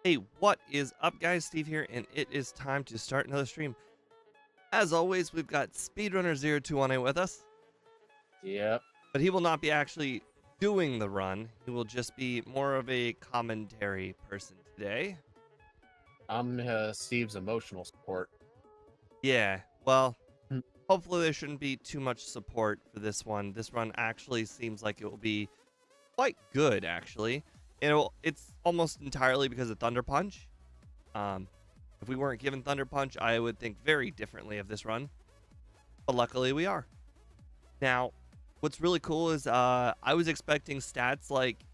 Hey, what is up, guys? Steve here, and it is time to start another stream. As always, we've got Speedrunner0218 with us, Yep. but he will not be actually doing the run. He will just be more of a commentary person today. I'm Steve's emotional support. Yeah, well, Hmm. hopefully there shouldn't be too much support for this one. This run actually seems like it will be quite good, actually. It's almost entirely because of Thunder Punch. If we weren't given Thunder Punch, I would think very differently of this run. But luckily we are. Now, what's really cool is I was expecting stats like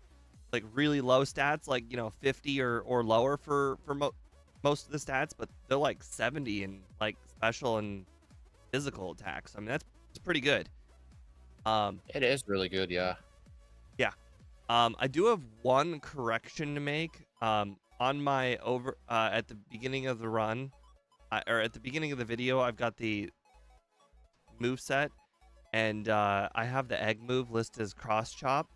really low stats, like 50 or lower for most of the stats, but they're like 70 in like special and physical attacks. I mean that's pretty good. It is really good, yeah. Yeah. I do have one correction to make. On my at the beginning of the run, or at the beginning of the video, I've got the move set, and I have the egg move listed as cross chop.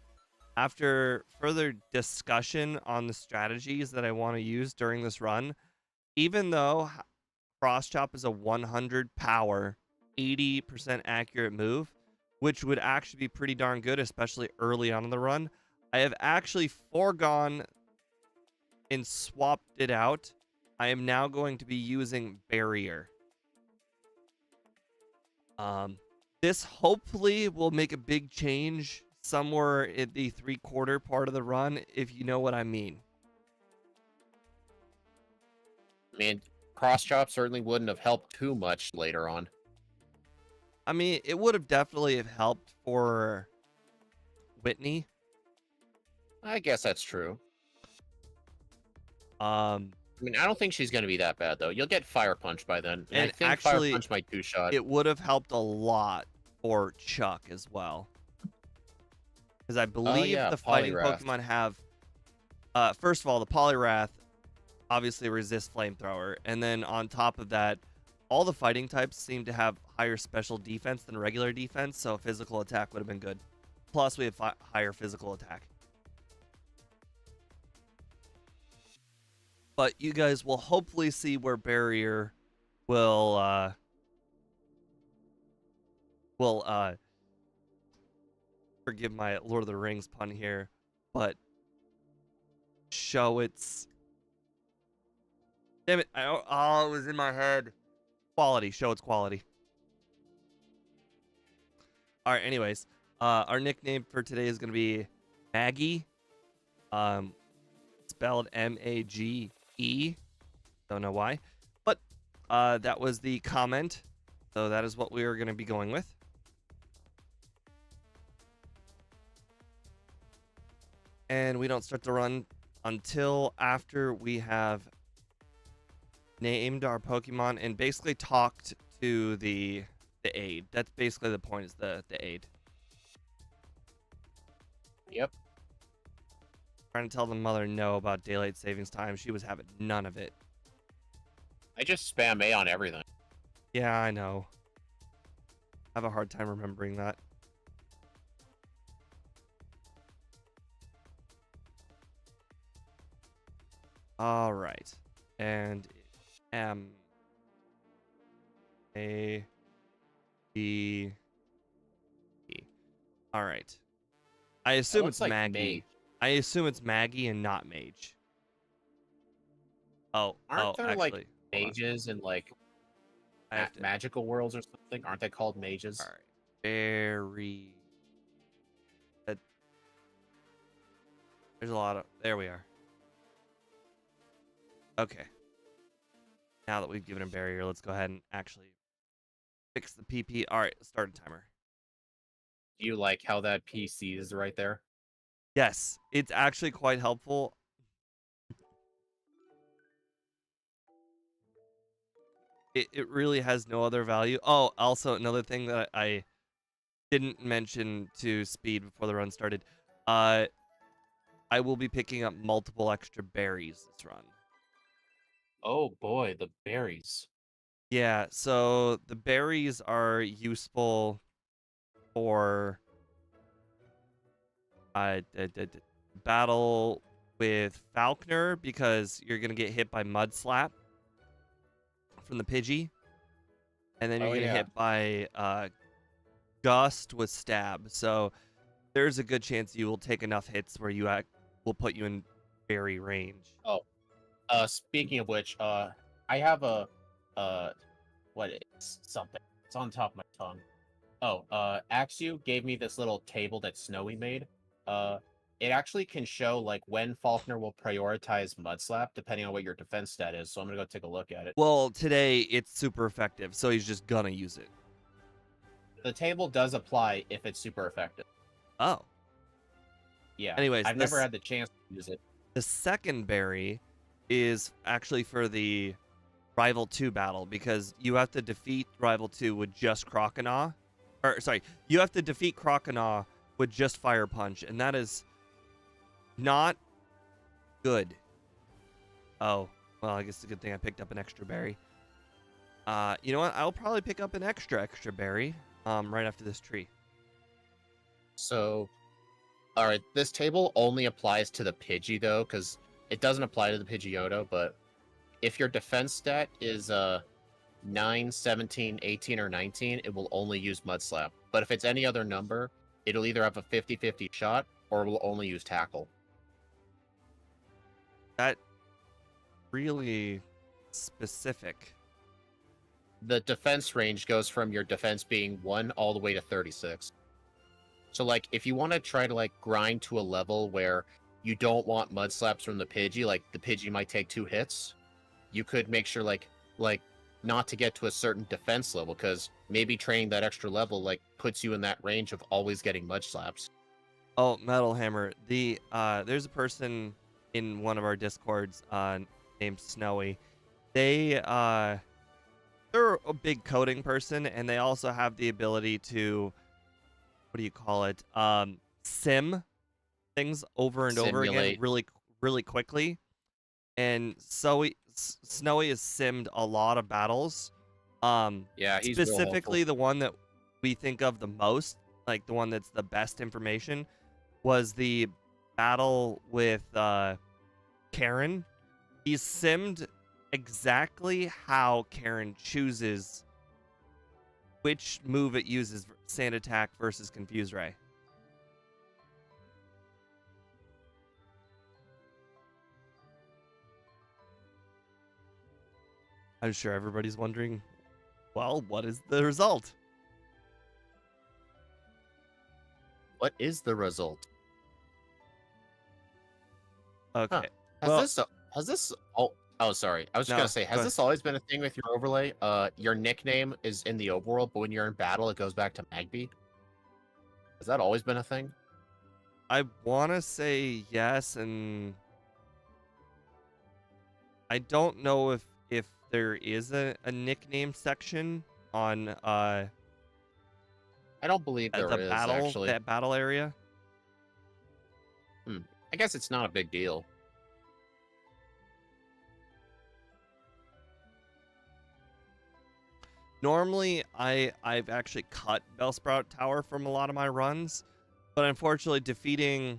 After further discussion on the strategies that I want to use during this run, even though cross chop is a 100 power, 80% accurate move, which would actually be pretty darn good, especially early on in the run, I have actually foregone and swapped it out. I am now going to be using barrier. This hopefully will make a big change somewhere in the 3/4 part of the run, if you know what I mean. I mean, cross chop certainly wouldn't have helped too much later on. I mean, it would have definitely have helped for Whitney. I guess that's true. I mean, I don't think she's going to be that bad, though. You'll get Fire Punch by then. And I think actually, Fire Punch might two-shot. It would have helped a lot for Chuck as well. Because I believe the fighting Pokemon have... first of all, the Poliwrath obviously resists Flamethrower. And then on top of that, all the fighting types seem to have higher special defense than regular defense. So physical attack would have been good. Plus, we have higher physical attack. But you guys will hopefully see where barrier will forgive my Lord of the Rings pun here, but show its, damn it, it was in my head. Quality, show its quality. All right, anyways, our nickname for today is going to be Maggy, spelled M-A-G-E. Don't know why, but that was the comment, so that is what we are going to be going with. And we don't start the run until after we have named our Pokemon and basically talked to the aid. That's basically the point, is the aid. Yep. Trying to tell the mother no about daylight savings time. She was having none of it. I just spam A on everything. Yeah, I know. I have a hard time remembering that. All right. And M A B E. All right. I assume it's like Maggie. Mage. I assume it's Maggie and not Mage. Aren't there actually, like mages in like magical worlds or something? Aren't they called mages? All right. Very. There's a lot of. There we are. Okay. Now that we've given a barrier, let's go ahead and actually fix the PP. All right, start a timer. Do you like how that PC is right there? Yes, it's actually quite helpful. It really has no other value. Oh, also another thing that I didn't mention to Speed before the run started. I will be picking up multiple extra berries this run. Oh boy, the berries. Yeah, so the berries are useful for battle with Falconer because you're gonna get hit by Mud Slap from the Pidgey, and then you're gonna hit by Gust with Stab. So there's a good chance you will take enough hits where you will put you in berry range. Oh, speaking of which, I have a what is something? It's on top of my tongue. Oh, Axu gave me this little table that Snowy made. It actually can show like when Faulkner will prioritize Mud Slap depending on what your defense stat is. So I'm gonna go take a look at it. Well, today it's super effective, so he's just gonna use it. The table does apply if it's super effective. Oh. Yeah. Anyways, I've never had the chance to use it. The second berry is actually for the Rival 2 battle because you have to defeat Rival 2 with just Croconaw. Or, sorry, you have to defeat Croconaw with just Fire Punch, and that is not good. Oh, well, I guess it's a good thing I picked up an extra berry. You know what? I'll probably pick up an extra berry right after this tree. So, all right, this table only applies to the Pidgey, though, because it doesn't apply to the Pidgeotto, but if your defense stat is 9, 17, 18, or 19, it will only use Mud Slap. But if it's any other number, it'll either have a 50-50 shot or it will only use Tackle. That really specific. The defense range goes from your defense being 1 all the way to 36. So, like, if you want to try to, like, grind to a level where you don't want Mud Slaps from the Pidgey, like, the Pidgey might take 2 hits, you could make sure, like, not to get to a certain defense level, because maybe training that extra level, like, puts you in that range of always getting Mud Slaps. Oh, Metal Hammer. There's a person in one of our Discords named Snowy. They're a big coding person, and they also have the ability to, what do you call it? Sim things over and over again really quickly. And Snowy has simmed a lot of battles. Yeah, he's specifically the one that we think of the most, like the one that's the best information, was the battle with Karen. He's simmed exactly how Karen chooses which move it uses, Sand Attack versus Confuse Ray. I'm sure everybody's wondering, well, what is the result? What is the result? Okay. Huh. Has this oh sorry. I was just gonna say, has this always been a thing with your overlay? Your nickname is in the overworld, but when you're in battle it goes back to Magby? Has that always been a thing? I wanna say yes, and I don't know if there is a nickname section on I don't believe there is actually. That battle area. I guess it's not a big deal. Normally, I've actually cut Bellsprout Tower from a lot of my runs, but unfortunately, defeating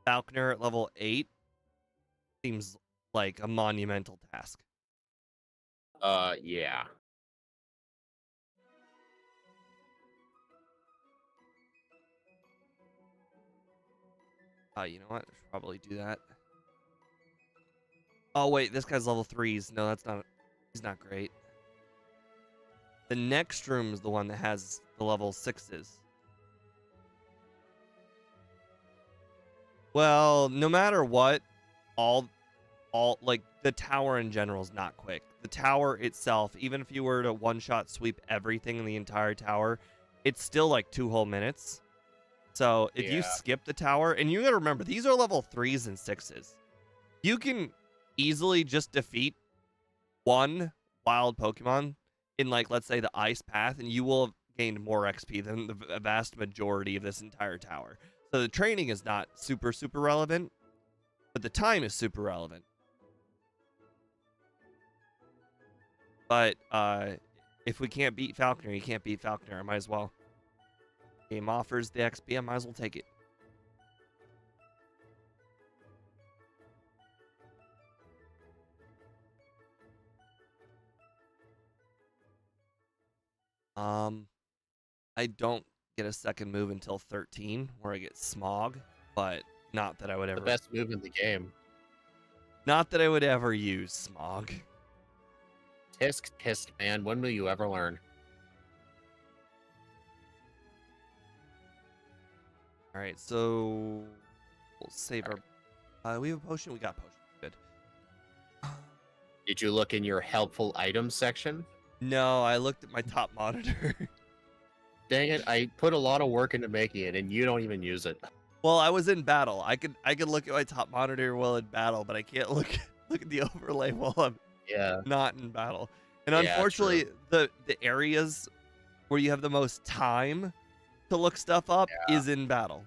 Falconer at level 8 seems like a monumental task. Yeah. You know what? I should probably do that. Oh wait, this guy's level 3s. No, that's not. He's not great. The next room is the one that has the level 6s. Well, no matter what, all like the tower in general is not quick. The tower itself, even if you were to one-shot sweep everything in the entire tower, it's still like 2 whole minutes. So if you skip the tower, and you gotta remember, these are level 3s and 6s. You can easily just defeat one wild Pokemon in, like, let's say the ice path, and you will have gained more XP than the vast majority of this entire tower. So the training is not super relevant, but the time is super relevant. But if we can't beat Falconer, you can't beat Falconer. I might as well. Game offers the XP, I might as well take it. I don't get a second move until 13, where I get Smog, but not that I would The ever. best move in the game. Not that I would ever use Smog. Tisk, man. When will you ever learn? All right, so we'll save our. We have a potion. We got potion. Good. Did you look in your helpful items section? No, I looked at my top monitor. Dang it! I put a lot of work into making it, and you don't even use it. Well, I was in battle. I could look at my top monitor while in battle, but I can't look at the overlay while I'm Yeah. not in battle. And Yeah, unfortunately, the areas where you have the most time to look stuff up is in battle.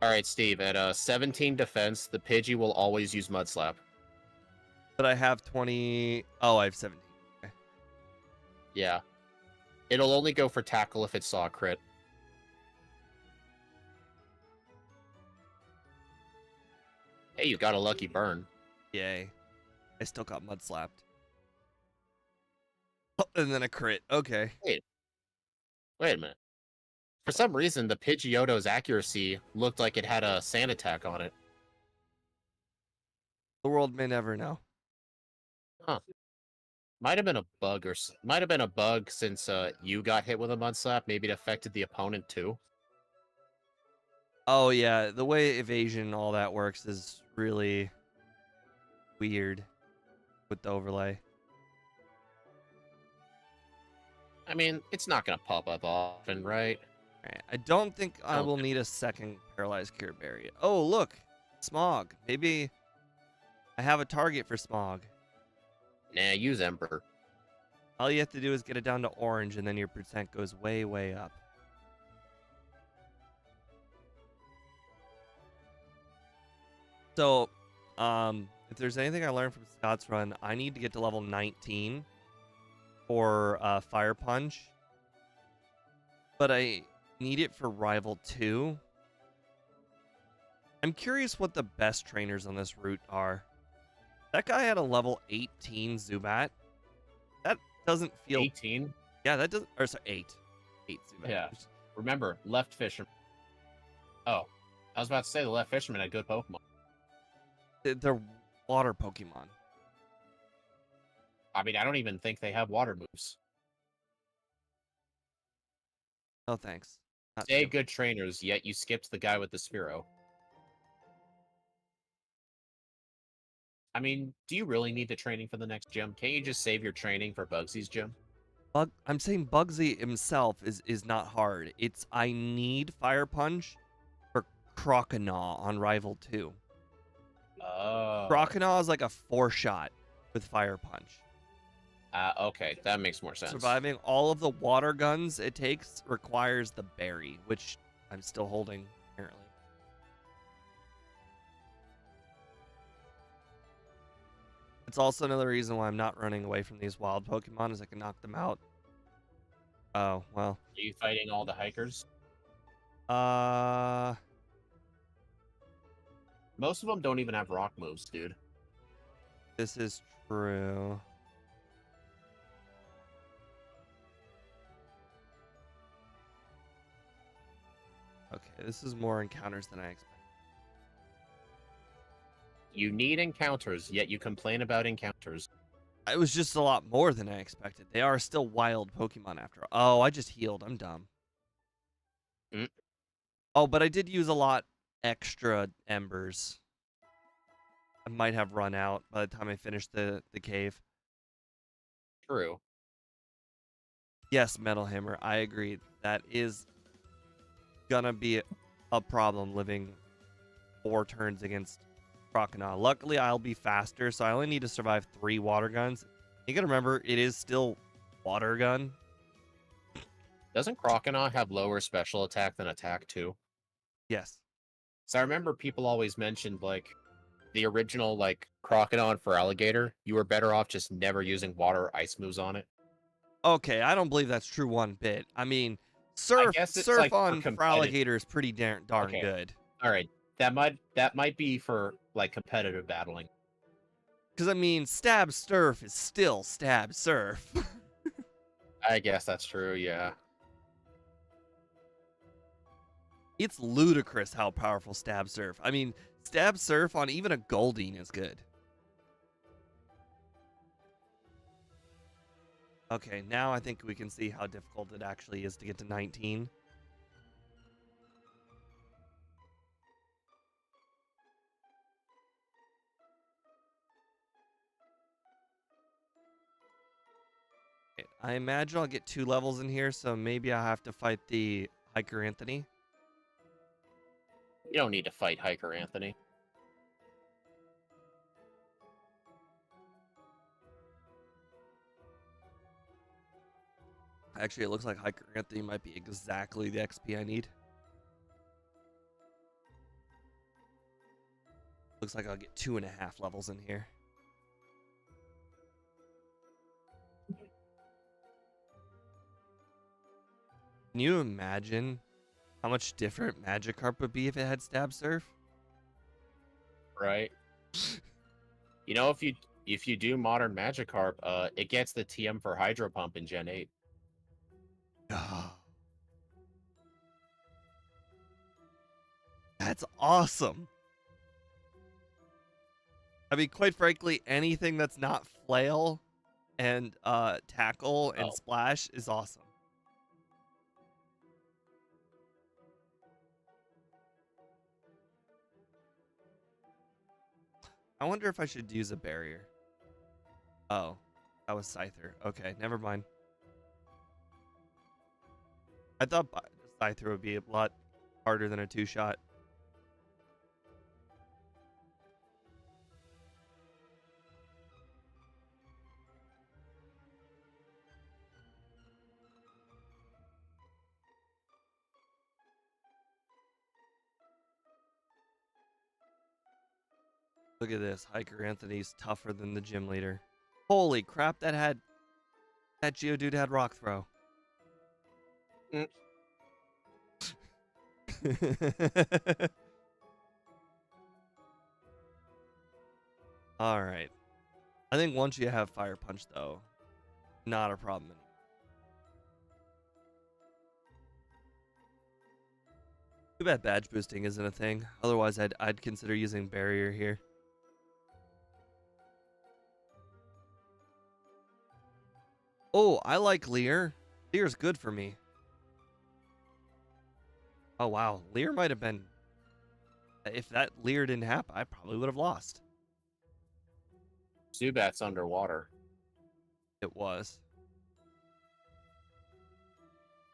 All right, Steve. At 17 defense, the Pidgey will always use Mud Slap. But I have 20. Oh, I have 17. Okay. Yeah. It'll only go for tackle if it saw a crit. Hey, you got a lucky burn. Yay. I still got mud slapped. Oh, and then a crit. Okay. Wait a minute. For some reason, the Pidgeotto's accuracy looked like it had a sand attack on it. The world may never know. Huh. Might have been a bug, might have been a bug since you got hit with a mud slap. Maybe it affected the opponent too. Oh yeah, the way evasion and all that works is really weird with the overlay. I mean, it's not gonna pop up often, right? Right. I don't think I will need a second paralyzed cure berry. Oh look, Smog. Maybe I have a target for Smog. Nah, use Ember. All you have to do is get it down to orange, and then your percent goes way, way up. So, if there's anything I learned from Scott's run, I need to get to level 19 for Fire Punch. But I need it for Rival 2. I'm curious what the best trainers on this route are. That guy had a level 18 Zubat. That doesn't feel... 18? Yeah, that doesn't... Or sorry, 8. 8 Zubat. Yeah. Remember, left fisherman. Oh, I was about to say the left fisherman had good Pokemon. They're water Pokemon. I mean, I don't even think they have water moves. No thanks. Not Say too. good trainers, yet you skipped the guy with the Spearow. I mean, do you really need the training for the next gym? Can't you just save your training for Bugsy's gym? I'm saying Bugsy himself is not hard. It's I need Fire Punch for Croconaw on Rival 2. Oh. Croconaw is like a 4-shot with Fire Punch. Okay, that makes more sense. Surviving all of the water guns it takes requires the berry, which I'm still holding, apparently. It's also another reason why I'm not running away from these wild Pokemon, is I can knock them out. Oh, well. Are you fighting all the hikers? Most of them don't even have rock moves, dude. This is true. Okay, this is more encounters than I expected. You need encounters, yet you complain about encounters. It was just a lot more than I expected. They are still wild Pokemon after all. Oh, I just healed. I'm dumb. Oh, but I did use a lot extra embers. I might have run out by the time I finished the cave. True. Yes, Metal Hammer, I agree. That is gonna be a problem living 4 turns against Croconaw. Luckily, I'll be faster, so I only need to survive 3 water guns. You gotta remember, it is still water gun. Doesn't Croconaw have lower special attack than attack too? Yes. So I remember people always mentioned, like, the original, like, Croconaw for Alligator, you were better off just never using water or ice moves on it. Okay, I don't believe that's true one bit. I mean, Surf like, on for Alligator is pretty darn Okay. good. All right, that might be for, like, competitive battling. Because, I mean, Stab Surf is still Stab Surf. I guess that's true, yeah. It's ludicrous how powerful Stab Surf. I mean, Stab Surf on even a Golding is good. Okay, now I think we can see how difficult it actually is to get to 19. Okay, I imagine I'll get 2 levels in here, so maybe I'll have to fight the Hiker Anthony. You don't need to fight Hiker Anthony. Actually, it looks like Hiker Anthony might be exactly the XP I need. Looks like I'll get 2.5 levels in here. Can you imagine how much different Magikarp would be if it had Stab Surf? Right. You know, if you do modern Magikarp, it gets the TM for Hydro Pump in Gen 8. That's awesome. I mean, quite frankly, anything that's not Flail and Tackle and Splash is awesome. I wonder if I should use a barrier. Oh, that was Scyther. Okay, never mind. I thought Scyther would be a lot harder than a 2-shot. Look at this. Hiker Anthony's tougher than the gym leader. Holy crap, that Geodude had Rock Throw. All right. I think once you have Fire Punch, though, not a problem anymore. Too bad badge boosting isn't a thing. Otherwise, I'd consider using barrier here. Oh, I like Leer. Leer's good for me. Oh, wow. Leer might have been... If that Leer didn't happen, I probably would have lost. Zubat's underwater. It was.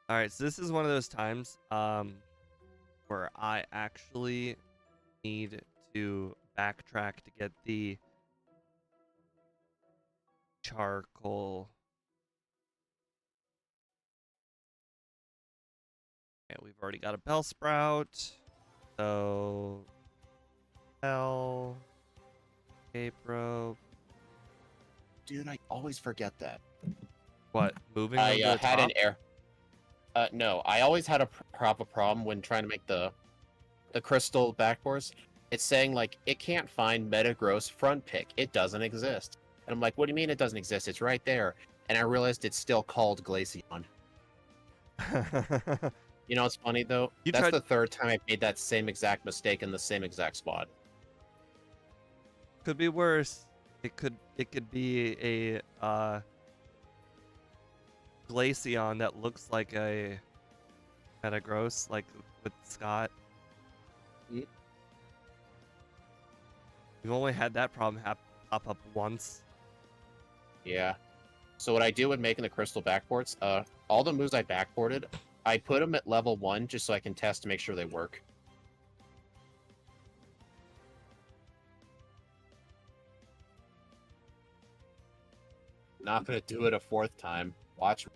All right, so this is one of those times where I actually need to backtrack to get the charcoal. Okay, we've already got a Bellsprout. So, Bell, Cape Rope. Dude, I always forget that. What? Moving I them to the had top? an air. No, I always had a problem when trying to make the crystal backboards. It's saying like it can't find Metagross front pick. It doesn't exist. And I'm like, what do you mean it doesn't exist? It's right there. And I realized it's still called Glaceon. You know what's funny though? That's the third time I've made that same exact mistake in the same exact spot. Could be worse. It could be a Glaceon that looks like a Metagross, like with Scott. Mm. We've only had that problem pop up once. Yeah. So what I do when making the crystal backboards, all the moves I backboarded, I put them at level 1 just so I can test to make sure they work. Not gonna do it a 4th time. Watch.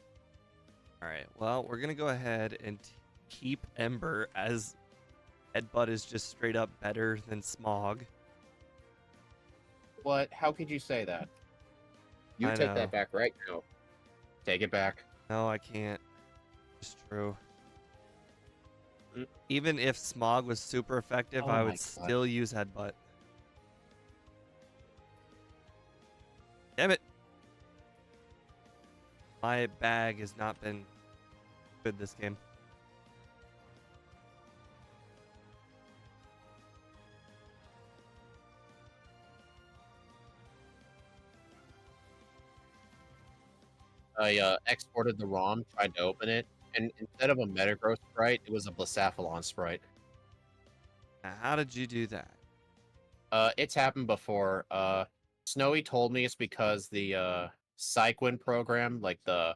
All right. Well, we're gonna go ahead and keep Ember as Headbutt is just straight up better than Smog. What? How could you say that? You I take know. that back right now. Take it back. No, I can't. It's true. Mm. Even if Smog was super effective, Oh I my would God. still use Headbutt. Damn it. My bag has not been good this game. I exported the ROM, tried to open it, and instead of a Metagross sprite, it was a Blacephalon sprite. Now, how did you do that? It's happened before. Snowy told me it's because the Cyquin program, like the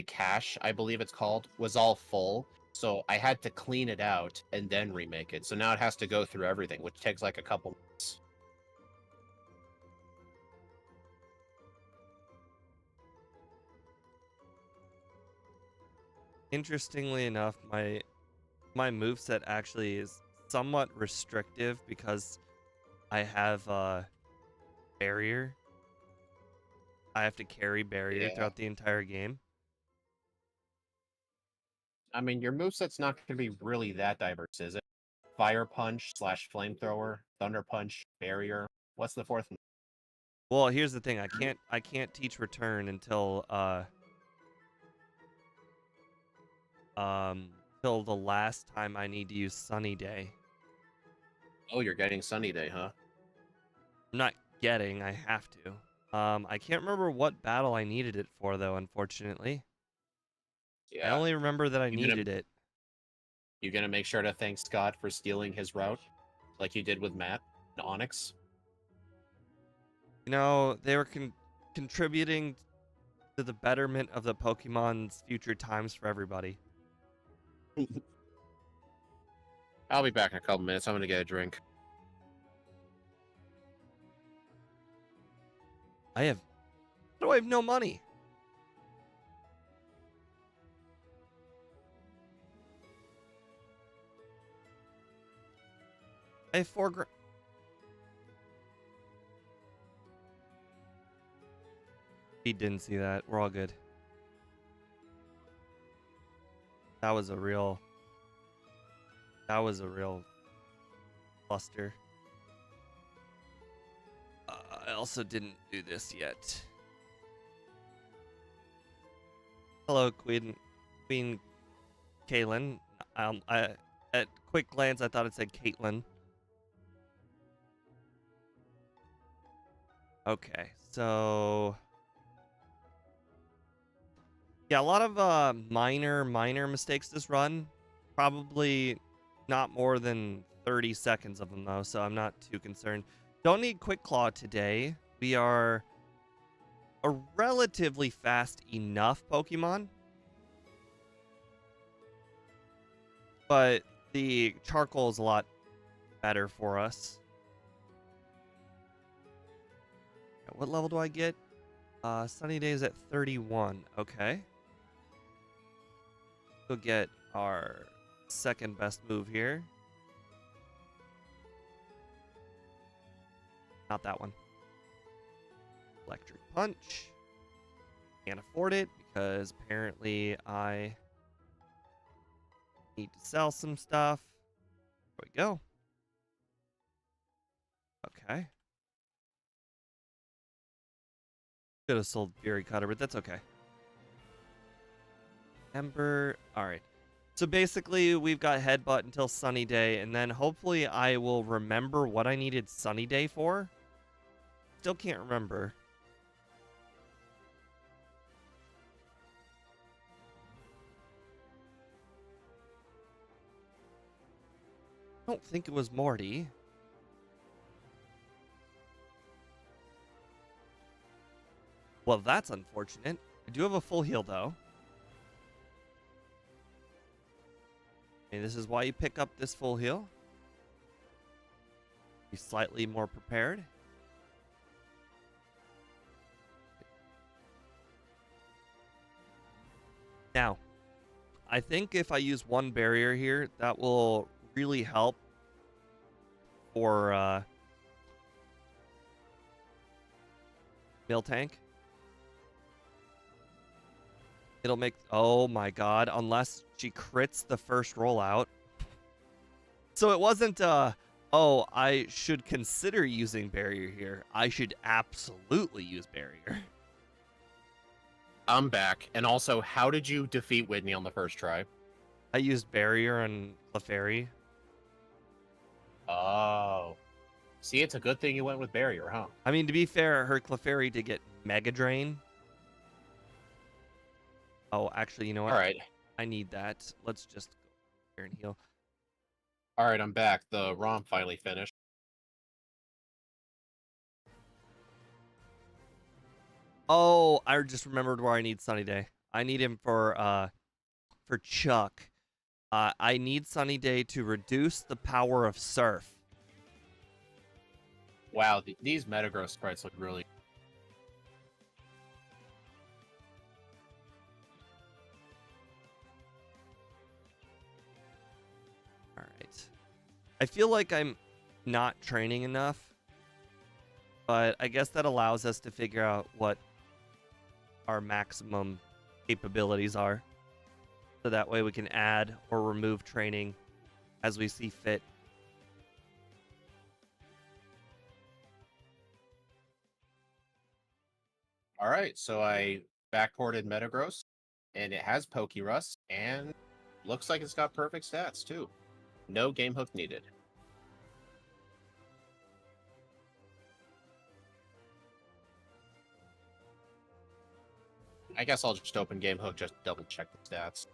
cache, I believe it's called, was all full. So I had to clean it out and then remake it. So now it has to go through everything, which takes like a couple months. Interestingly enough, my moveset actually is somewhat restrictive because I have barrier. I have to carry barrier Yeah. throughout the entire game. I mean, your moveset's not going to be really that diverse, is it? Fire Punch / Flamethrower, Thunder Punch, Barrier. What's the fourth one? Well, here's the thing. I can't teach return until till the last time I need to use Sunny Day. Oh, you're getting Sunny Day, huh? I'm not getting, I have to. I can't remember what battle I needed it for though, unfortunately. Yeah. I only remember that I needed it. You gonna make sure to thank Scott for stealing his route, like you did with Matt and Onyx? You know, they were contributing to the betterment of the Pokemon's future times for everybody. I'll be back in a couple minutes. I'm gonna get a drink. How do I have no money? I have $4 grand. He didn't see that. We're all good. That was a real cluster. I also didn't do this yet. Hello, Queen Kaylin. At quick glance, I thought it said Caitlin. Okay, so yeah, a lot of minor mistakes this run. Probably not more than 30 seconds of them though, so I'm not too concerned. Don't need Quick Claw today. We are a relatively fast enough Pokemon, but the charcoal is a lot better for us. What level do I get? Sunny Day is at 31. Okay. We'll get our second best move here. Not that one. Electric Punch. Can't afford it because apparently I need to sell some stuff. There we go. Okay. Could have sold Fury Cutter, but that's okay. Ember. Alright. So basically, we've got Headbutt until Sunny Day, and then hopefully I will remember what I needed Sunny Day for. Still can't remember. I don't think it was Morty. Well, that's unfortunate. I do have a full heal, though. And this is why you pick up this full heal. Be slightly more prepared. Now, I think if I use one barrier here, that will really help for Miltank. It'll make... Oh my god, unless she crits the first rollout. So it wasn't, oh, I should consider using barrier here. I should absolutely use barrier. I'm back. And also, how did you defeat Whitney on the first try? I used barrier and Clefairy. Oh. See, it's a good thing you went with barrier, huh? I mean, to be fair, her Clefairy did get Mega Drain. Oh, actually, you know what? All right. I need that. Let's just go here and heal. All right, I'm back. The ROM finally finished. Oh, I just remembered where I need Sunny Day. I need him for Chuck. I need Sunny Day to reduce the power of Surf. Wow, these Metagross sprites look really. All right. I feel like I'm not training enough, but I guess that allows us to figure out what our maximum capabilities are. So that way we can add or remove training as we see fit. All right, so I backported Metagross, and it has Pokerus, and looks like it's got perfect stats too. No game hook needed. I guess I'll just open game hook just to double check the stats.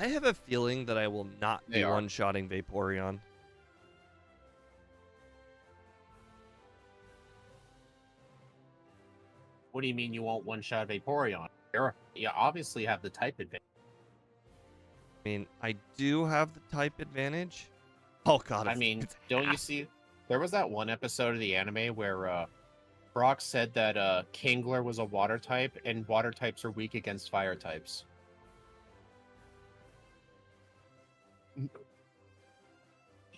I have a feeling that I will not be one-shotting Vaporeon. What do you mean you won't one-shot Vaporeon? You obviously have the type advantage. I mean, I do have the type advantage. Oh god, I mean, don't you see? There was that one episode of the anime where Brock said that Kingler was a water type, and water types are weak against fire types.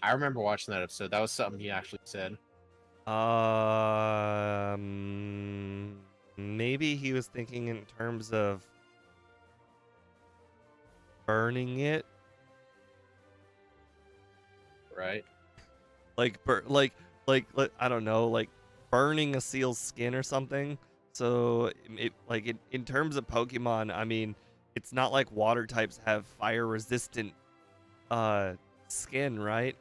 I remember watching that episode. That was something he actually said. Maybe he was thinking in terms of burning it, right? Like I don't know, like burning a seal's skin or something. So in terms of Pokemon, I mean, it's not like water types have fire resistant skin, right?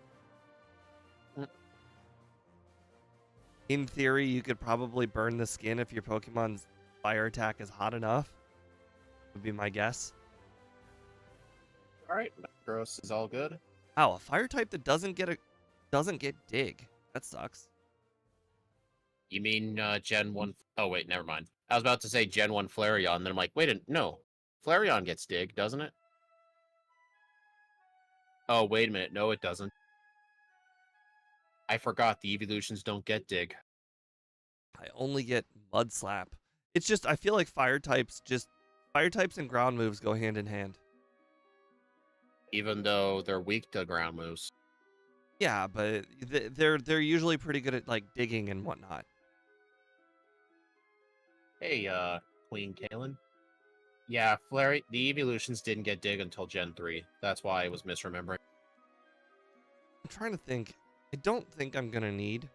In theory, you could probably burn the skin if your Pokemon's fire attack is hot enough. Would be my guess. All right, Gross is all good. Wow, a fire type that doesn't get dig. That sucks. You mean Gen 1? Oh wait, never mind. I was about to say Gen 1 Flareon, then I'm like, wait, no. Flareon gets dig, doesn't it? Oh, wait a minute. No, it doesn't. I forgot the evolutions don't get dig. I only get Mud Slap. It's just, I feel like fire types and ground moves go hand in hand. Even though they're weak to ground moves. Yeah, but they're usually pretty good at like digging and whatnot. Hey, Queen Kalen. Yeah, the evolutions didn't get dig until Gen 3. That's why I was misremembering. I'm trying to think. I don't think I'm gonna need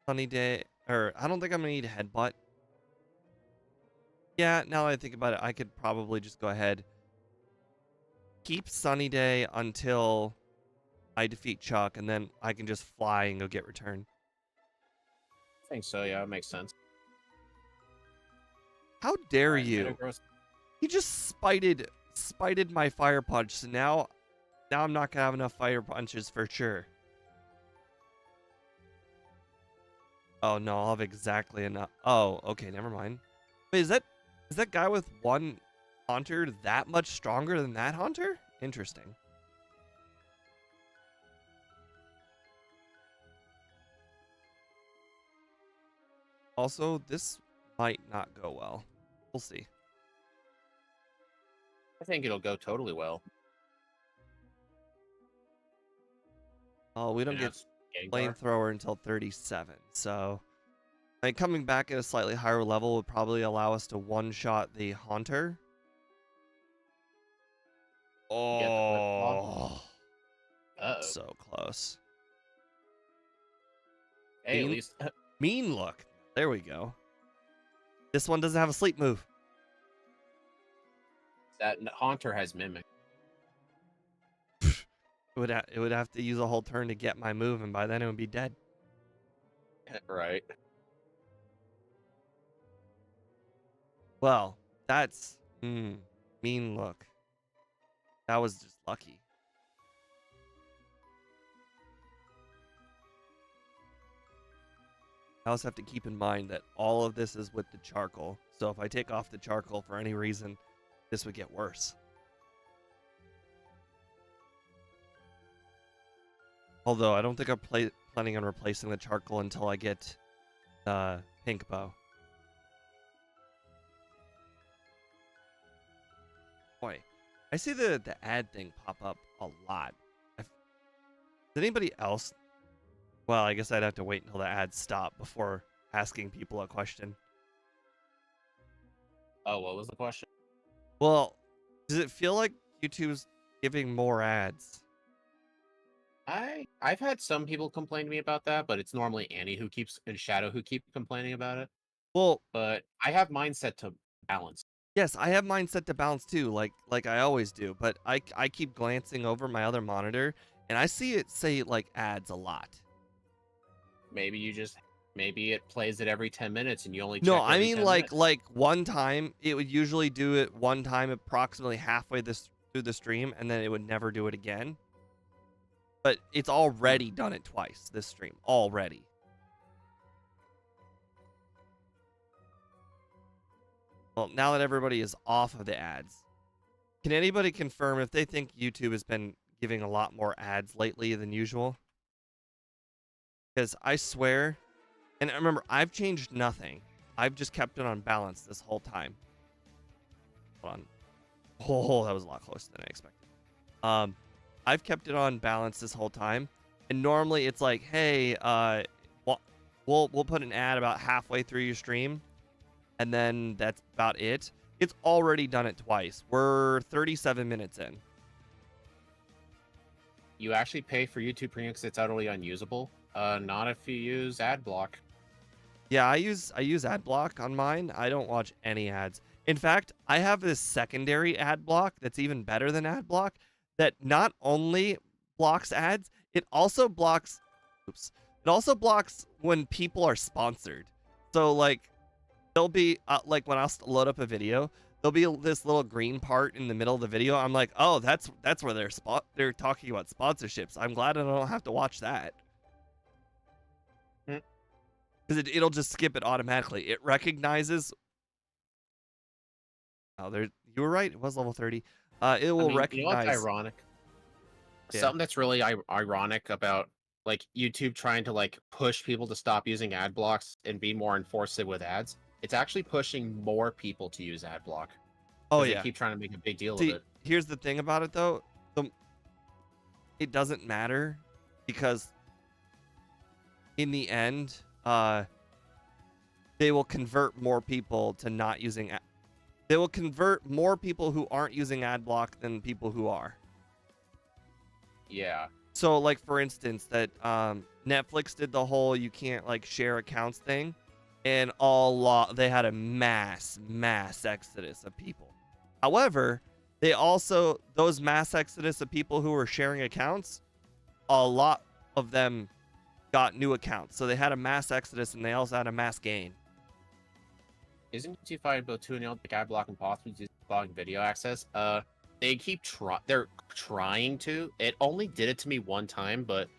Sunny Day, or I don't think I'm gonna need Headbutt. Yeah, now that I think about it, I could probably just go ahead. Keep Sunny Day until I defeat Chuck, and then I can just fly and go get return. I think so, yeah, it makes sense. How dare you? He just spited my fire punch, so now I'm not gonna have enough fire punches for sure. Oh no, I'll have exactly enough. Oh, okay, never mind. Wait, is that guy with one Haunter that much stronger than that Haunter? Interesting. Also, this might not go well. We'll see. I think it'll go totally well. Oh, we don't get flamethrower until 37, so coming back at a slightly higher level would probably allow us to one-shot the Haunter. Oh, so close. Hey, at least Mean look. There we go. This one doesn't have a sleep move. That Haunter has Mimic. It would have to use a whole turn to get my move, and by then it would be dead. Right. Well, that's mean look. That was just lucky. I also have to keep in mind that all of this is with the charcoal. So if I take off the charcoal for any reason, this would get worse. Although I don't think I'm planning on replacing the charcoal until I get the pink bow. Boy, I see the ad thing pop up a lot. Does anybody else? Well, I guess I'd have to wait until the ads stop before asking people a question. Oh, what was the question? Well, does it feel like YouTube's giving more ads? I've had some people complain to me about that, but it's normally Annie and Shadow who keep complaining about it. Well, But I have mine set to balance. yes, I have mine set to balance too, like I always do. But I keep glancing over my other monitor, and I see it say like ads a lot. Maybe it plays it every 10 minutes and you only check No, I every mean 10 like minutes. one time it would usually do it one time approximately halfway through the stream, and then it would never do it again. But it's already done it twice this stream already. Well, now that everybody is off of the ads, can anybody confirm if they think YouTube has been giving a lot more ads lately than usual? Because I swear, and remember, I've changed nothing. I've just kept it on balance this whole time. Hold on. Oh, that was a lot closer than I expected. I've kept it on balance this whole time, and normally it's like, hey, we'll put an ad about halfway through your stream, and then that's about it. It's already done it twice. We're 37 minutes in. You actually pay for YouTube Premium because it's utterly unusable. Not if you use ad block. Yeah, I use ad block on mine. I don't watch any ads. In fact, I have this secondary ad block that's even better than ad block that not only blocks ads, it also blocks when people are sponsored. So like there'll be like when I'll load up a video, there'll be this little green part in the middle of the video. I'm like, "Oh, that's where they're talking about sponsorships. I'm glad I don't have to watch that." Because it'll just skip it automatically. It recognizes. Oh, you were right. It was level 30. It will recognize. You know what's ironic? Yeah. Something that's really ironic about like YouTube trying to like push people to stop using ad blocks and be more enforced with ads. It's actually pushing more people to use ad block. Oh They yeah. keep trying to make a big deal of See, it. here's the thing about it though. It doesn't matter because in the end, they will convert more people to not using. They will convert more people who aren't using ad block than people who are. Yeah. So, like for instance, that Netflix did the whole you can't like share accounts thing, and they had a mass exodus of people. However, they also those mass exodus of people who were sharing accounts, a lot of them got new accounts. So they had a mass exodus, and they also had a mass gain. Isn't YouTube fighting both 2 and like ad block and possibly just blocking video access? They keep they're trying to. It only did it to me one time, but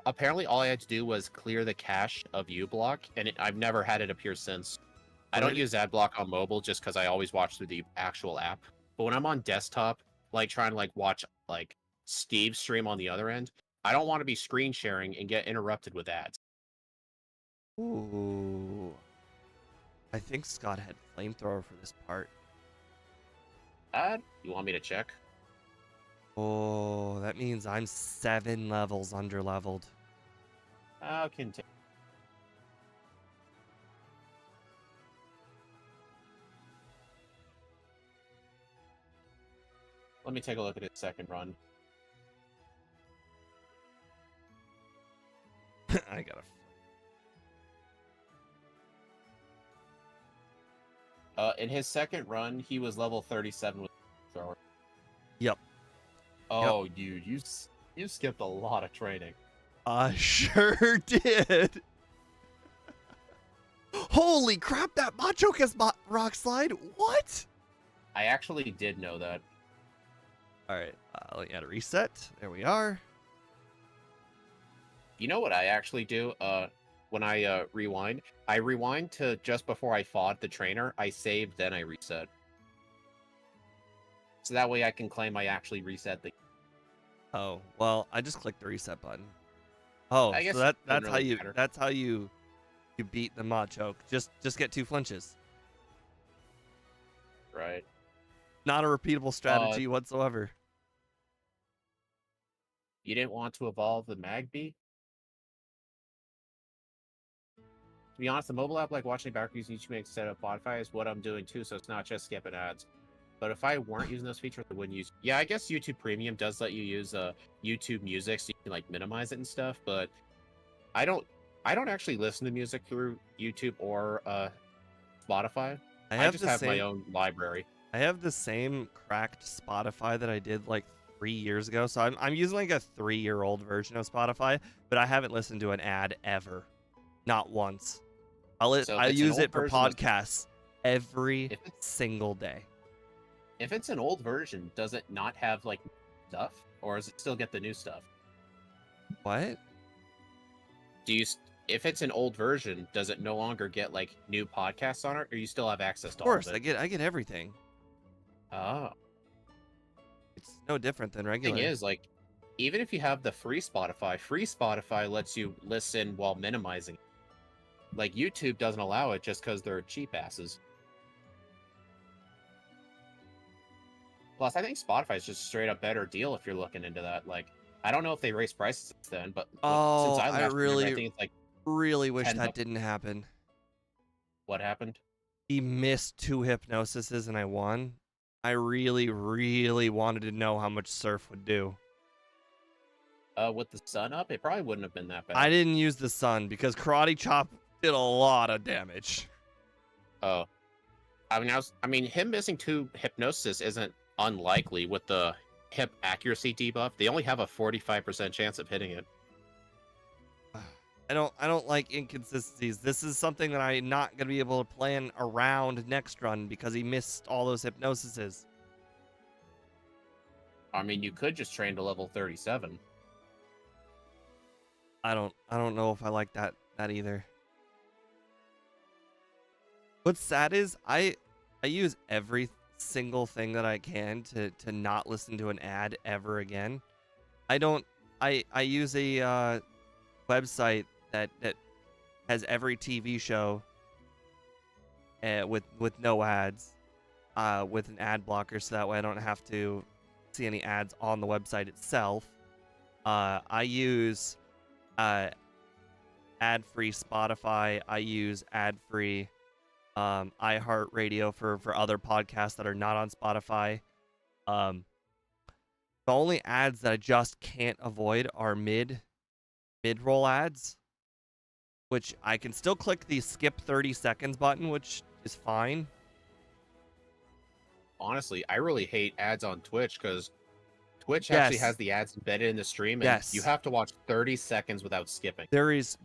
apparently all I had to do was clear the cache of uBlock, and I've never had it appear since. I don't use AdBlock on mobile just because I always watch through the actual app. But when I'm on desktop, like trying to like watch like Steve's stream on the other end, I don't want to be screen sharing and get interrupted with ads. Ooh. I think Scott had flamethrower for this part. You want me to check? Oh, that means I'm 7 levels under leveled. I'll continue. Let me take a look at his second run. I gotta. In his second run, he was level 37 with thrower. Yep. Oh, dude, you skipped a lot of training. I sure did. Holy crap, that Machoke has rock slide? What? I actually did know that. All right, let me add a reset. There we are. You know what I actually do? When I rewind to just before I fought the trainer. I save, then I reset. So that way I can claim I actually reset the. Oh, well, I just clicked the reset button. Oh, I guess so it that's doesn't how really you matter. that's how you beat the Machoke. Just get 2 flinches. Right. Not a repeatable strategy whatsoever. You didn't want to evolve the Magby? To be honest, the mobile app, like watching backgrounds YouTube instead of Spotify, is what I'm doing too, so it's not just skipping ads. But if I weren't using those features, I wouldn't use. Yeah, I guess YouTube Premium does let you use YouTube Music, so you can like minimize it and stuff. But I don't actually listen to music through YouTube or Spotify. I just have my own library. I have the same cracked Spotify that I did like 3 years ago. So I'm using like a 3-year-old version of Spotify, but I haven't listened to an ad ever. Not once. I use it for podcasts every single day. If it's an old version, does it not have like stuff, or does it still get the new stuff? What? If it's an old version, does it no longer get like new podcasts on it, or you still have access to all of it? Of course, I get everything. Oh. It's no different than regular. Thing is, like, even if you have the free Spotify lets you listen while minimizing. Like, YouTube doesn't allow it just because they're cheap asses. Plus, I think Spotify is just a straight up better deal if you're looking into that. Like, I don't know if they raised prices since then, but since I think it's like really wish that didn't happen. What happened? He missed 2 hypnosises and I won. I really, really wanted to know how much Surf would do. With the sun up, it probably wouldn't have been that bad. I didn't use the sun because Karate Chop did a lot of damage. Oh. I mean, him missing 2 hypnosis isn't unlikely with the hip accuracy debuff. They only have a 45% chance of hitting it. I don't like inconsistencies. This is something that I'm not going to be able to plan around next run because he missed all those hypnosises. I mean, you could just train to level 37. I don't know if I like that either. What's sad is I use every single thing that I can to not listen to an ad ever again. I use a website that has every TV show with no ads, with an ad blocker, so that way I don't have to see any ads on the website itself. I use ad-free Spotify. I use ad-free iHeartRadio for other podcasts that are not on Spotify. The only ads that I just can't avoid are mid-roll ads, which I can still click the skip 30 seconds button, which is fine. Honestly, I really hate ads on Twitch because Twitch actually has the ads embedded in the stream, and you have to watch 30 seconds without skipping. There is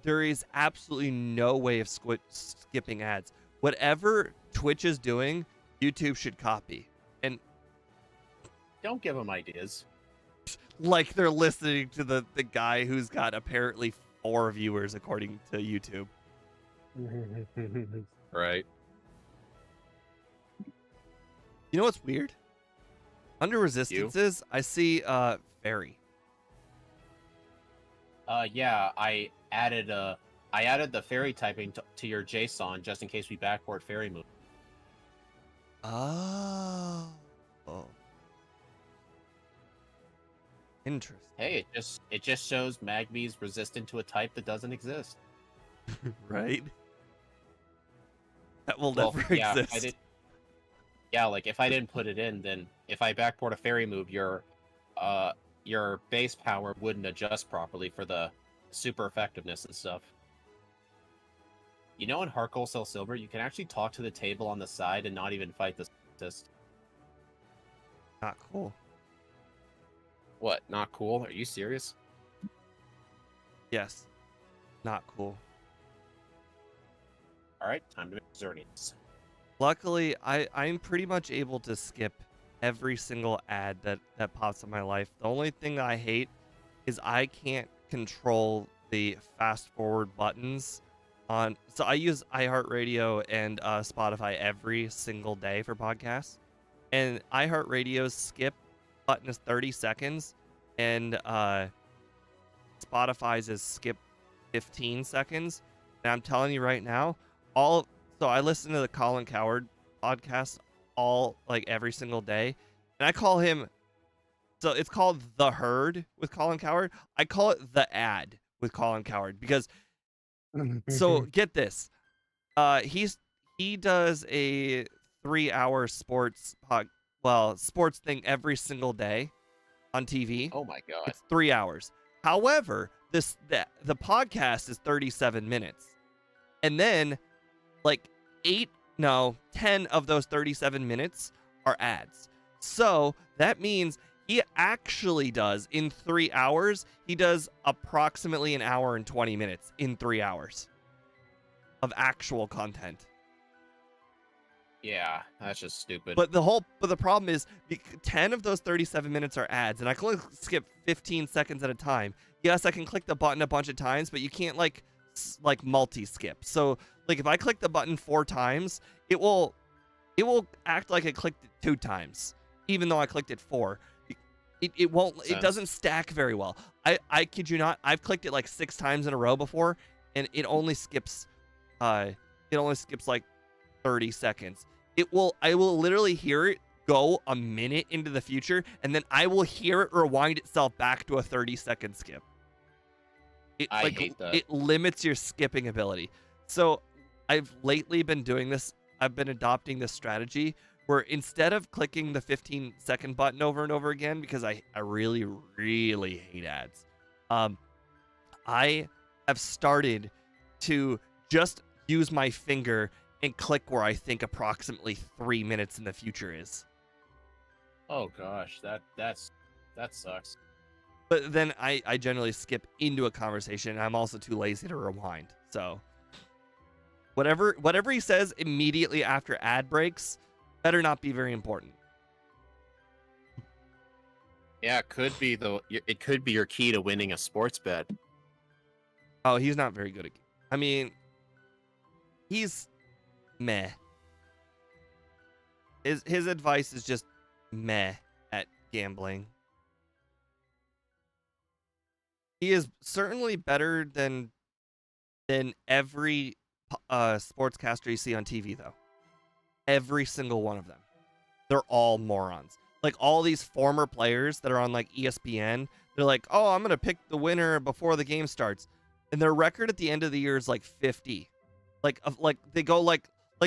absolutely no way of skipping ads. Whatever Twitch is doing, YouTube should copy. And don't give them ideas. Like they're listening to the guy who's got apparently 4 viewers according to YouTube. Right. You know what's weird? Under resistances, I see fairy. Yeah, I added the fairy typing to your JSON just in case we backport fairy move. Oh. Interesting. Hey, it just shows Magby's resistant to a type that doesn't exist. Right? That will never exist. Like if I didn't put it in, then if I backport a fairy move, your base power wouldn't adjust properly for the super effectiveness and stuff. You know, in Hardcore Cell Silver, you can actually talk to the table on the side and not even fight the scientist. Not cool. What? Not cool? Are you serious? Yes. Not cool. All right, time to make Xerneas. Luckily, I'm pretty much able to skip every single ad that pops in my life. The only thing I hate is I can't control the fast forward buttons on. So I use iHeartRadio and Spotify every single day for podcasts, and iHeartRadio's skip button is 30 seconds, and Spotify's is skip 15 seconds. And I'm telling you right now, so I listen to the Colin Cowherd podcast every single day, and I call him. So it's called The Herd with Colin Cowherd. I call it The Ad with Colin Cowherd because. So get this, he does a 3-hour sports thing every single day on TV. Oh my god! It's 3 hours. However, the podcast is 37 minutes, and then 10 of those 37 minutes are ads. So that means he actually does, in 3 hours, he does approximately an hour and 20 minutes in 3 hours of actual content. Yeah, that's just stupid. But the problem is 10 of those 37 minutes are ads, and I can only skip 15 seconds at a time. Yes, I can click the button a bunch of times, but you can't multi-skip. So if I click the button 4 times, it will act like I clicked it 2 times, even though I clicked it 4. It won't. It doesn't stack very well. I kid you not. I've clicked it 6 times in a row before, and it only skips. It only skips 30 seconds. I will literally hear it go a minute into the future, and then I will hear it rewind itself back to a 30-second skip. I hate that. It limits your skipping ability. So I've lately been doing this. I've been adopting this strategy where instead of clicking the 15-second button over and over again, because I really, really hate ads, I have started to just use my finger and click where I think approximately 3 minutes in the future is. Oh gosh, that sucks. But then I generally skip into a conversation, and I'm also too lazy to rewind. So whatever he says immediately after ad breaks better not be very important. Yeah, it could be it could be your key to winning a sports bet. Oh, he's not very good at. I mean, he's meh. His advice is just meh at gambling. He is certainly better than every sportscaster you see on TV, though. Every single one of them. They're all morons. All these former players that are on ESPN, they're like, oh, I'm going to pick the winner before the game starts. And their record at the end of the year is 50. They go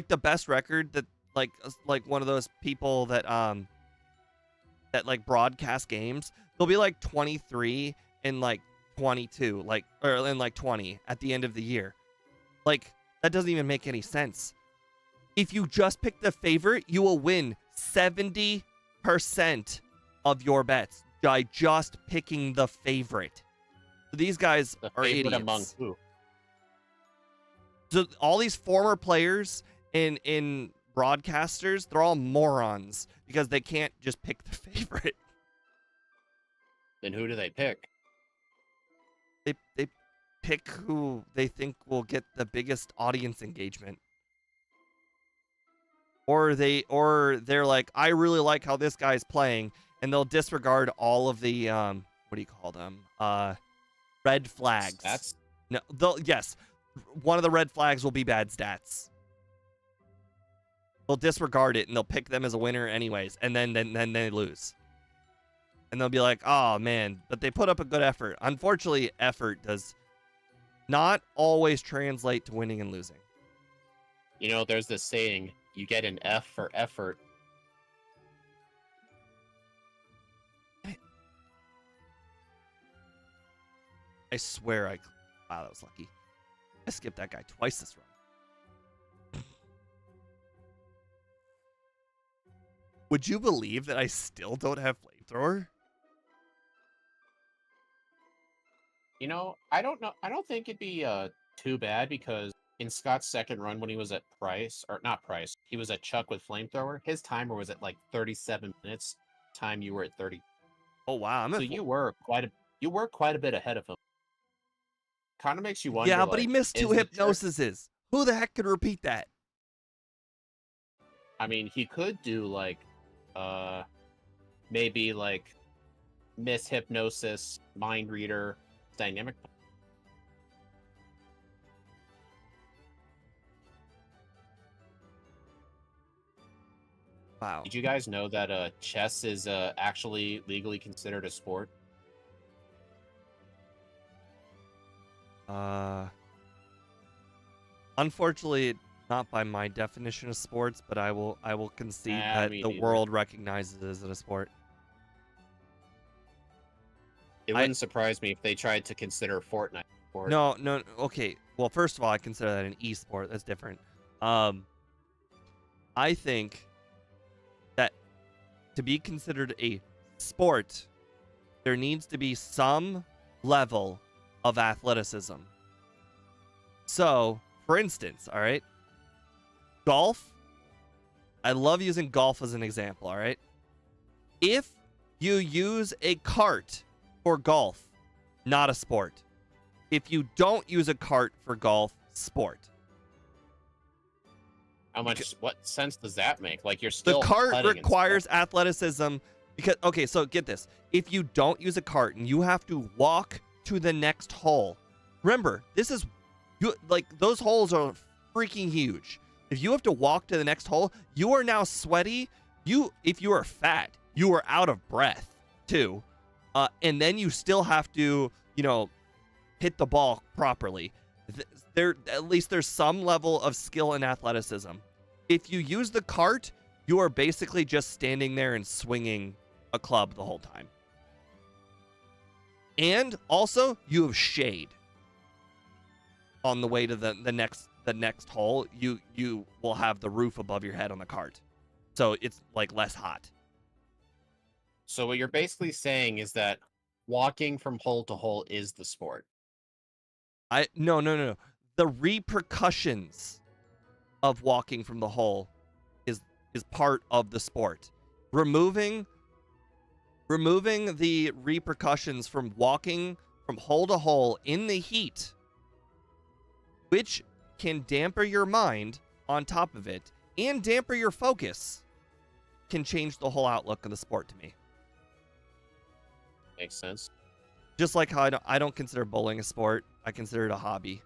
the best record that one of those people that broadcast games, they'll be 23 and 22, or 20 at the end of the year. That doesn't even make any sense. If you just pick the favorite, you will win 70% of your bets by just picking the favorite. So these guys are idiots. Among who? So all these former players in broadcasters, they're all morons because they can't just pick the favorite. Then who do they pick? They pick who they think will get the biggest audience engagement. Or they're like, I really like how this guy's playing, and they'll disregard all of the what do you call them? Red flags. Stats? No, yes. One of the red flags will be bad stats. They'll disregard it and they'll pick them as a winner anyways, and then they lose. And they'll be like, oh man, but they put up a good effort. Unfortunately, effort does not always translate to winning and losing. You know, there's this saying, you get an F for effort. I swear wow, that was lucky. I skipped that guy twice this run. Would you believe that I still don't have flamethrower? You know, I don't know. I don't think it'd be too bad because in Scott's second run when he was at Price, or not Price, he was at Chuck with flamethrower. His timer was at like 37 minutes. Time you were at 30. Oh wow, I'm So at you were quite a bit ahead of him. Kind of makes you wonder. yeah, but he Like, missed 2 is the trick? hypnosises. Who the heck could repeat that? I mean, he could do like, maybe like miss hypnosis, mind reader, dynamic. Wow. Did you guys know that chess is actually legally considered a sport? Unfortunately, not by my definition of sports, but I will concede that Me the neither. world recognizes it as a sport. It wouldn't surprise me if they tried to consider Fortnite a sport. No, okay. Well, first of all, I consider that an e-sport. That's different. I think that to be considered a sport, there needs to be some level of athleticism. So, for instance, all right, golf. I love using golf as an example, all right? If you use a cart for golf, not a sport. If you don't use a cart for golf, sport. What sense does that make? Like, you're still The cart putting and requires stuff. athleticism because, okay, so get this. If you don't use a cart and you have to walk to the next hole, remember, this is, like, those holes are freaking huge. If you have to walk to the next hole, you are now sweaty. If you are fat, you are out of breath, too. And then you still have to, hit the ball properly. At least there's some level of skill and athleticism. If you use the cart, you are basically just standing there and swinging a club the whole time. And also, you have shade on the way to the next hole. You will have the roof above your head on the cart, so it's like less hot. So what you're basically saying is that walking from hole to hole is the sport. No. The repercussions of walking from the hole is part of the sport. Removing the repercussions from walking from hole to hole in the heat, which can damper your mind on top of it and damper your focus, can change the whole outlook of the sport to me. Makes sense. Just like how I don't consider bowling a sport, I consider it a hobby.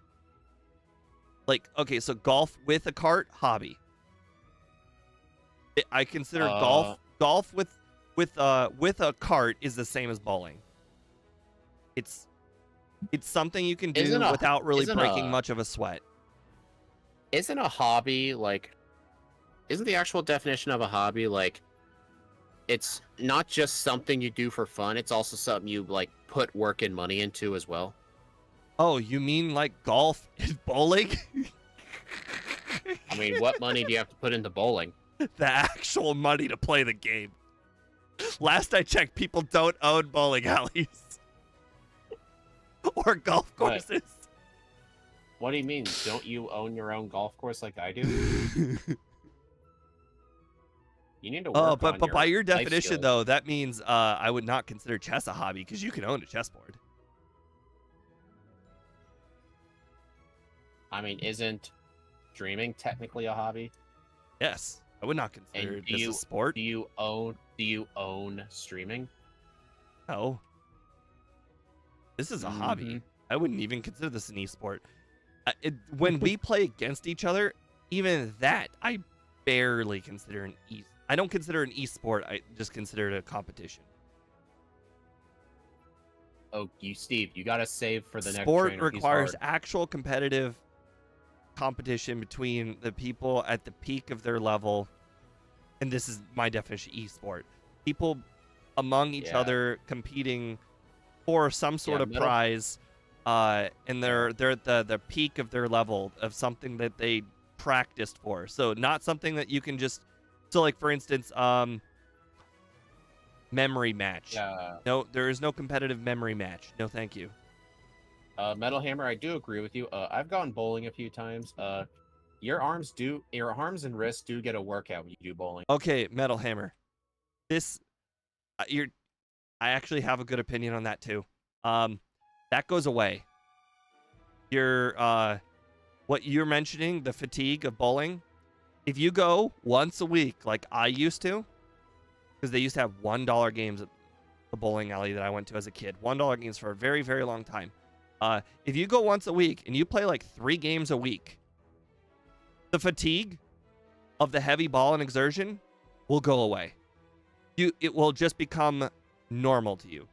Like, okay, so golf with a cart, hobby. I consider golf with a cart is the same as bowling. It's something you can do without really breaking much of a sweat. Isn't a hobby isn't the actual definition of a hobby like it's not just something you do for fun, it's also something you like put work and money into as well? Oh, you mean like golf is bowling? I mean, what money do you have to put into bowling? The actual money to play the game. Last I checked, people don't own bowling alleys or golf courses. What do you mean? Don't you own your own golf course like I do? You need to work but on by your life definition, skills. though, that means I would not consider chess a hobby because you can own a chessboard. I mean, isn't streaming technically a hobby? Yes, I would not consider this a sport. Do you own streaming? No. This is a hobby. I wouldn't even consider this an esport. When we play against each other, even that I barely consider an I don't consider an esport. I just consider it a competition. Oh, Steve, you gotta save for the next Sport trainer. requires actual competitive competition between the people at the peak of their level, and this is my definition of esport. People among each other competing for some sort of prize, and they're at the peak of their level of something that they practiced for. So not something that you can just, so like for instance, memory match. Yeah. No, there is no competitive memory match. No, thank you. Metal Hammer, I do agree with you. I've gone bowling a few times. Your arms and wrists do get a workout when you do bowling. Okay, Metal Hammer. This, you're. I actually have a good opinion on that too. That goes away. What you're mentioning, the fatigue of bowling. If you go once a week, like I used to, because they used to have $1 games at the bowling alley that I went to as a kid. $1 games for a very, very long time. If you go once a week and you play like 3 games a week, the fatigue of the heavy ball and exertion will go away. It will just become normal to you.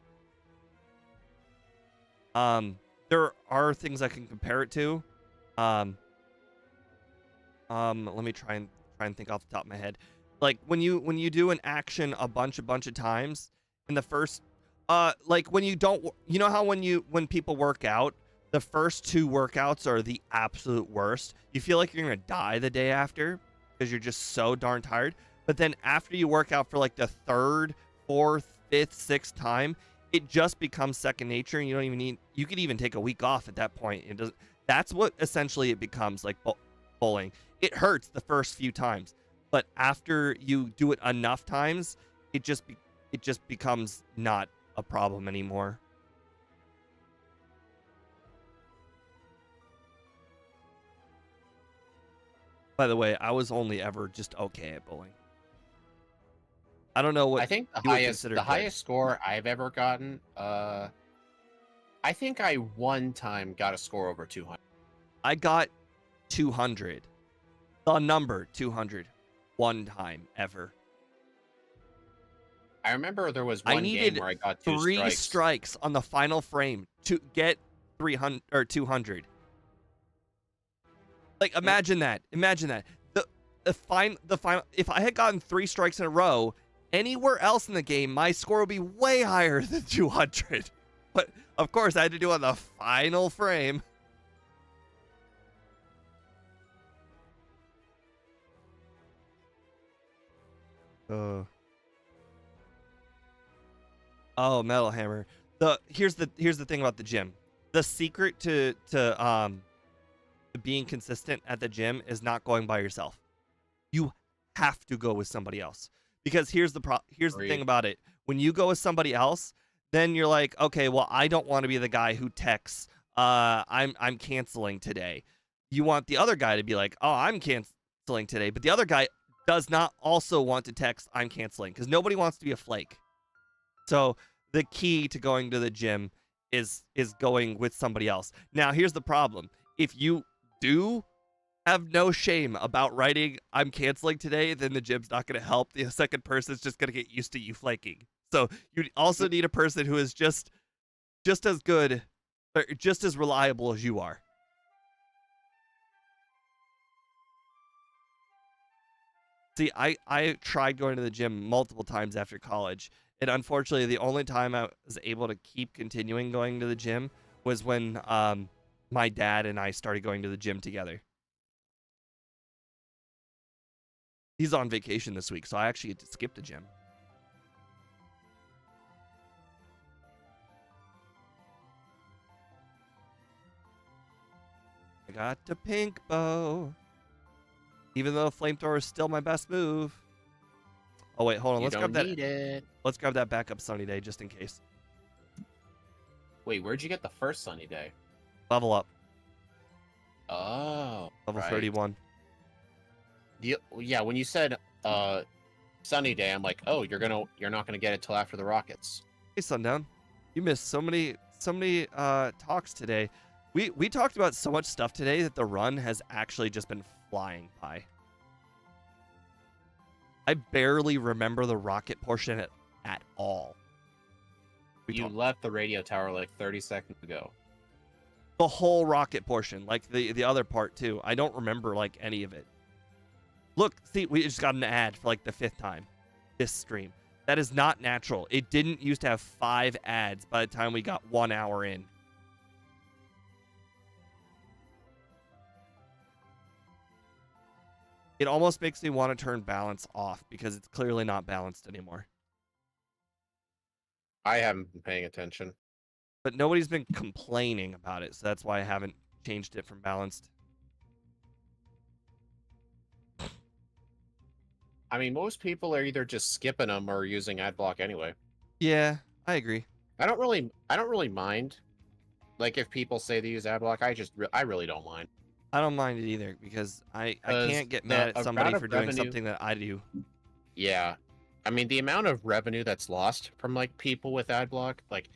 There are things I can compare it to. Let me try and think off the top of my head. Like when you do an action a bunch of times in the first, like when you don't, you know how when people work out, the first 2 workouts are the absolute worst. You feel like you're gonna die the day after because you're just so darn tired. But then after you work out for like the 3rd, 4th, 5th, 6th time, it just becomes second nature, and you don't even need. You could even take a week off at that point. It doesn't. That's what essentially it becomes like bowling. It hurts the first few times, but after you do it enough times, it just becomes not a problem anymore. By the way, I was only ever just okay at bowling. I don't know what I think you would consider the good. highest score I've ever gotten. I think I one time got a score over 200. I got 200. The number 200. One time ever. I remember there was I one needed game where I got 2 3 strikes on the final frame to get 300 or 200. Like imagine that. Imagine that. The final. If I had gotten 3 strikes in a row, anywhere else in the game, my score would be way higher than 200. But of course, I had to do it on the final frame. Oh, Metal Hammer. Here's the thing about the gym. The secret to being consistent at the gym is not going by yourself. You have to go with somebody else. Because here's the thing about it. When you go with somebody else, then you're like, okay, well, I don't want to be the guy who texts, I'm canceling today. You want the other guy to be like, oh, I'm canceling today. But the other guy does not also want to text, I'm canceling, because nobody wants to be a flake. So the key to going to the gym is going with somebody else. Now, here's the problem. If you do have no shame about writing, I'm canceling today, then the gym's not going to help. The second person's just going to get used to you flaking. So you also need a person who is just as good, or just as reliable as you are. See, I tried going to the gym multiple times after college, and unfortunately, the only time I was able to keep continuing going to the gym was when my dad and I started going to the gym together. He's on vacation this week, so I actually get to skip the gym. I got the pink bow. Even though flamethrower is still my best move. Oh wait, hold on. Let's grab that. Let's grab that backup sunny day just in case. Wait, where'd you get the first sunny day? Level up. Oh, level 31. Yeah, when you said sunny day, I'm like, oh, you're not gonna get it till after the rockets. Hey, Sundown, you missed so many talks today. We talked about so much stuff today that the run has actually just been flying by. I barely remember the rocket portion at all. You left the radio tower like 30 seconds ago. The whole rocket portion, like the other part too. I don't remember like any of it. Look, see, we just got an ad for like the 5th time this stream. That is not natural. It didn't used to have 5 ads by the time we got 1 hour in. It almost makes me want to turn balance off because it's clearly not balanced anymore. I haven't been paying attention. But nobody's been complaining about it, so that's why I haven't changed it from balanced. I mean, most people are either just skipping them or using ad block anyway. Yeah, I agree. I don't really mind. Like if people say they use ad block, I really don't mind. I don't mind it either because I 'Cause can't get mad at somebody amount of for doing revenue- something that I do. Yeah, I mean the amount of revenue that's lost from like people with ad block, like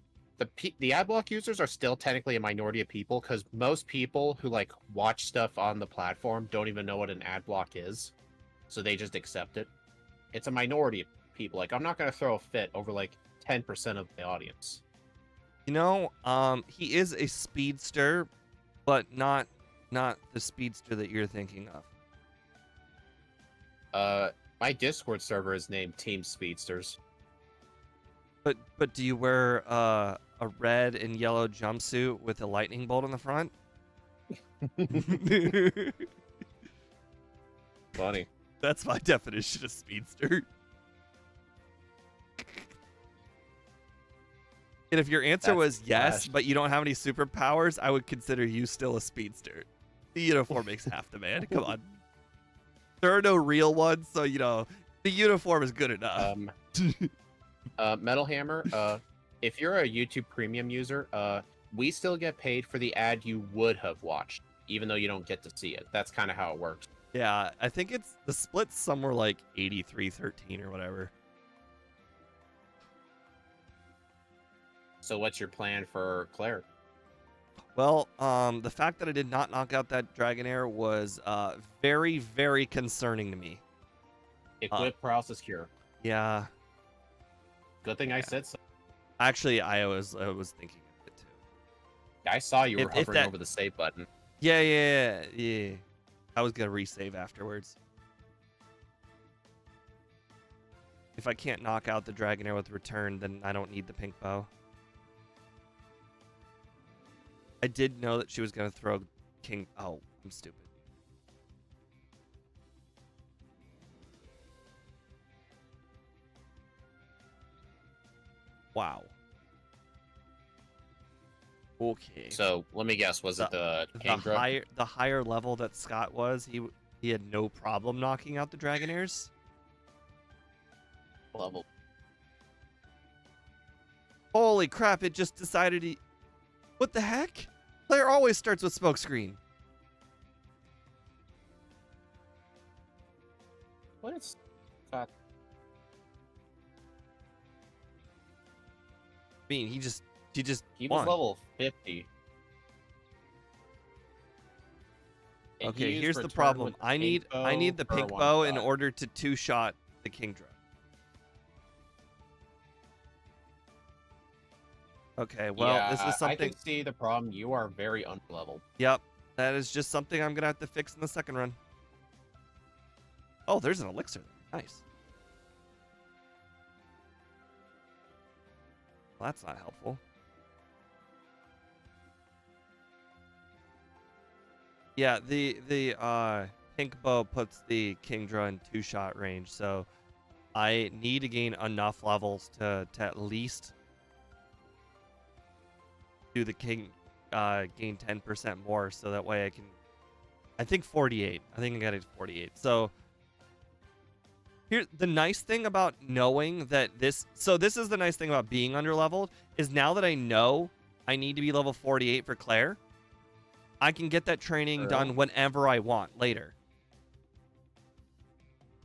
the ad block users are still technically a minority of people because most people who like watch stuff on the platform don't even know what an ad block is, so they just accept it. It's a minority of people. Like I'm not gonna throw a fit over like 10% of the audience. You know, he is a speedster, but not the speedster that you're thinking of. My Discord server is named Team Speedsters. But do you wear a red and yellow jumpsuit with a lightning bolt in the front? Funny. That's my definition of speedster. And if your answer That's was yes, flash. but you don't have any superpowers, I would consider you still a speedster. The uniform makes half the man. Come on. There are no real ones, so you know the uniform is good enough. Metal Hammer, if you're a YouTube Premium user, we still get paid for the ad you would have watched, even though you don't get to see it. That's kind of how it works. Yeah, I think it's the split's somewhere like 83-13 or whatever. So what's your plan for Claire? Well, the fact that I did not knock out that Dragonair was very, very concerning to me. Equip Paralysis Cure. Yeah. Good thing I said so. Actually, I was thinking of it too. I saw you were If hovering that- over the save button. Yeah. I was gonna resave afterwards. If I can't knock out the Dragonair with return, then I don't need the pink bow. I did know that she was gonna throw King. Oh, I'm stupid. Wow. Okay. So let me guess, was it the Kingdra? the higher level that Scott was, he had no problem knocking out the Dragonairs. Level. Holy crap! It just decided he. What the heck? Player always starts with smokescreen. What is Scott? I mean, he just He won. was level 50. And he Okay, used here's the return problem. with I need the for a pink bow in one-shot. order to two-shot the Kingdra. Okay, well, Yeah, this is I something. can see the problem. You are very unleveled. Yep, that is just something I'm gonna have to fix in the second run. Oh, there's an elixir there. Nice. Well, that's not helpful. Yeah, the pink bow puts the Kingdra in two-shot range, so I need to gain enough levels to at least do the king gain 10% more, so that way I can. I think 48. I think I got it to 48. So here, the nice thing about knowing that this. So this is the nice thing about being underleveled is now that I know I need to be level 48 for Claire, I can get that training done whenever I want later.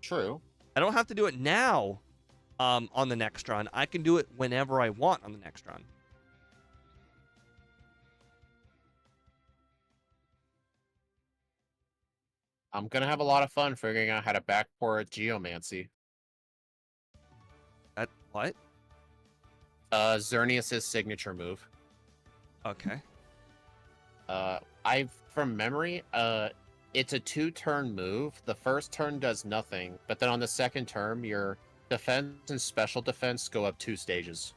True. I don't have to do it now on the next run. I can do it whenever I want on the next run. I'm gonna have a lot of fun figuring out how to backport Geomancy. What? Xerneas' signature move. Okay. From memory, it's a 2-turn move. The first turn does nothing, but then on the second turn, your defense and special defense go up 2 stages.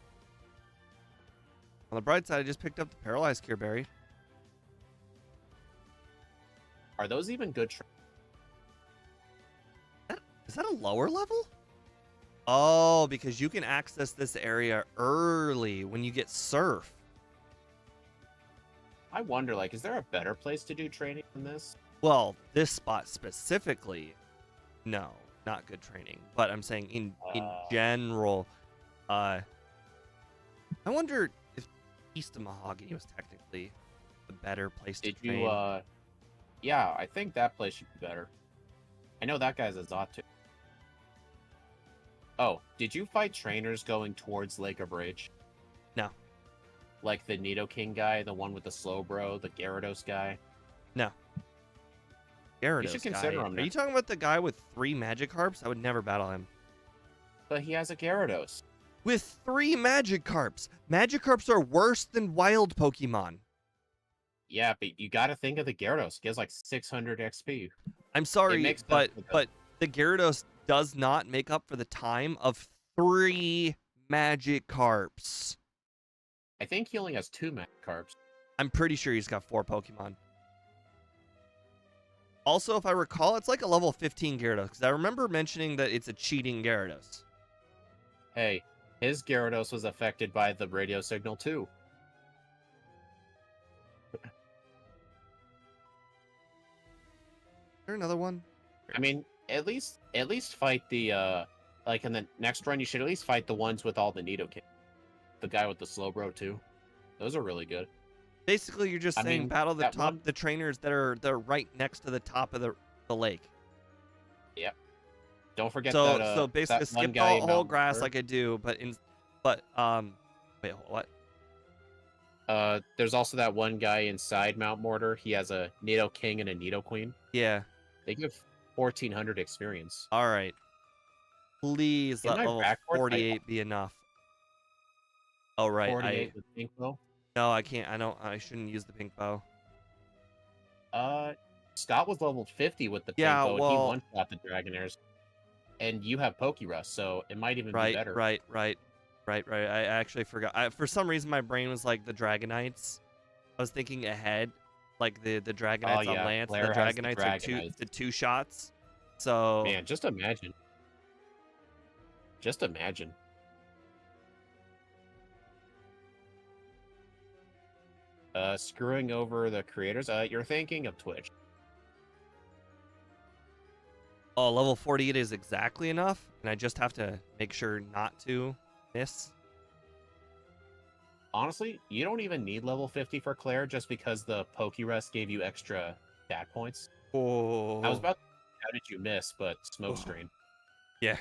On the bright side, I just picked up the Paralyzed Cure Berry. Are those even good? Is that a lower level? Oh, because you can access this area early when you get surf. I wonder, like, is there a better place to do training than this? Well, this spot specifically, no, not good training. But I'm saying in general, I wonder if East of Mahogany was technically a better place to Did train. you, yeah, I think that place should be better. I know that guy's a Zatu. Oh, did you fight trainers going towards Lake of Rage? No. Like the Nidoking guy, the one with the slow bro, the Gyarados guy? No. Gyarados You should consider guy. him Are you talking about the guy with 3 Magikarps? I would never battle him. But he has a Gyarados. With 3 Magikarps. Magikarps are worse than wild Pokemon. Yeah, but you gotta think of the Gyarados. He has like 600 XP. I'm sorry, but the Gyarados does not make up for the time of 3 Magikarps. I think he only has 2 Magikarps. I'm pretty sure he's got 4 Pokemon. Also, if I recall, it's like a level 15 Gyarados, because I remember mentioning that it's a cheating Gyarados. Hey, his Gyarados was affected by the radio signal too. Is there another one? I mean, at least fight the like in the next run you should at least fight the ones with all the Nidoking. The guy with the Slowbro too. Those are really good. Basically, you're just saying battle the trainers that are right next to the top of the lake. Yep. Don't forget so basically that skip the whole grass like I do, but wait, what? There's also that one guy inside Mount Mortar. He has a Nidoking and a Nidoqueen. Yeah. They give 1400 experience. All right. Please let level 48 be enough. Oh right, 48 with pink bow. No, I can't. I shouldn't use the pink bow. Scott was level 50 with the pink bow, and he one-shot the Dragonairs. And you have Pokerust, so it might even be better. Right. I actually forgot. For some reason, my brain was like the Dragonites. I was thinking ahead, like the Dragonites on Lance. Claire the Dragonites are two shots. So man, just imagine. Just imagine. Screwing over the creators. You're thinking of Twitch. Oh, level 48 is exactly enough, and I just have to make sure not to miss. Honestly, you don't even need level 50 for Claire just because the Pokerust gave you extra stat points. Oh. I was about to say, how did you miss, but smokescreen. Yeah.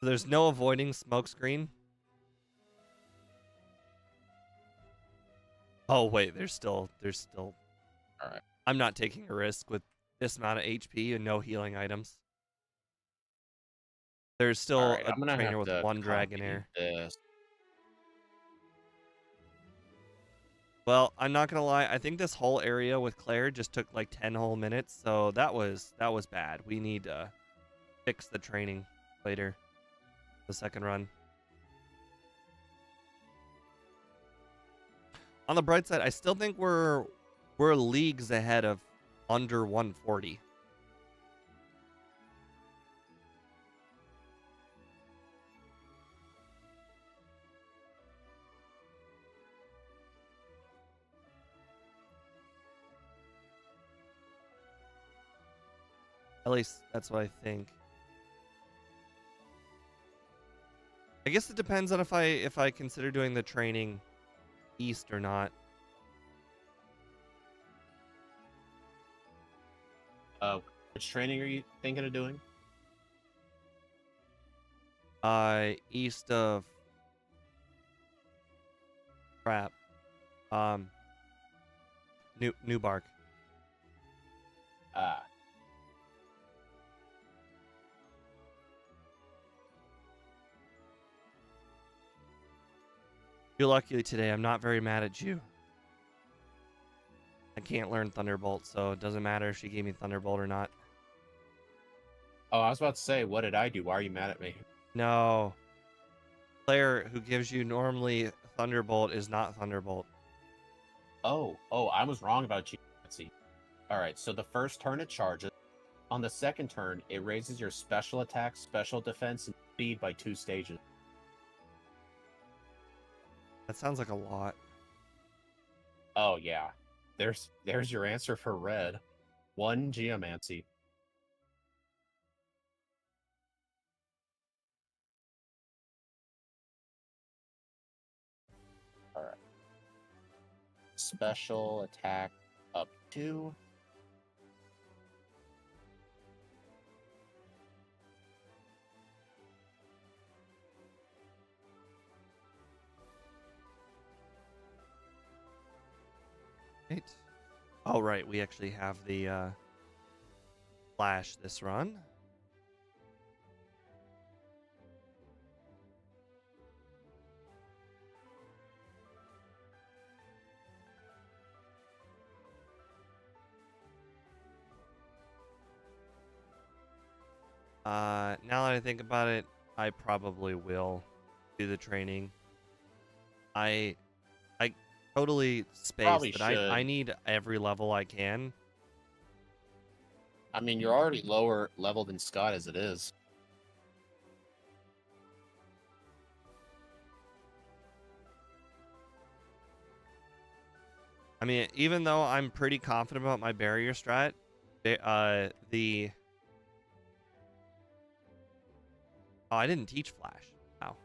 There's no avoiding smokescreen. Oh wait, there's still. All right. I'm not taking a risk with this amount of HP and no healing items. There's still a trainer with 1 Dragonair. Well, I'm not gonna lie. I think this whole area with Claire just took like 10 whole minutes, so that was bad. We need to fix the training later, the second run. On the bright side, I still think we're leagues ahead of under 140. At least that's what I think. I guess it depends on if I consider doing the training east or not. Which training are you thinking of doing? East of crap. New Bark. You're lucky today. I'm not very mad at you. I can't learn Thunderbolt, so it doesn't matter if she gave me Thunderbolt or not. Oh, I was about to say, what did I do? Why are you mad at me? No. Player who gives you normally Thunderbolt is not Thunderbolt. Oh, I was wrong about you. Let's see. All right, so the first turn it charges. On the second turn, it raises your special attack, special defense, and speed by 2 stages. That sounds like a lot. Oh yeah. There's your answer for red. 1 Geomancy. Alright. Special attack up 2. Right. Oh, right. We actually have the flash this run. Now that I think about it, I probably will do the training. I totally spaced, Probably but should. I need every level I can. I mean, you're already lower level than Scott as it is. I mean, even though I'm pretty confident about my barrier strat, oh, I didn't teach flash. Wow.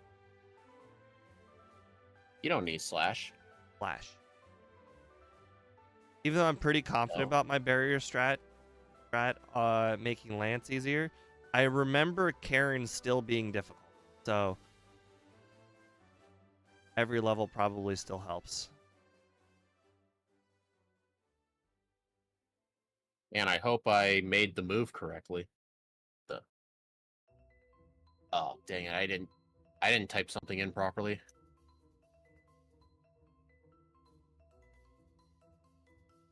You don't need Slash. Flash. Even though I'm pretty confident about my barrier strat, making Lance easier, I remember Karen still being difficult. So every level probably still helps. And I hope I made the move correctly. Oh, dang it. I didn't type something in properly.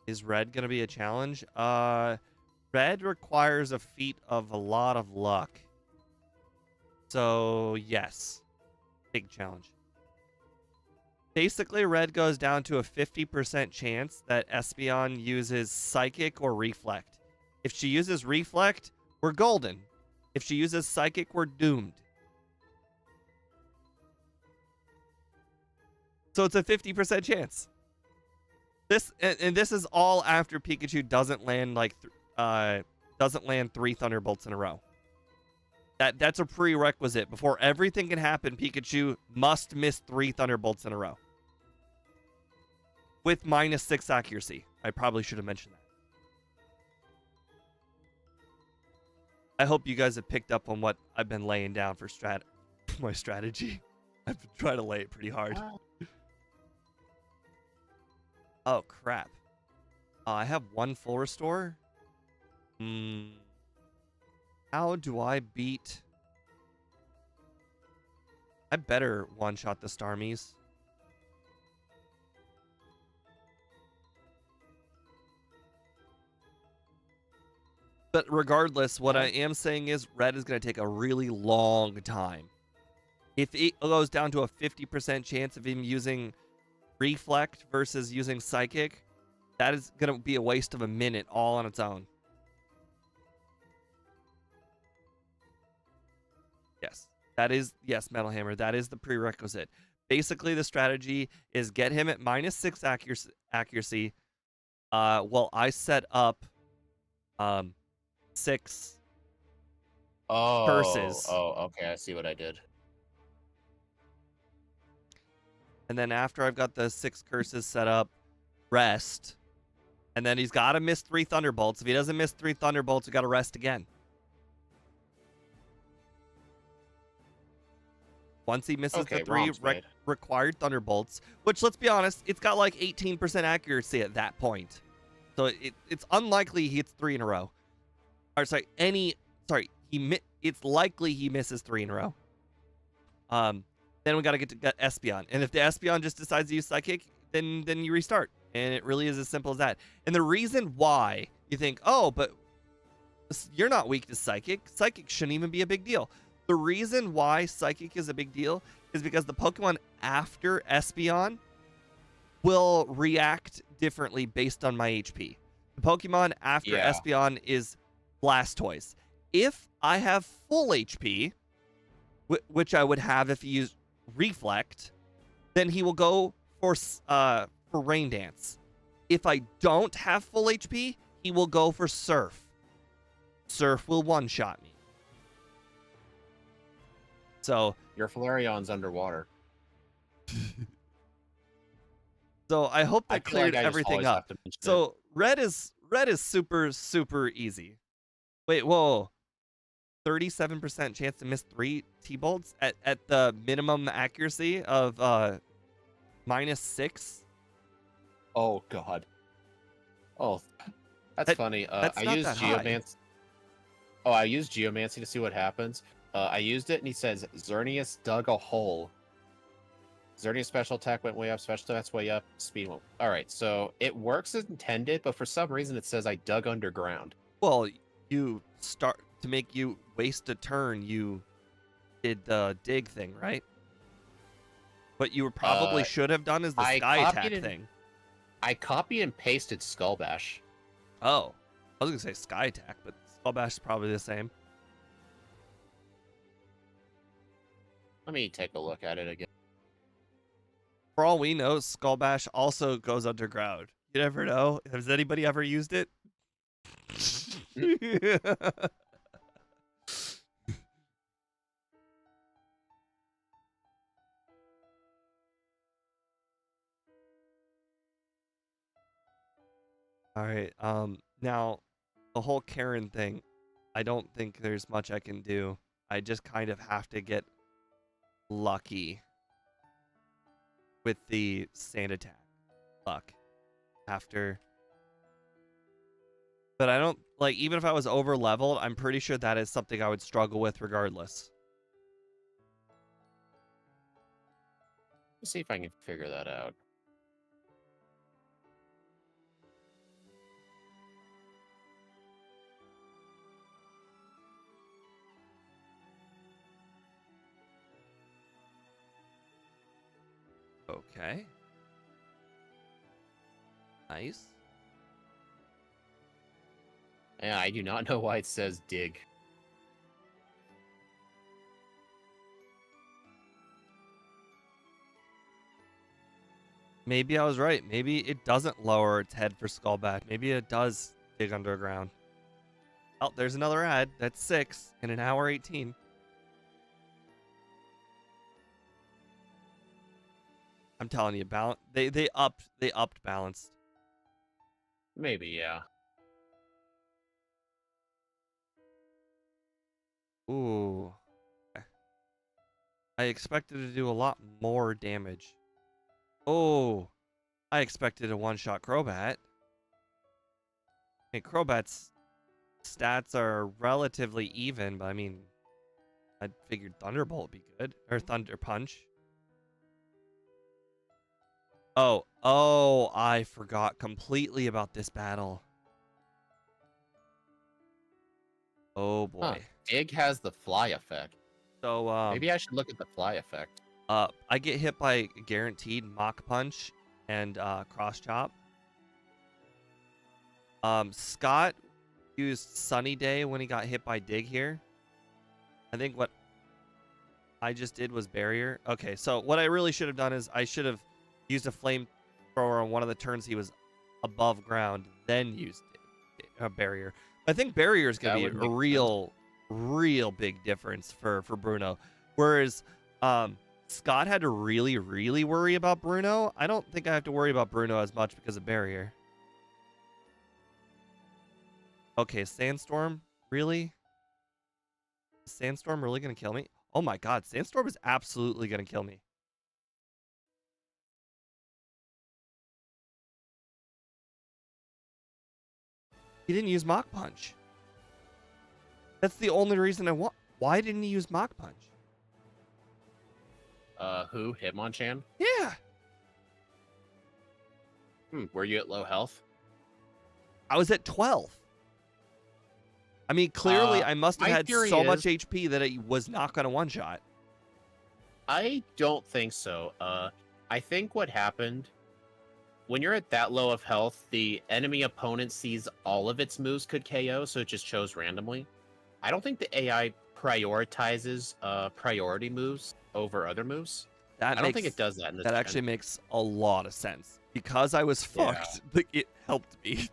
Is red going to be a challenge? Red requires a feat of a lot of luck. So, yes. Big challenge. Basically, red goes down to a 50% chance that Espeon uses Psychic or Reflect. If she uses Reflect, we're golden. If she uses Psychic, we're doomed. So it's a 50% chance. This is all after Pikachu doesn't land doesn't land 3 Thunderbolts in a row. That's a prerequisite. Before everything can happen, Pikachu must miss 3 Thunderbolts in a row. With -6 accuracy. I probably should have mentioned that. I hope you guys have picked up on what I've been laying down for my strategy. I've been trying to lay it pretty hard. Oh, crap. I have 1 full restore. How do I beat... I better one-shot the Starmies. But regardless, what I am saying is red is going to take a really long time. If it goes down to a 50% chance of him using Reflect versus using Psychic, that is going to be a waste of a minute all on its own. Yes, Metal Hammer, that is the prerequisite. Basically, the strategy is get him at -6 accuracy while I set up 6 curses. Oh, okay, I see what I did. And then after I've got the 6 curses set up, rest. And then he's got to miss 3 Thunderbolts. If he doesn't miss 3 Thunderbolts, we got to rest again. Once he misses the 3 required Thunderbolts, which, let's be honest, it's got like 18% accuracy at that point. So it's unlikely he hits 3 in a row. Or sorry, it's likely he misses 3 in a row. Then we got to get Espeon. And if the Espeon just decides to use Psychic, then you restart. And it really is as simple as that. And the reason why you think, oh, but you're not weak to Psychic. Psychic shouldn't even be a big deal. The reason why Psychic is a big deal is because the Pokemon after Espeon will react differently based on my HP. The Pokemon after Espeon is Blastoise. If I have full HP, which I would have if he used Reflect, then he will go for Rain Dance. If I don't have full HP, he will go for Surf. Surf will one-shot me. So Your Flareon's underwater. So I hope that cleared I just everything always up. have to mention it. So red is super easy. Wait, whoa. 37% chance to miss 3 T-bolts at the minimum accuracy of -6. Oh god. Oh, that's funny. That's I not used that high. Geomancy. Oh, I used Geomancy to see what happens. I used it, and he says Xerneas dug a hole. Xerneas special attack went way up, special attack's way up, speed went. All right, so it works as intended, but for some reason it says I dug underground. Well, you start to make you waste a turn. You did the dig thing, right? What you probably should have done is the sky attack thing. I copy and pasted Skull Bash. Oh, I was gonna say sky attack, but Skull Bash is probably the same. Let me take a look at it again. For all we know, Skull Bash also goes underground. You never know. Has anybody ever used it? All right. Now, the whole Karen thing, I don't think there's much I can do. I just kind of have to get lucky with the sand attack. Luck. After. But I don't, like, even if I was over leveled, I'm pretty sure that is something I would struggle with regardless. Let's see if I can figure that out. Okay. Nice. Yeah, I do not know why it says dig. Maybe I was right. Maybe it doesn't lower its head for Skullback. Maybe it does dig underground. Oh, there's another ad. That's 6 in an hour 18. I'm telling you, they upped balanced. Maybe, yeah. Ooh. I expected to do a lot more damage. Oh. I expected a one-shot Crobat. Hey, Crobat's stats are relatively even, but I mean, I figured Thunderbolt would be good. Or Thunder Punch. Oh, I forgot completely about this battle. Oh boy. Huh. Dig has the fly effect. So maybe I should look at the fly effect. I get hit by guaranteed Mach Punch and Cross Chop. Scott used Sunny Day when he got hit by Dig here. I think what I just did was Barrier. Okay, so what I really should have done is I should have used a Flamethrower on one of the turns he was above ground, then used a Barrier. I think Barrier is going to be a real big difference for Bruno. Whereas Scott had to really worry about Bruno. I don't think I have to worry about Bruno as much because of Barrier. Okay, Sandstorm? Really? Is Sandstorm really going to kill me? Oh my god, Sandstorm is absolutely going to kill me. He didn't use Mach Punch. That's the only reason I want. Why didn't he use Mach Punch? Who? Hitmonchan? Yeah. Were you at low health? I was at 12. I mean, clearly I must have had so much HP that it was not going to one-shot. I don't think so. I think what happened when you're at that low of health, the enemy opponent sees all of its moves could KO, so it just chose randomly. I don't think the AI prioritizes priority moves over other moves. That I don't think makes it does that in this that gen. actually makes a lot of sense because I was Yeah. fucked. Like, it helped me.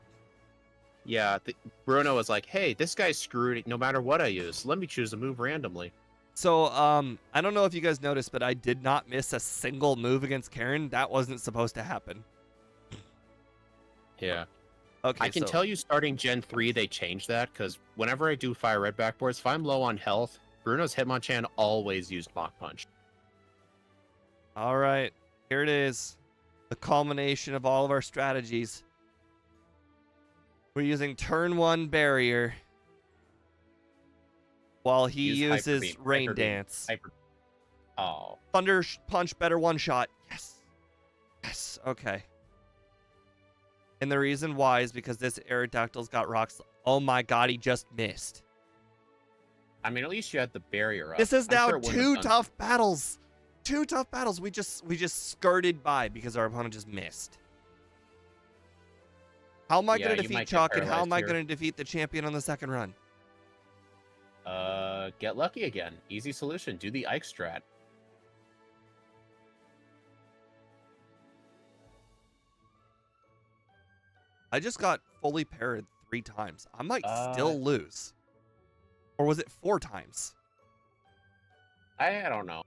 Yeah, Bruno was like, "Hey, this guy's screwed. No matter what I use, let me choose a move randomly." So I don't know if you guys noticed, but I did not miss a single move against Karen. That wasn't supposed to happen. Yeah. Okay, I can tell you starting Gen 3, they changed that, because whenever I do Fire Red backboards, if I'm low on health, Bruno's Hitmonchan always used Mach Punch. All right, here it is. The culmination of all of our strategies. We're using turn 1 barrier while he Use uses Hyper Beam, Rain Hyper Beam, Dance. Oh. Thunder Punch, better one shot. Yes. Yes. Okay. And the reason why is because this Aerodactyl's got rocks. Oh my god, he just missed. I mean, at least you had the barrier up. This is I'm now sure it wouldn't two have done- tough battles. Two tough battles. We just skirted by because our opponent just missed. How am I Yeah, going to you defeat might get Chalk, and how paralyzed am I here. going to defeat the champion on the second run? Get lucky again. Easy solution. Do the Ike strat. I just got fully parried 3 times. I might Uh, still lose. Or was it 4 times? I don't know.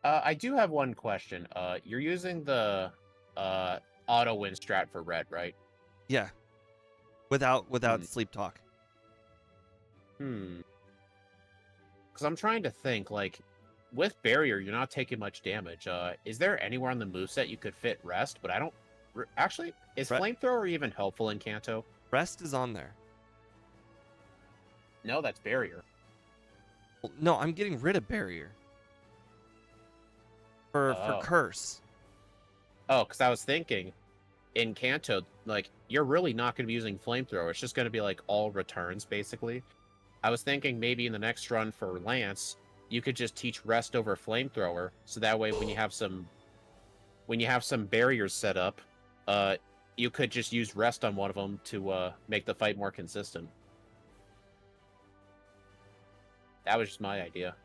I do have one question. You're using the auto win strat for red, right? Yeah. Without sleep talk. Because I'm trying to think, like, with barrier, you're not taking much damage. Is there anywhere on the moveset you could fit rest? But I don't... Actually, is flamethrower even helpful in Kanto? Rest is on there. No, that's barrier. Well, no, I'm getting rid of barrier. For curse. Oh, because I was thinking, in Kanto, like, you're really not going to be using flamethrower. It's just going to be, like, all returns, basically. I was thinking maybe in the next run for Lance, you could just teach rest over flamethrower, so that way when you have some barriers set up, you could just use rest on one of them to make the fight more consistent. That was just my idea.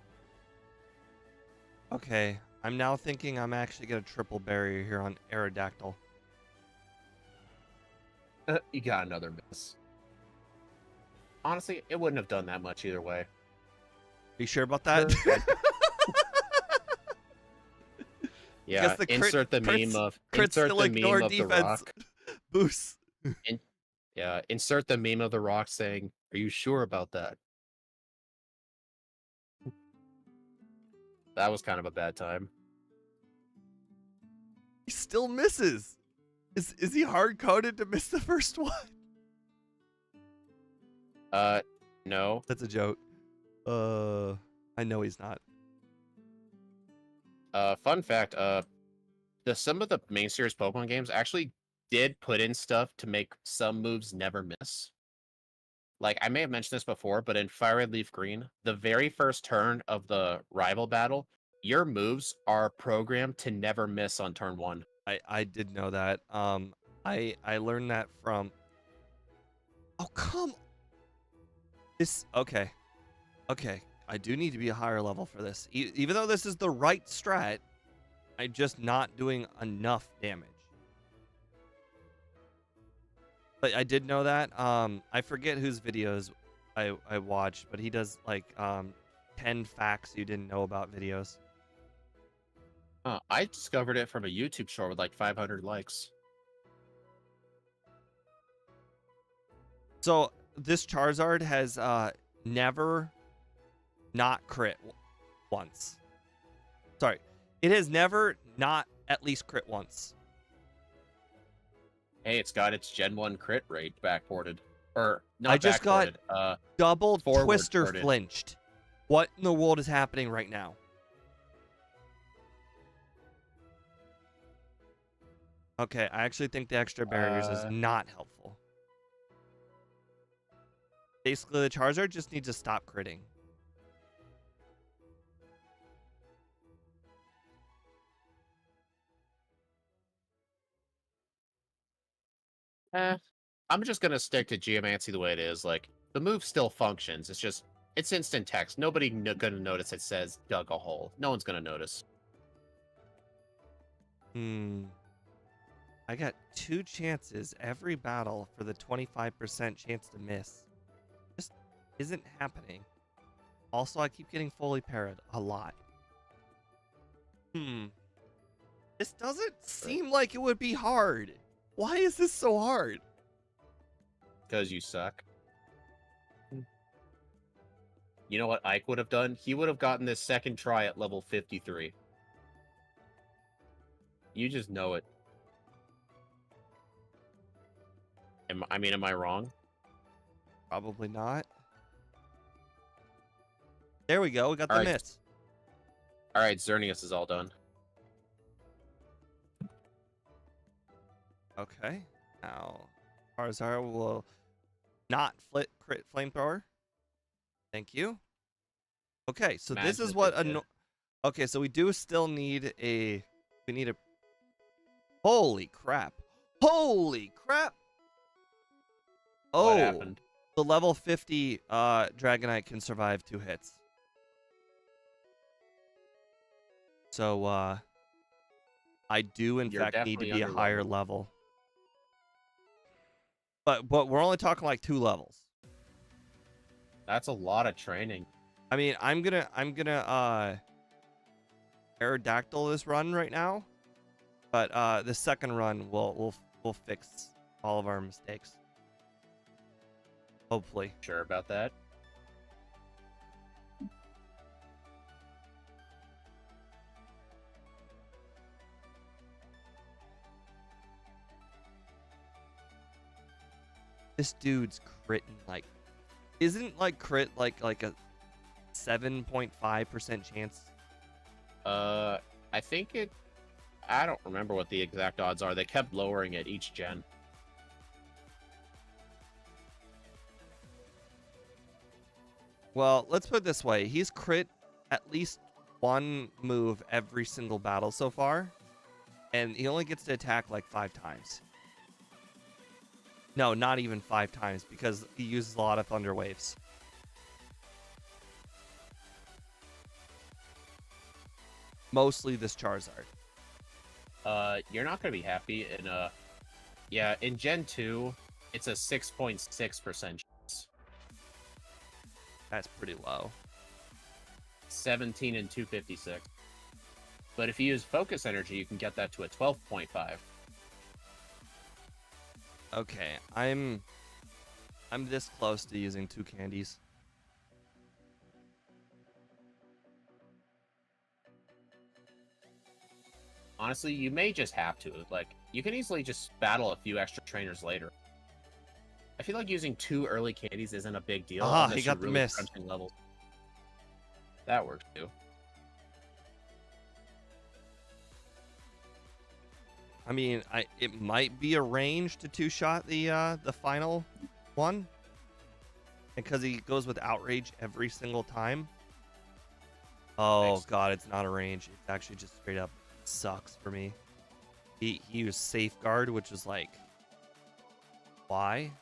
Okay, I'm now thinking I'm actually going to triple barrier here on Aerodactyl. You got another miss. Honestly, it wouldn't have done that much either way. You sure about that? Yeah, insert the meme of the rock. Boost. Yeah, insert the meme of the rock saying, "Are you sure about that?" That was kind of a bad time. He still misses. Is he hard coded to miss the first one? No. That's a joke. I know he's not. Fun fact, some of the main series Pokemon games actually did put in stuff to make some moves never miss. Like, I may have mentioned this before, but in Fire Red Leaf Green, the very first turn of the rival battle, your moves are programmed to never miss on turn 1. I did know that. I learned that from... Oh, come... Okay. Okay. I do need to be a higher level for this. Even though this is the right strat, I'm just not doing enough damage. But I did know that. I forget whose videos I watched, but he does like 10 facts you didn't know about videos. I discovered it from a YouTube short with like 500 likes. So this Charizard has never not crit once. Sorry. It has never not at least crit once. Hey, it's got its Gen 1 crit rate backported. Or, not I just backported, got double Twister forward-ported. flinched. What in the world is happening right now? Okay, I actually think the extra barriers is not helpful. Basically, the Charizard just needs to stop critting. Eh, I'm just gonna stick to Geomancy the way it is. Like, the move still functions. It's just, it's instant text. Nobody gonna notice it says dug a hole. No one's gonna notice. I got 2 chances every battle for the 25% chance to miss. Just isn't happening. Also, I keep getting fully parried a lot. This doesn't seem like it would be hard. Why is this so hard? Because you suck. You know what Ike would have done? He would have gotten this second try at level 53. You just know it. Am I wrong? Probably not. There we go. We got the Alright. miss. Alright, Xerneas is all done. Okay. Now, Charizard will not crit flamethrower. Thank you. Okay, so this is what okay, so we do still need a holy crap. Holy crap. Oh, what happened? The level 50 Dragonite can survive 2 hits. So I do in fact need to be a higher level. But we're only talking like 2 levels. That's a lot of training. I mean, I'm gonna Aerodactyl this run right now, but the second run we'll fix all of our mistakes. Hopefully. Sure about that? This dude's critting like, isn't like crit like a 7.5% chance? I think it. I don't remember what the exact odds are. They kept lowering it each gen. Well, let's put it this way. He's crit at least 1 move every single battle so far, and he only gets to attack like 5 times. No, not even 5 times, because he uses a lot of Thunder Waves. Mostly this Charizard. You're not gonna be happy in yeah, in Gen 2, it's a 6.6% chance. That's pretty low. 17 and 256. But if you use Focus Energy, you can get that to a 12.5. Okay, I'm this close to using 2 candies. Honestly, you may just have to. Like, you can easily just battle a few extra trainers later. I feel like using 2 early candies isn't a big deal. He got the miss. Levels. That works too. I mean, it might be a range to 2-shot the final one, because he goes with Outrage every single time. Oh Thanks. God, it's not a range. It's actually just straight up sucks for me. He used Safeguard, which is like, why?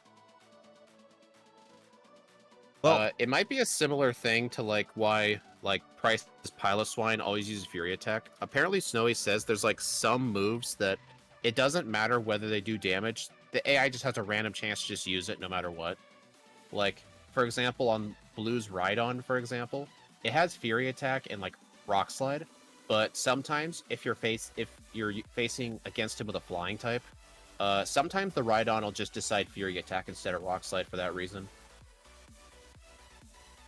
Well, it might be a similar thing to like why like Price's Piloswine always uses Fury Attack. Apparently, Snowy says there's like some moves that it doesn't matter whether they do damage. The AI just has a random chance to just use it no matter what. Like, for example, on Blue's Rhydon, for example, it has Fury Attack and like Rock Slide. But sometimes if you're facing against him with a flying type, sometimes the Rhydon will just decide Fury Attack instead of Rock Slide for that reason.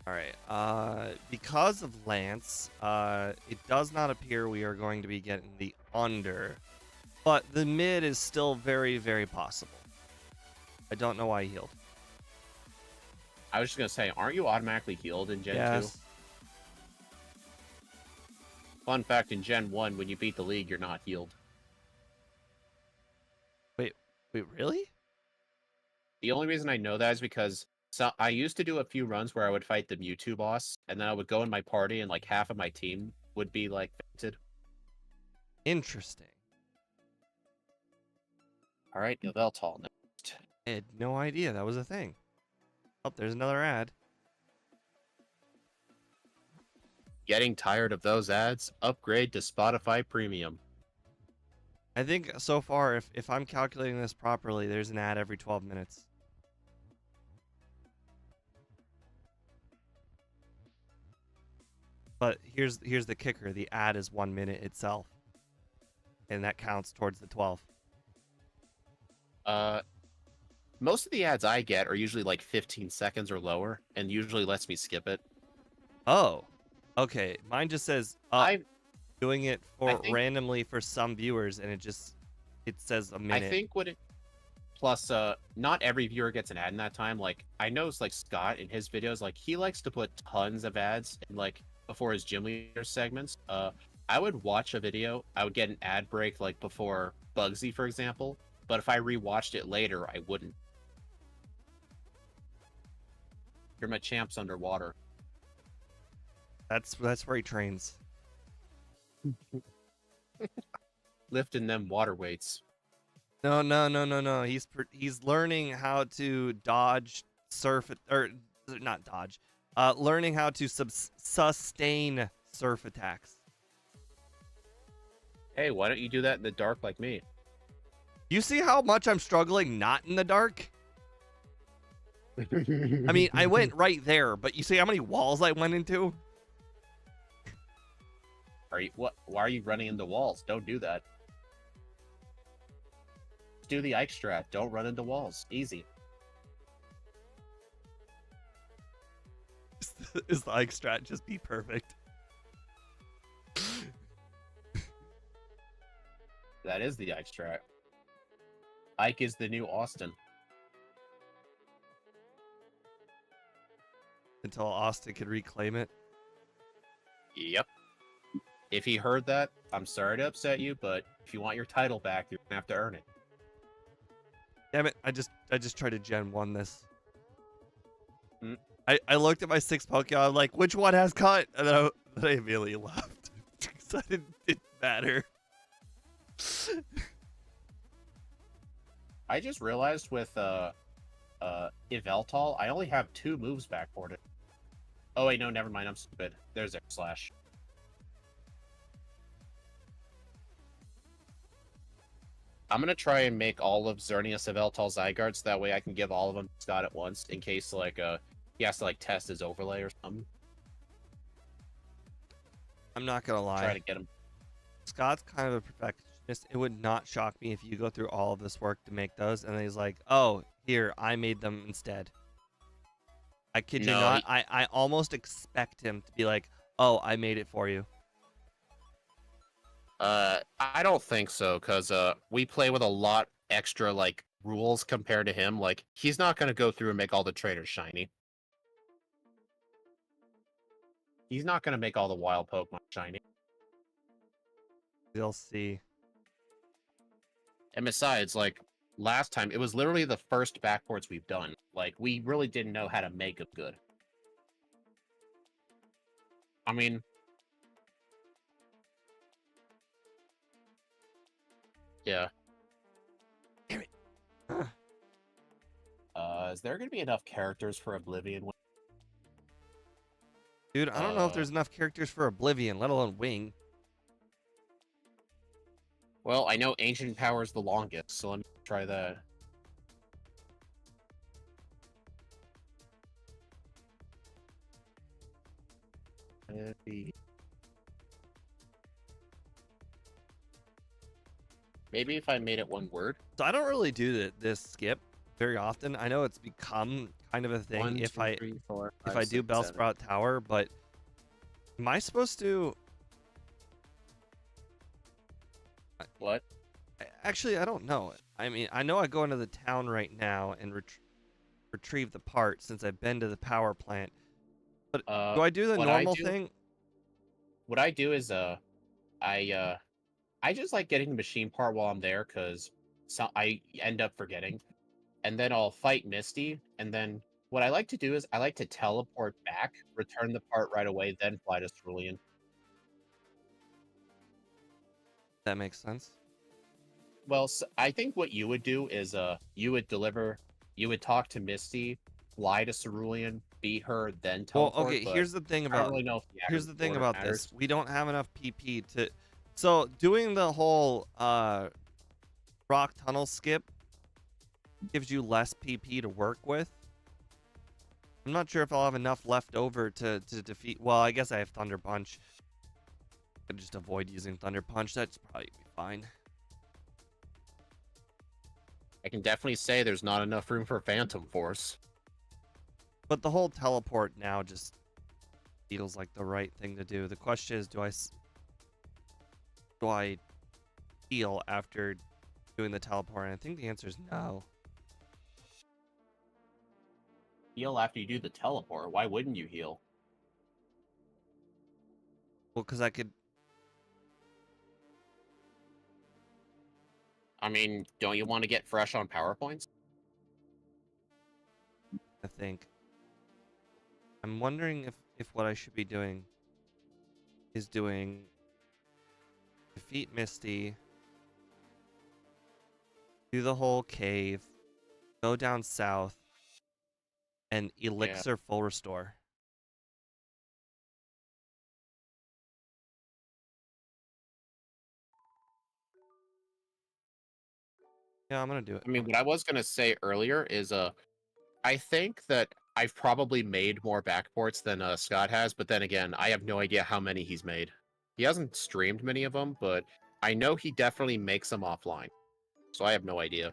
All right. Because of Lance, it does not appear we are going to be getting the under, but the mid is still very, very possible. I don't know why he healed. I was just gonna say, aren't you automatically healed in Gen 2? Fun fact, in Gen 1, when you beat the league, you're not healed. Wait, really? The only reason I know that is because I used to do a few runs where I would fight the Mewtwo boss, and then I would go in my party, and like half of my team would be like fainted. Interesting. All right, Yveltal next. I had no idea that was a thing. Oh, there's another ad. Getting tired of those ads? Upgrade to Spotify Premium. I think so far, if I'm calculating this properly, there's an ad every 12 minutes. But here's the kicker: the ad is 1 minute itself, and that counts towards the 12. Most of the ads I get are usually like 15 seconds or lower, and usually lets me skip it. Oh, okay. Mine just says I doing it I for think randomly for some viewers, and it says a I minute. think what it plus not every viewer gets an ad in that time. Like I know like Scott in his videos, like he likes to put tons of ads in like before his gym leader segments. I would watch a video, I would get an ad break like before Bugsy, for example, but if I rewatched it later, I wouldn't. You're my champs underwater. That's where he trains. Lifting them water weights. No. He's learning how to dodge, surf, or not dodge. Learning how to sustain surf attacks. Hey, why don't you do that in the dark like me? You see how much I'm struggling not in the dark? I mean, I went right there, but you see how many walls I went into? Why are you running into walls? Don't do that. Do the Ike strat. Don't run into walls. Easy. Is the Ike strat just be perfect? That is the Ike strat. Ike is the new Austin. Until Austin could reclaim it. Yep. If he heard that, I'm sorry to upset you, but if you want your title back, you're gonna have to earn it. Damn it! I just tried to Gen 1 this. Mm. I looked at my 6 Pokemon, I'm like, which one has cut? And then I immediately left. Because it didn't matter. I just realized with Yveltal, I only have 2 moves backported. Oh wait, no, never mind. I'm stupid. There's Air Slash. I'm gonna try and make all of Xerneas Yveltal Zygardes. That way I can give all of them to Scott at once, in case like he has to like test his overlay or something. I'm not gonna lie. Try to get him. Scott's kind of a perfectionist. It would not shock me if you go through all of this work to make those, and then he's like, "Oh, here, I made them instead." I kid you not. I almost expect him to be like, "Oh, I made it for you." I don't think so, because we play with a lot extra like rules compared to him. Like he's not gonna go through and make all the traders shiny. He's not gonna make all the wild Pokemon shiny. You'll see. And besides, like last time, it was literally the first backports we've done. Like we really didn't know how to make them good. I mean, yeah. Damn it. Is there gonna be enough characters for Oblivion? Dude, I don't know if there's enough characters for Oblivion, let alone Wing. Well, I know Ancient Power is the longest, so let me try that. Maybe if I made it one word. So I don't really do this skip very often. I know it's become kind of a thing 1, 2, if I 3, 4, if 5, I do 6, 7. Bellsprout Tower, but am I supposed to? What? Actually, I don't know. I mean, I know I go into the town right now and retrieve the part since I've been to the power plant. But do I do the normal thing? What I do is I just like getting the machine part while I'm there because I end up forgetting, and then I'll fight Misty, and then what I like to do is I like to teleport back, return the part right away, then fly to Cerulean. That makes sense. Well, I think what you would do is you would deliver You would talk to Misty, fly to Cerulean, beat her, then Well, teleport. okay, But here's the thing I don't about really know if here's the thing order about this. matters. We don't have enough PP to so doing the whole rock tunnel skip gives you less PP to work with. I'm not sure if I'll have enough left over to defeat. Well, I guess I have Thunder Punch. I could just avoid using Thunder Punch. That's probably be fine. I can definitely say there's not enough room for Phantom Force. But the whole teleport now just feels like the right thing to do. The question is, do I heal after doing the teleport? And I think the answer is no. Heal after you do the teleport. Why wouldn't you heal? Well, because I could. I mean, don't you want to get fresh on power points? I think. I'm wondering if what I should be doing is doing defeat Misty, do the whole cave, go down south, and elixir full restore. Yeah, I'm gonna do it. I mean, what I was gonna say earlier is I think that I've probably made more backports than Scott has, but then again, I have no idea how many he's made. He hasn't streamed many of them, but I know he definitely makes them offline. So I have no idea.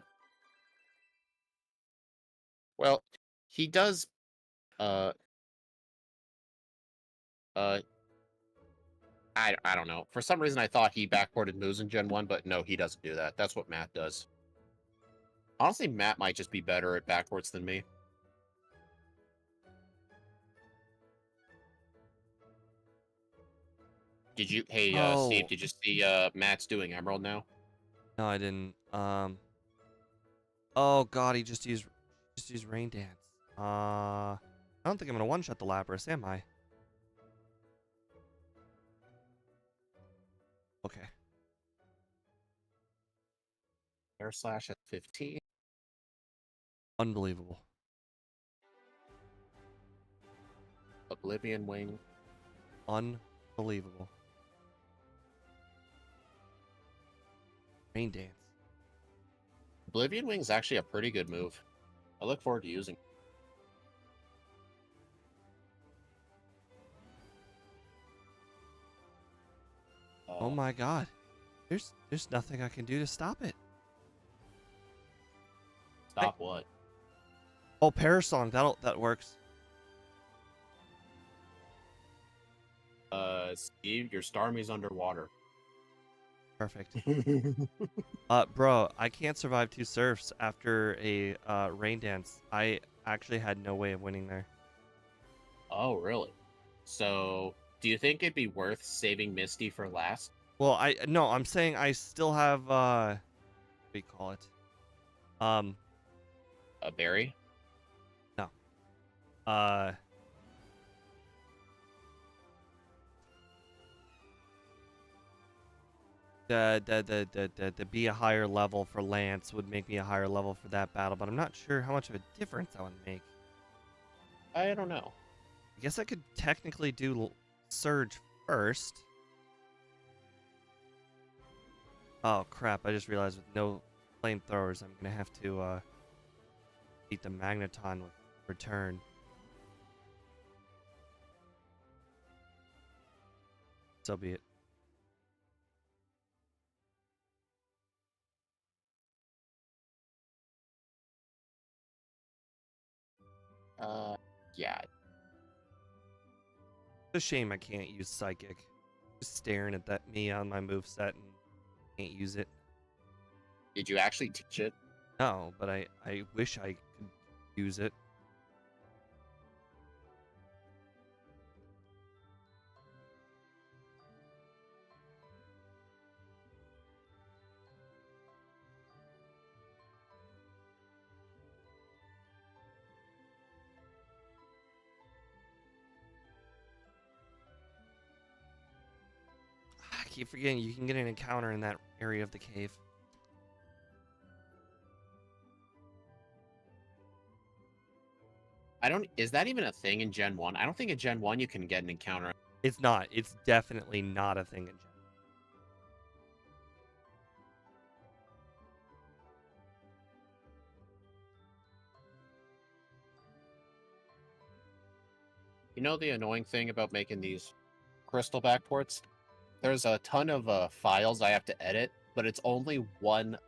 Well, he does uh uh I don't know. For some reason I thought he backported moves in Gen 1, but no, he doesn't do that. That's what Matt does. Honestly, Matt might just be better at backports than me. Did you Hey Steve, Oh did you see Matt's doing Emerald now? no, I didn't. Oh god, he just used rain dance. I don't think I'm gonna one shot the Lapras, am I? Okay. Air slash at 15. Unbelievable. Oblivion Wing. Unbelievable. Rain dance. Oblivion Wing's actually a pretty good move. I look forward to using it. Oh my god. There's nothing I can do to stop it. Stop what? Oh, Parasong, that works. Steve, your Starmie's underwater. Perfect. Bro, I can't survive 2 surfs after a rain dance. I actually had no way of winning there. Oh, really? So, do you think it'd be worth saving Misty for last? Well, I'm saying I still have what do you call it? A berry? No. Uh the be a higher level for Lance would make me a higher level for that battle, but I'm not sure how much of a difference that would make. I don't know. I guess I could technically do Surge first. Oh crap, I just realized with no flamethrowers, I'm gonna have to beat the Magneton with Return. So be it. Yeah. It's a shame I can't use Psychic. Just staring at me on my moveset and can't use it. Did you actually teach it? No, but I wish I could use it. I keep forgetting you can get an encounter in that area of the cave. Is that even a thing in Gen 1? I don't think in Gen 1 you can get an encounter. It's not. It's definitely not a thing in Gen. You know the annoying thing about making these crystal backports? There's a ton of files I have to edit, but it's only one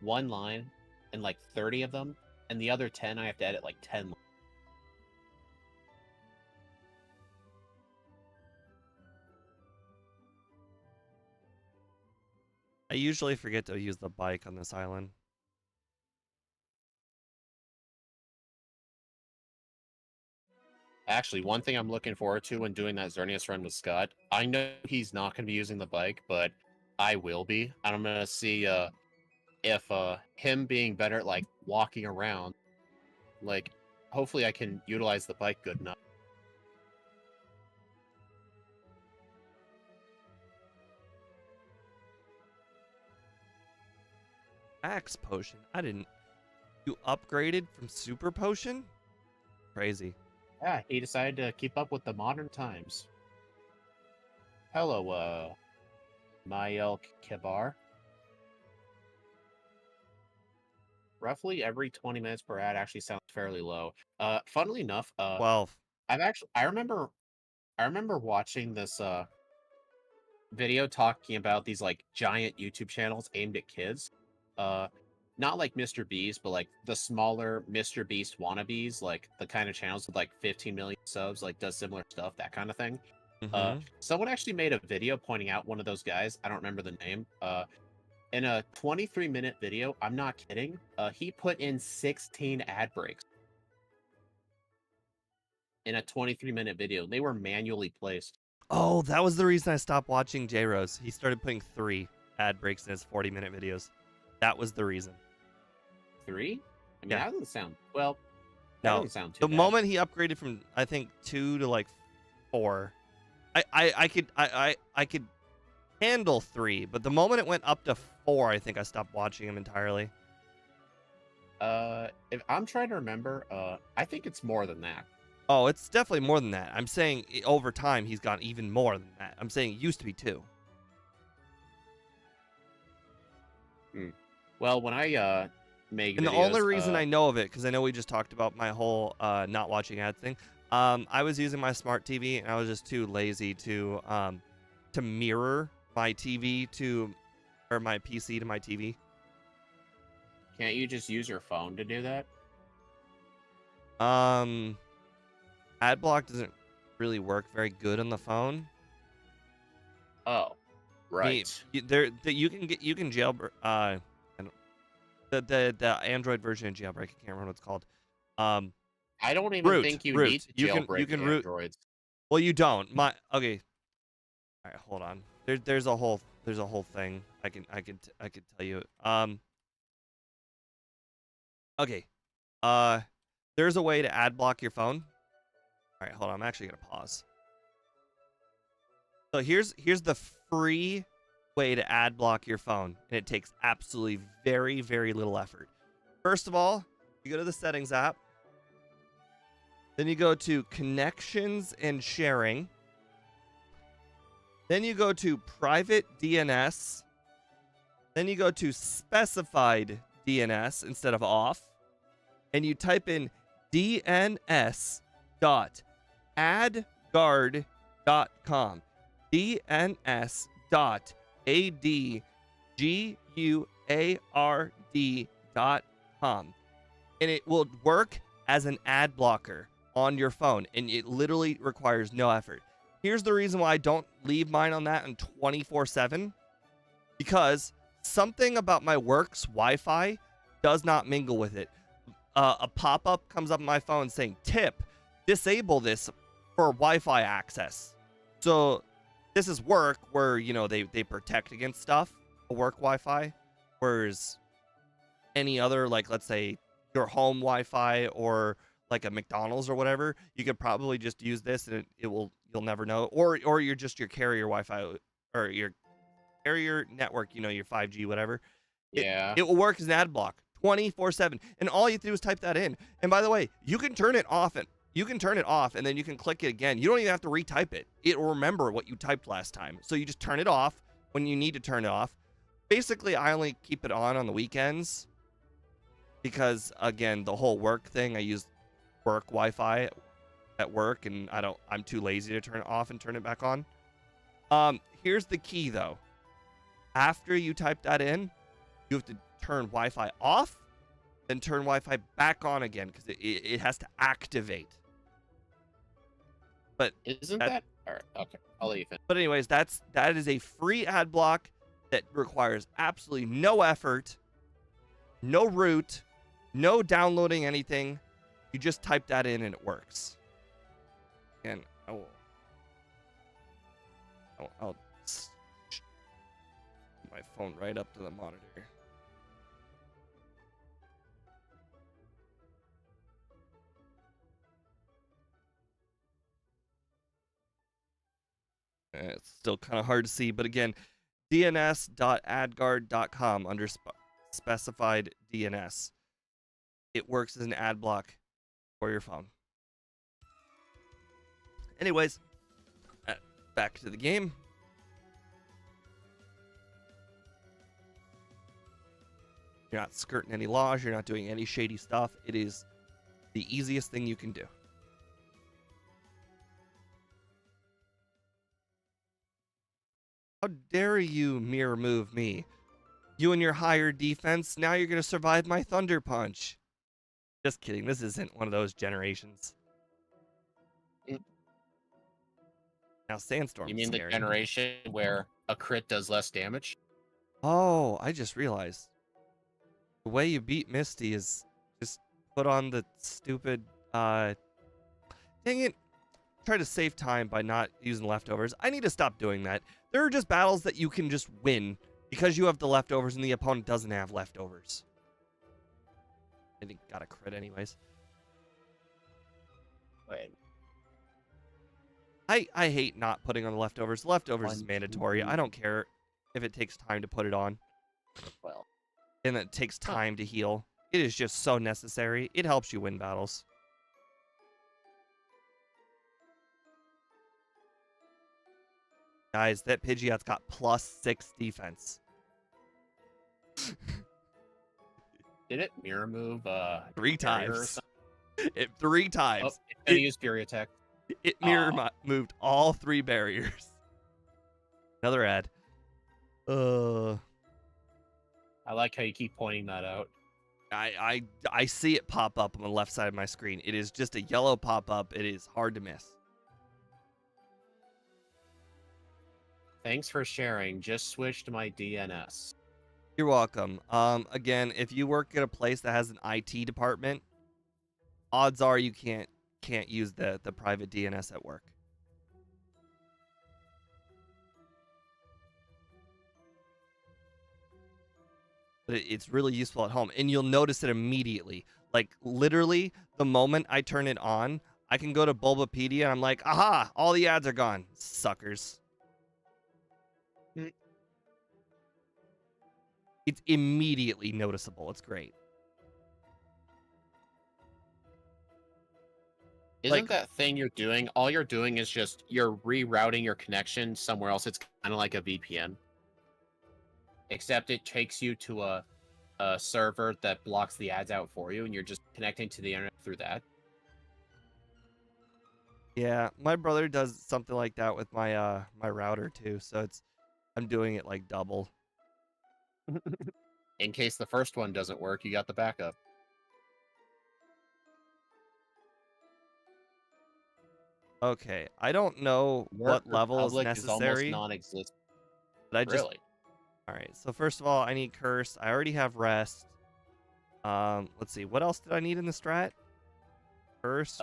line and like 30 of them, and the other 10 I have to edit like 10. I usually forget to use the bike on this island. Actually, one thing I'm looking forward to when doing that Xerneas run with Scott, I know he's not going to be using the bike, but I will be. And I'm going to see if him being better at like walking around, like hopefully I can utilize the bike good enough. Max potion. I didn't. You upgraded from super potion? Crazy. Yeah, he decided to keep up with the modern times. Hello, Mael Kibar. Roughly every 20 minutes per ad actually sounds fairly low. Funnily enough, 12. I remember watching this video talking about these like giant YouTube channels aimed at kids. Not like Mr. Beast, but like the smaller Mr. Beast wannabes, like the kind of channels with like 15 million subs, like does similar stuff, that kind of thing. Someone actually made a video pointing out one of those guys. I don't remember the name. In a 23-minute video, I'm not kidding. He put in 16 ad breaks in a 23-minute video. They were manually placed. Oh, that was the reason I stopped watching J-Rose. He started putting 3 ad breaks in his 40-minute videos. That was the reason. 3? I mean, Yeah. that doesn't sound well. That No, doesn't sound too the bad. moment he upgraded from I think 2 to like 4, I could handle 3, but the moment it went up to 4, I think I stopped watching him entirely. If I'm trying to remember, I think it's more than that. Oh, it's definitely more than that. I'm saying over time he's gone even more than that. I'm saying it used to be 2. Well, when I make And videos, the only reason I know of it, because I know we just talked about my whole not watching ads thing. I was using my smart TV, and I was just too lazy to mirror my TV to, or my PC to my TV. Can't you just use your phone to do that? Ad block doesn't really work very good on the phone. Oh, right. You can jailbreak. The Android version of jailbreak. I can't remember what it's called. I don't even think you need to jailbreak Androids. Well, you don't. Okay. All right, hold on. There's a whole thing. I could tell you. Okay. There's a way to ad block your phone. All right, hold on. I'm actually gonna pause. So here's the free way to ad block your phone, and it takes absolutely very, very little effort. First of all, you go to the settings app. Then you go to connections and sharing. Then you go to private DNS. Then you go to specified DNS instead of off. And you type in dns.adguard.com. dns.adguard.com. And it will work as an ad blocker on your phone, and it literally requires no effort. Here's the reason why I don't leave mine on that on 24/7, because something about my work's Wi-Fi does not mingle with it. A pop-up comes up on my phone saying, tip, disable this for Wi-Fi access. So this is work where, you know, they protect against stuff, a work Wi-Fi, whereas any other, like, let's say your home Wi-Fi or like a McDonald's or whatever, you could probably just use this and you'll never know. Or you're just your carrier Wi-Fi or your carrier network, you know, your 5G, whatever. Yeah. It will work as an ad block 24/7. And all you have to do is type that in. And by the way, you can turn it off and then you can click it again. You don't even have to retype it. It will remember what you typed last time. So you just turn it off when you need to turn it off. Basically, I only keep it on the weekends because, again, the whole work thing, I use work Wi-Fi at work, and I'm too lazy to turn it off and turn it back on. Here's the key, though. After you type that in, you have to turn Wi-Fi off, then turn Wi-Fi back on again because it has to activate. But isn't that all right? Okay, I'll let you finish. But anyways, that is a free ad block that requires absolutely no effort, no root, no downloading anything. You just type that in and it works. And I'll my phone right up to the monitor. It's still kind of hard to see, but again, dns.adguard.com under specified DNS. It works as an ad block for your phone. Anyways, back to the game. You're not skirting any laws. You're not doing any shady stuff. It is the easiest thing you can do. How dare you mirror move me? You and your higher defense, now you're going to survive my Thunder Punch. Just kidding. This isn't one of those generations. Now Sandstorm. You mean the generation where a crit does less damage? Oh, I just realized. The way you beat Misty is just put on the stupid, dang it. Try to save time by not using leftovers. I need to stop doing that. There are just battles that you can just win because you have the leftovers and the opponent doesn't have leftovers. I think got a crit anyways. Wait. I hate not putting on the leftovers. Leftovers is mandatory. I don't care if it takes time to put it on. Well. And it takes time to heal. It is just so necessary. It helps you win battles. Guys, that Pidgeot's got +6 defense. Did it mirror move 3 times? 3 times. Oh, it's gonna use Fury Attack. It mirror moved all 3 barriers. Another ad. I like how you keep pointing that out. I see it pop up on the left side of my screen. It is just a yellow pop-up. It is hard to miss. Thanks for sharing. Just switched my DNS. You're welcome. Again, if you work at a place that has an IT department, odds are you can't use the private DNS at work. But it's really useful at home, and you'll notice it immediately. Like, literally, the moment I turn it on, I can go to Bulbapedia, and I'm like, aha, all the ads are gone. Suckers. It's immediately noticeable. It's great. Isn't that thing you're doing, all you're doing is just, you're rerouting your connection somewhere else. It's kind of like a VPN. Except it takes you to a server that blocks the ads out for you, and you're just connecting to the internet through that. Yeah, my brother does something like that with my my router too, so I'm doing it like double. In case the first one doesn't work, you got the backup. Okay, I don't know what level is necessary. Is almost non-existent. But I just Really? All right. So first of all, I need curse. I already have rest. Let's see. What else did I need in the strat? Curse,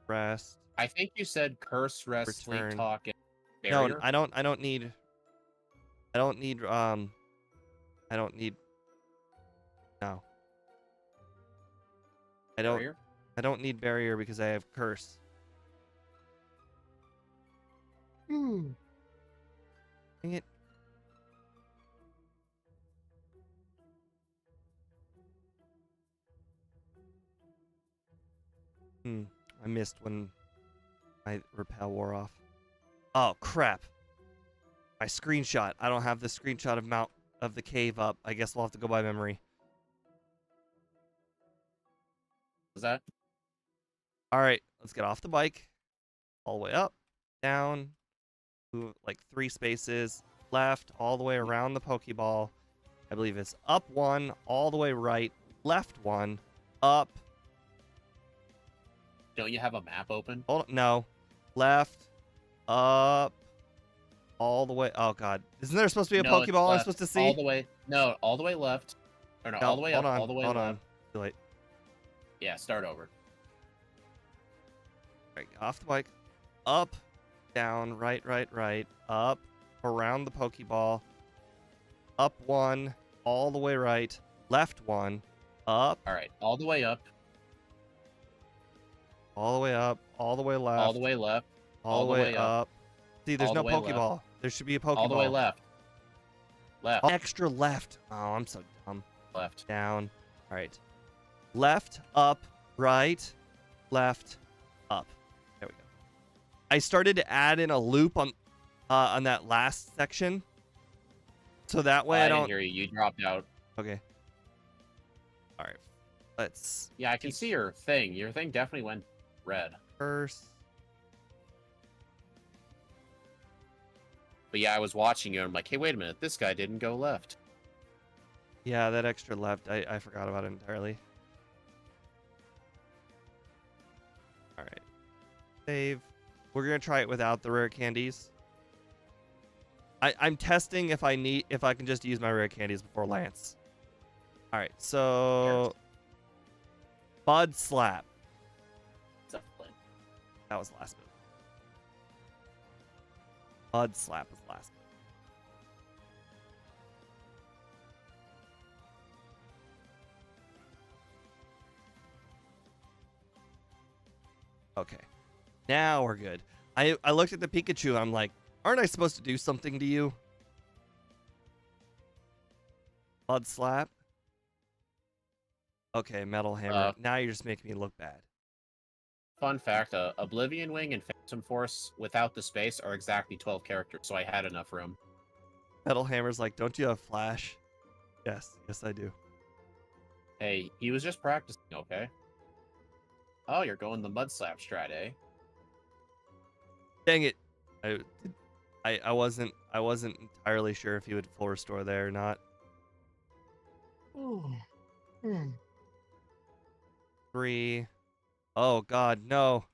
rest. I think you said curse, rest, return. sleep talk, and barrier. No, I don't need no. Barrier? I don't need barrier because I have curse. Dang it. I missed when my repel wore off. Oh, crap. My screenshot. I don't have the screenshot of the cave up. I guess we'll have to go by memory. Was that? All right, let's get off the bike. All the way up, down, move like 3 spaces, left, all the way around the Pokeball. I believe it's up 1, all the way right, left 1, up. Don't you have a map open? Hold on, no. Left, up, all the way. Oh, God. Isn't there supposed to be a No, it's Pokeball I'm left. supposed to see? All the way. No, all the way left. Or no, No, all the way hold up, on, all the way hold left. on. Too late. Yeah, start over. All right, off the bike. Up, down, right, up, around the Pokeball. Up 1, all the way right, left 1, up. All right, all the way up, All the way up, all the way left. all the way left, all the way up. See, there's all no the way Pokeball. left. There should be a Pokeball. all the way left. Left, Extra left. Oh, I'm so dumb. left. Down. All right. Left, up, right, left, up. There we go. I started to add in a loop on that last section, so that way I didn't don't. hear you. You dropped out. Okay. All right. Let's Yeah, I can see your thing. Your thing definitely went red. first. But yeah, I was watching you and I'm like, hey, wait a minute. This guy didn't go left. Yeah, that extra left. I forgot about it entirely. All right. Save. We're gonna try it without the rare candies. I'm testing if I can just use my rare candies before Lance. All right, so Bud Slap. That was the last move. Bud Slap was the last move. Okay, now we're good. I looked at the Pikachu and I'm like, aren't I supposed to do something to you? Bud Slap. Okay, Metal Hammer. Now you're just making me look bad. Fun fact, Oblivion Wing and Phantom Force without the space are exactly 12 characters, so I had enough room. Metal Hammer's like, don't you have Flash? Yes, I do. Hey, he was just practicing, okay? Oh, you're going the Mud Slap strat, eh? Dang it. I wasn't entirely sure if he would full restore there or not. 3. Oh God, no.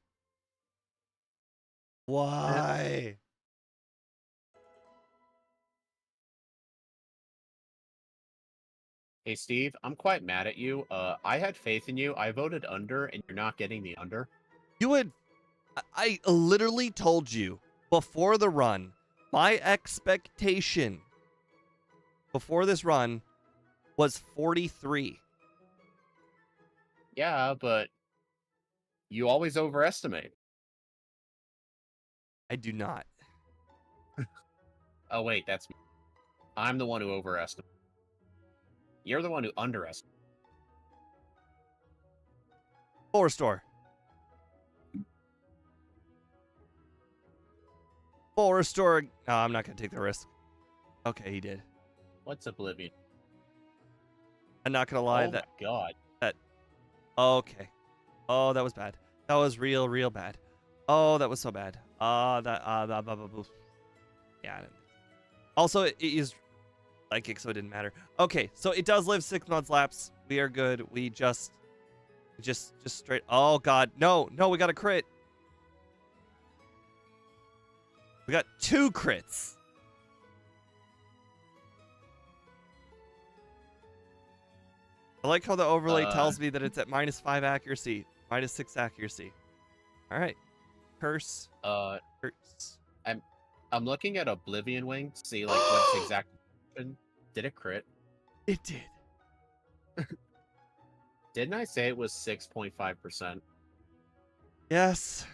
Why? Hey, Steve, I'm quite mad at you. I had faith in you. I voted under, and you're not getting the under. You would. I literally told you before the run, my expectation before this run was 43. Yeah, but you always overestimate. I do not. Oh, wait, that's me. I'm the one who overestimates. You're the one who underestimates. Full restore. Full restore. No, I'm not going to take the risk. Okay, he did. What's Oblivion? I'm not going to lie. Oh my god. Okay. Oh, that was bad. That was real bad. Oh, that was so bad. Yeah. I didn't. Also, it is psychic, so it didn't matter. Okay, so it does live 6 Mud Slaps. We are good. We just straight. Oh God, no, we got a crit. We got 2 crits. I like how the overlay tells me that it's at -5 accuracy, -6 accuracy. All right, curse. Curse. I'm looking at Oblivion Wing to see like what's exactly. Did it crit? It did. Didn't I say it was 6.5%? Yes.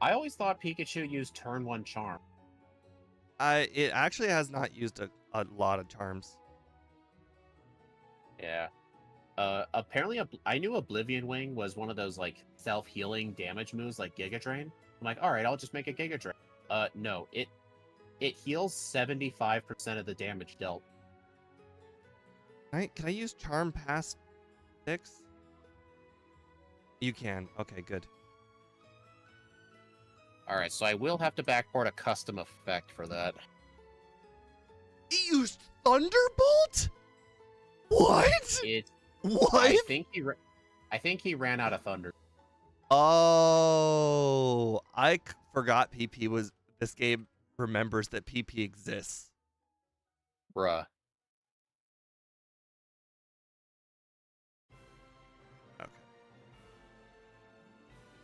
I always thought Pikachu used turn 1 charm. It actually has not used a lot of charms. Yeah. Apparently, I knew Oblivion Wing was one of those like self-healing damage moves, like Giga Drain. I'm like, all right, I'll just make a Giga Drain. No, it heals 75% of the damage dealt. Can I use Charm past 6? You can. Okay, good. All right, so I will have to backport a custom effect for that. He used Thunderbolt? What? What? I think he ran out of thunder. Oh, I forgot PP was. This game remembers that PP exists. Bruh. Okay.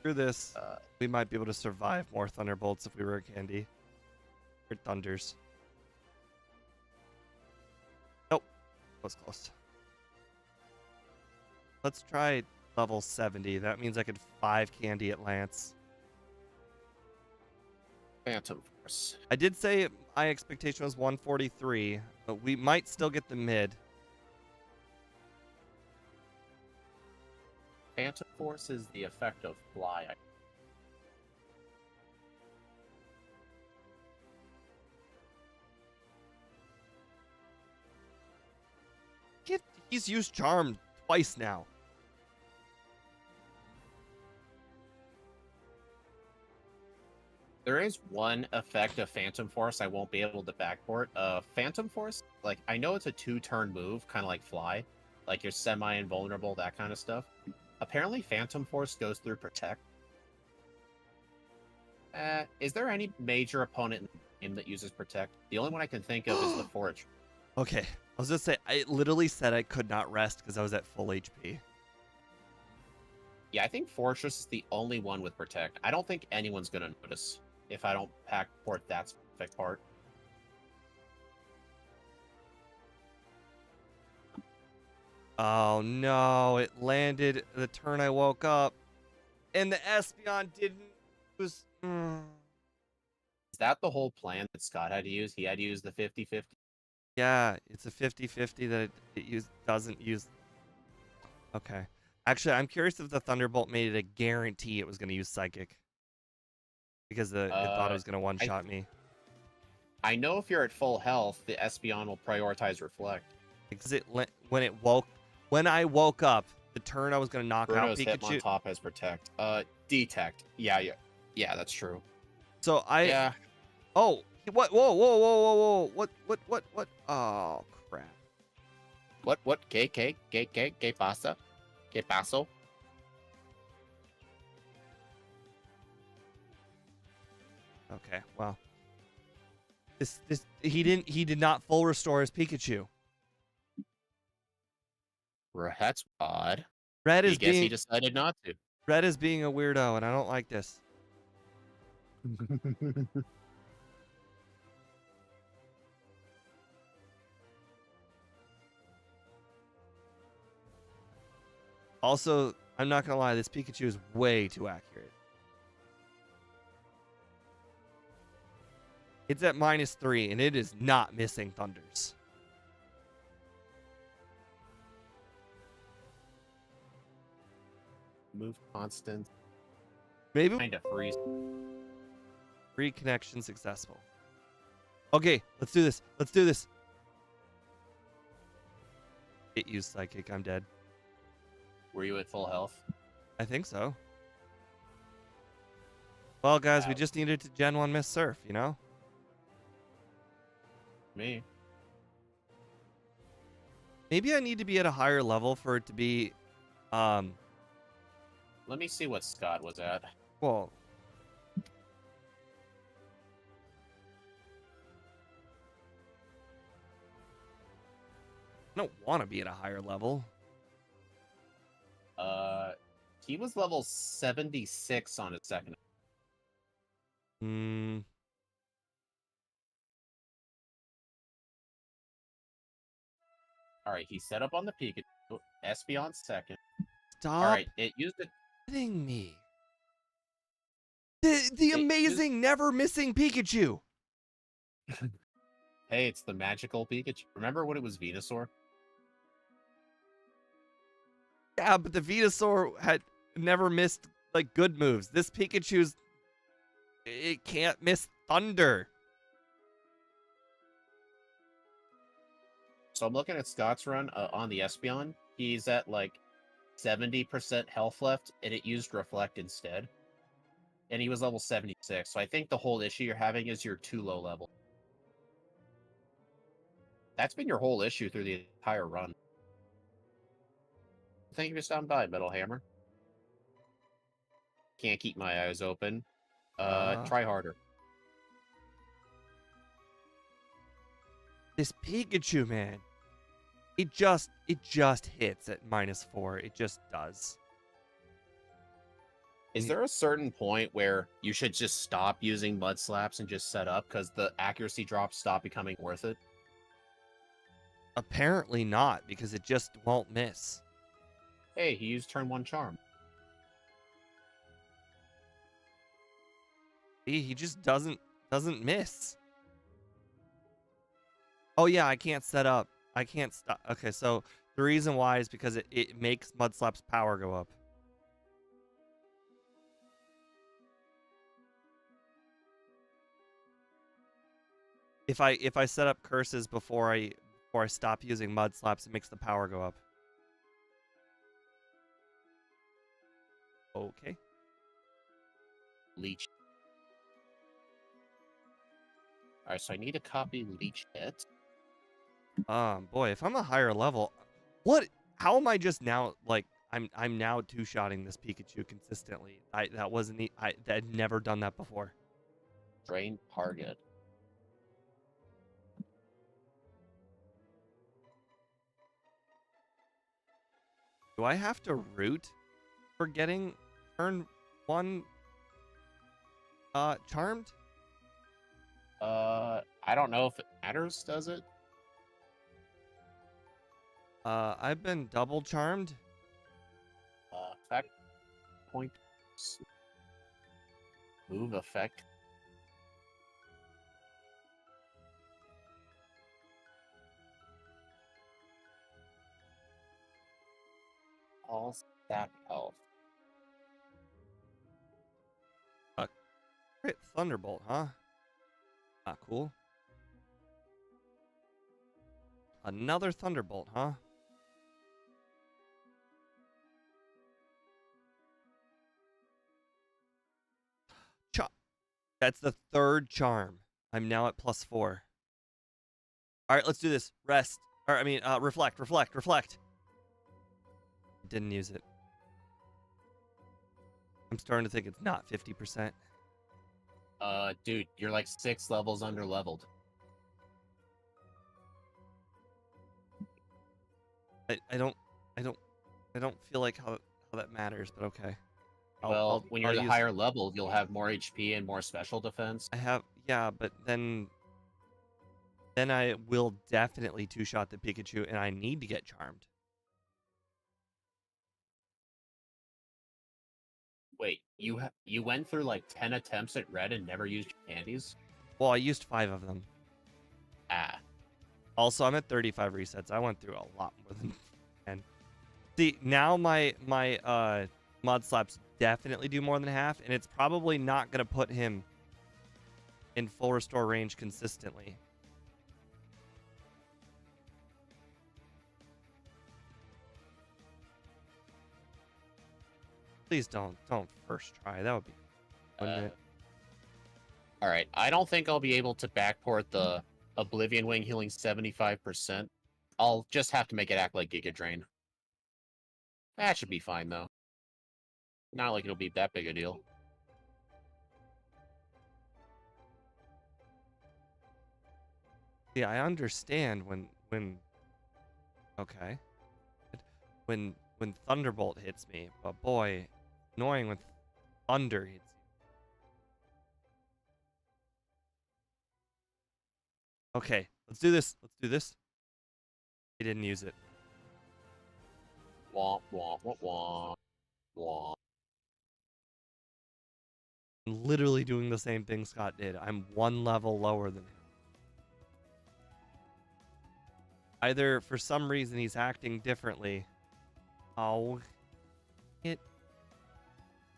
Through this, we might be able to survive more Thunderbolts if we were a candy. Or Thunders. Nope. Was close. Let's try level 70. That means I could 5 candy at Lance. Phantom Force. I did say my expectation was 143, but we might still get the mid. Phantom Force is the effect of Fly. He's used Charm twice now. There is one effect of Phantom Force I won't be able to backport. Phantom Force, like, I know it's a 2-turn move, kind of like Fly. Like, you're semi-invulnerable, that kind of stuff. Apparently, Phantom Force goes through Protect. Is there any major opponent in the game that uses Protect? The only one I can think of is the Forge. Okay. I was just say I literally said I could not rest because I was at full HP. Yeah, I think Fortress is the only one with Protect. I don't think anyone's gonna notice if I don't backport that specific part. Oh no, it landed the turn I woke up. And the Espeon didn't use. Is that the whole plan that Scott had to use? He had to use the 50-50? Yeah, it's a 50-50 that it doesn't use. Okay. Actually, I'm curious if the Thunderbolt made it a guarantee it was going to use Psychic. Because it thought it was going to one-shot me. I know if you're at full health, the Espeon will prioritize Reflect. Because when I woke up, the turn I was going to knock Bruno's out Pikachu. Hitmontop has Protect. Detect. Yeah, that's true. So Yeah. Oh, what? Whoa. What? Oh, crap. What? ¿Qué pasa? ¿Qué pasó? Okay, well. He did not full restore his Pikachu. That's odd. Red I guess he decided not to. Red is being a weirdo, and I don't like this. Also, I'm not gonna lie, this Pikachu is way too accurate. It's at -3, and it is not missing Thunders. Move constant. Maybe Kind of freeze. reconnection successful. Okay, let's do this. It used Psychic. I'm dead. Were you at full health? I think so. Well, guys, we just needed to Gen 1 Miss Surf, you know? Me. Maybe I need to be at a higher level for it to be, Let me see what Scott was at. well... I don't want to be at a higher level. He was level 76 on his second. All right, he set up on the Pikachu. Espeon second. Stop All right, it used it. kidding me. The amazing, never missing Pikachu. Hey, it's the magical Pikachu. Remember when it was Venusaur? Yeah, but the Venusaur had never missed like good moves. This Pikachu's it can't miss Thunder. So I'm looking at Scott's run on the Espeon. He's at like 70% health left, and it used Reflect instead. And he was level 76. So I think the whole issue you're having is you're too low level. That's been your whole issue through the entire run. Thank you for stopping by, Metal Hammer. Can't keep my eyes open. Try harder. This Pikachu, man. It just hits at -4. It just does. Is there a certain point where you should just stop using Mud Slaps and just set up because the accuracy drops stop becoming worth it? Apparently not, because it just won't miss. Hey, he used turn 1 charm. He just doesn't miss. Oh yeah, I can't set up. I can't stop. Okay, so the reason why is because it makes Mud Slap's power go up. If I set up curses before I stop using Mud Slaps, it makes the power go up. Okay. Leech. Alright, so I need to copy Leech Hit. Boy, if I'm a higher level, how am I just now like I'm now two-shotting this Pikachu consistently? I'd never done that before. Drain target. Do I have to root for getting turn 1 charmed? I don't know if it matters, does it? I've been double charmed. Effect point. Move effect. All stat health. Crit Thunderbolt, huh? Not cool. Another Thunderbolt, huh? That's the 3rd charm. I'm now at +4. All right, let's do this. Rest. Or I mean, reflect. Didn't use it. I'm starting to think it's not 50%. Dude, you're like 6 levels under leveled. I don't feel like how that matters, but okay. When you're the higher level, you'll have more HP and more special defense. Yeah, but then I will definitely two-shot the Pikachu, and I need to get charmed. Wait, you went through like 10 attempts at red and never used your candies? Well, I used 5 of them. Ah. Also, I'm at 35 resets. I went through a lot more than 10. See, now my Mud Slaps definitely do more than half, and it's probably not going to put him in full restore range consistently. Please don't first try. That would be wouldn't it? All right, I don't think I'll be able to backport the Oblivion Wing healing 75%. I'll just have to make it act like Giga Drain. That should be fine, though. Not like it'll be that big a deal. Yeah, I understand okay. When Thunderbolt hits me, but boy, annoying when Thunder hits you. Okay, let's do this. He didn't use it. Wah, wah, wah, wah, wah. I'm literally doing the same thing Scott did. I'm 1 level lower than him. Either for some reason he's acting differently, Oh, it.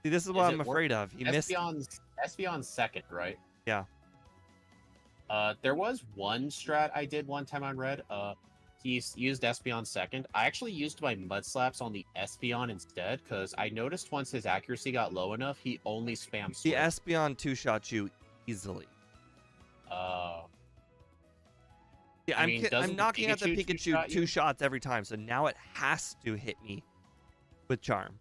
See, this is what I'm afraid of. He missed. Espeon's second, right? Yeah. There was one strat I did one time on Red. He used Espeon second. I actually used my Mud Slaps on the Espeon instead, because I noticed once his accuracy got low enough, he only spammed Swift. The Espeon two-shot you easily. Yeah, I'm knocking out the Pikachu two shots every time, so now it has to hit me with Charm.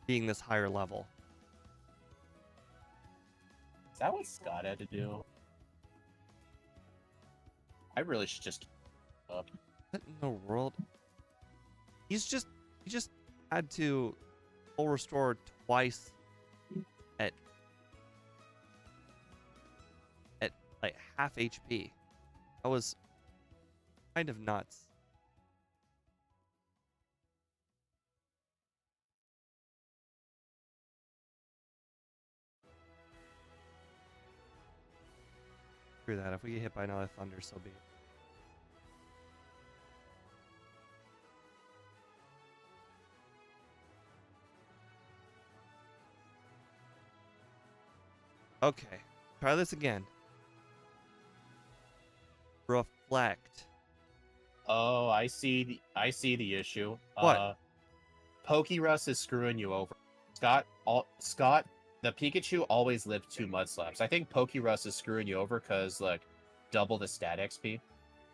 Being this higher level. Is that what Scott had to do? I really should just keep up. What in the world? He just had to full restore twice at like half HP. That was kind of nuts. Screw that. If we get hit by another thunder, so be it. Okay, try this again. Reflect. Oh, I see the issue. What? Pokerus is screwing you over. Scott, the Pikachu always lived 2 Mud Slaps. I think Pokerus is screwing you over because like double the stat XP.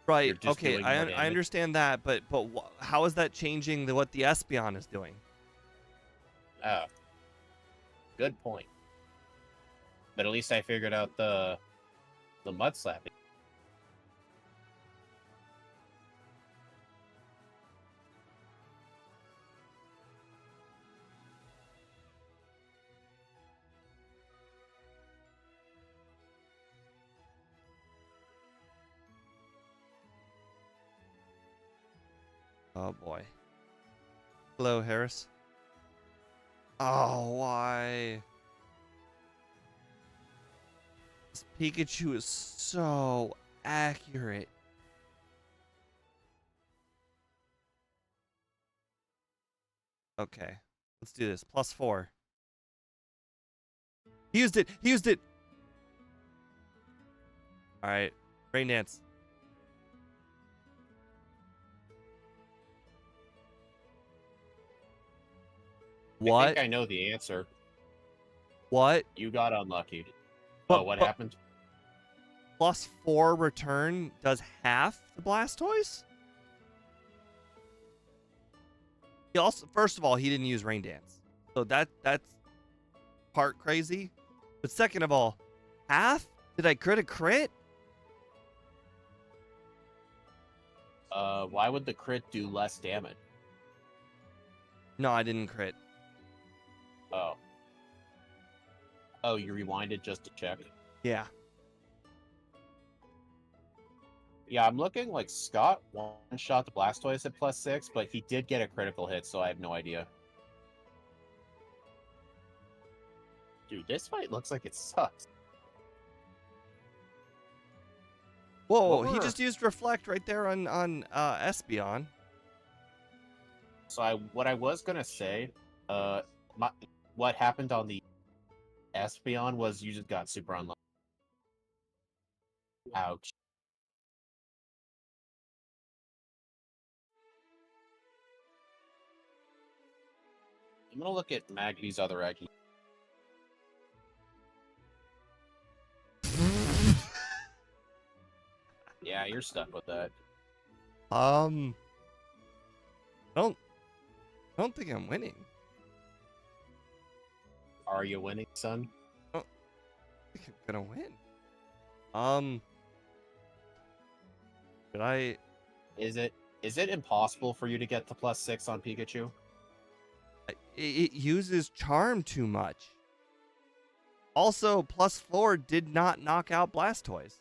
Right. Okay, I understand that, but how is that changing what the Espeon is doing? Oh, good point. But at least I figured out the Mud Slap. Oh boy. Hello, Harris. Oh, why? This Pikachu is so accurate. Okay, let's do this. +4. He used it. He used it. All right, Rain Dance. What? I think I know the answer. What? You got unlucky. But, what happened? +4 return does half the Blastoise? He also, first of all, he didn't use Rain Dance. So that's part crazy. But second of all, half? Did I crit a crit? Why would the crit do less damage? No, I didn't crit. Oh. Oh, you rewinded just to check? Yeah. Yeah, I'm looking like Scott one-shot the Blastoise at +6, but he did get a critical hit, so I have no idea. Dude, this fight looks like it sucks. Whoa, he just used Reflect right there on Espeon. So what I was gonna say, what happened on the Espeon was you just got super unlucky. Ouch. I'm gonna look at Magby's other egg. Yeah, you're stuck with that. I don't think I'm winning. Are you winning, son? I don't think I'm gonna win. Should I? Is it impossible for you to get the +6 on Pikachu? It uses Charm too much. Also, +4 did not knock out Blastoise.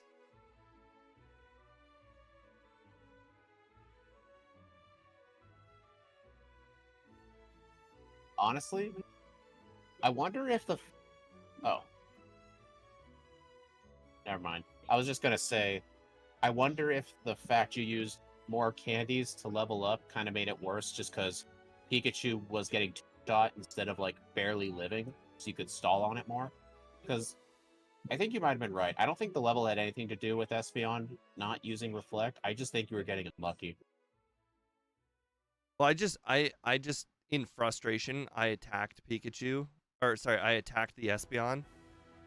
Honestly, I wonder if oh. Never mind. I was just gonna say, I wonder if the fact you used more candies to level up kind of made it worse just because Pikachu was getting two-shot instead of like barely living, so you could stall on it more. Because I think you might have been right. I don't think the level had anything to do with Espeon not using Reflect. I just think you were getting unlucky. Well, I just in frustration I attacked Pikachu, or sorry, I attacked the Espeon.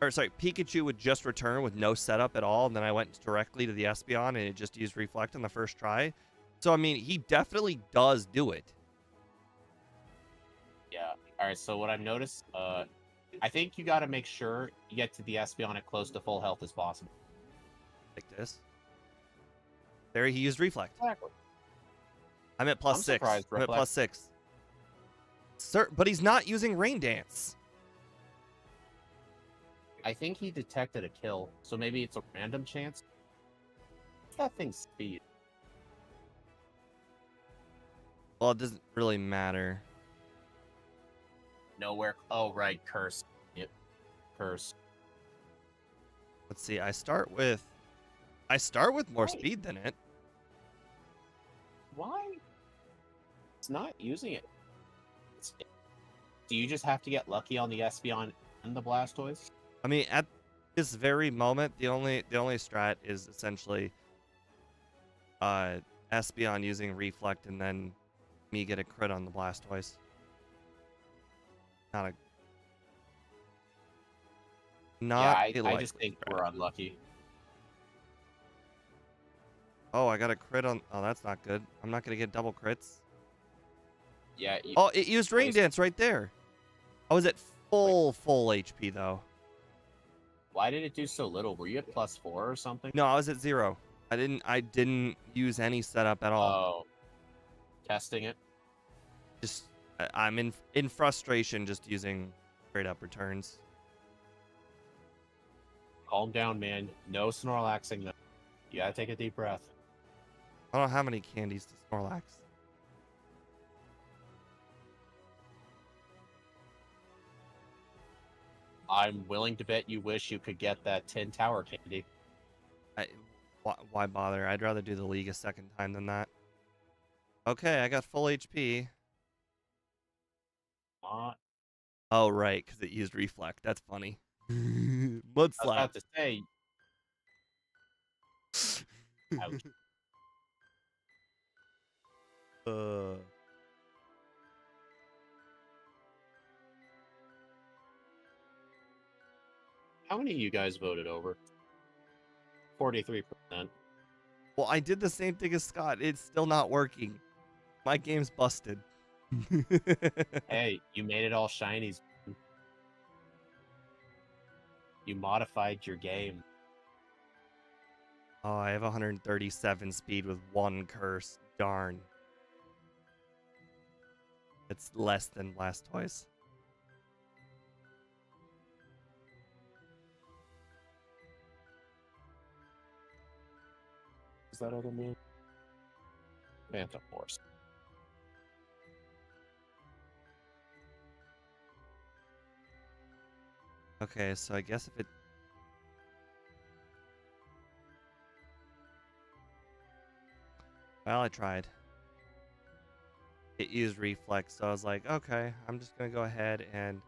Or sorry, Pikachu would just return with no setup at all, and then I went directly to the Espeon and it just used Reflect on the first try. So I mean, he definitely does do it. Yeah. All right. So what I've noticed, I think you got to make sure you get to the Espeon at close to full health as possible. Like this. There, he used Reflect. Exactly. I'm at plus I'm 6. surprised I'm at Reflect- plus 6. Sir, but he's not using Rain Dance. I think he detected a kill, so maybe it's a random chance. That thing's speed. Well, it doesn't really matter. Nowhere. Oh, right. Curse. Yep. Curse. Let's see. I start with more speed than it. Why? It's not using it. Do you just have to get lucky on the Espeon and the Blastoise? I mean, at this very moment, the only strat is essentially Espeon using Reflect and then me get a crit on the Blastoise. Not Yeah, I just think strat. we're unlucky. Oh, I got a crit on. Oh, that's not good. I'm not gonna get double crits. Yeah. Oh, it used Rain Dance right there. I was at full HP though. Why did it do so little? Were you at +4 or something? No, I was at 0. I didn't use any setup at all. Oh. Testing it. Just I'm in frustration just using straight up returns. Calm down, man. No Snorlaxing though. You gotta take a deep breath. I don't have any candies to Snorlax. I'm willing to bet you wish you could get that 10 tower candy. Why bother? I'd rather do the league a second time than that. Okay, I got full HP. Oh, right, because it used Reflect. That's funny. Mud I was slap. about to say. Ouch. How many of you guys voted over? 43%. Well, I did the same thing as Scott. It's still not working. My game's busted. Hey, you made it all shinies. You modified your game. Oh, I have 137 speed with 1 curse. Darn. It's less than Blastoise. Is that other move? Phantom Force. Okay, so I guess if it... Well, I tried. It used Reflex, so I was like, okay, I'm just going to go ahead and...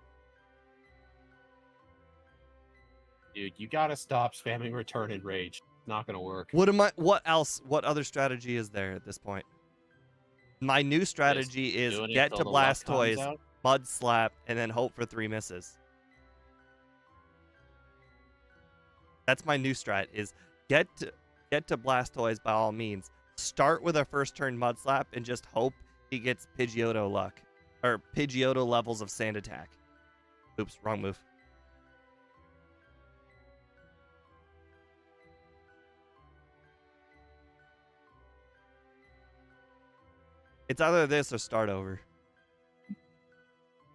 Dude, you gotta stop spamming Return and Rage. It's not gonna work. What other strategy is there at this point? My new strategy is doing it get till to the luck comes Blastoise, out? Mud Slap, and then hope for 3 misses. That's my new strat, is get to Blastoise by all means. Start with a first turn Mud Slap and just hope he gets Pidgeotto luck. Or Pidgeotto levels of Sand Attack. Oops, wrong move. It's either this or start over.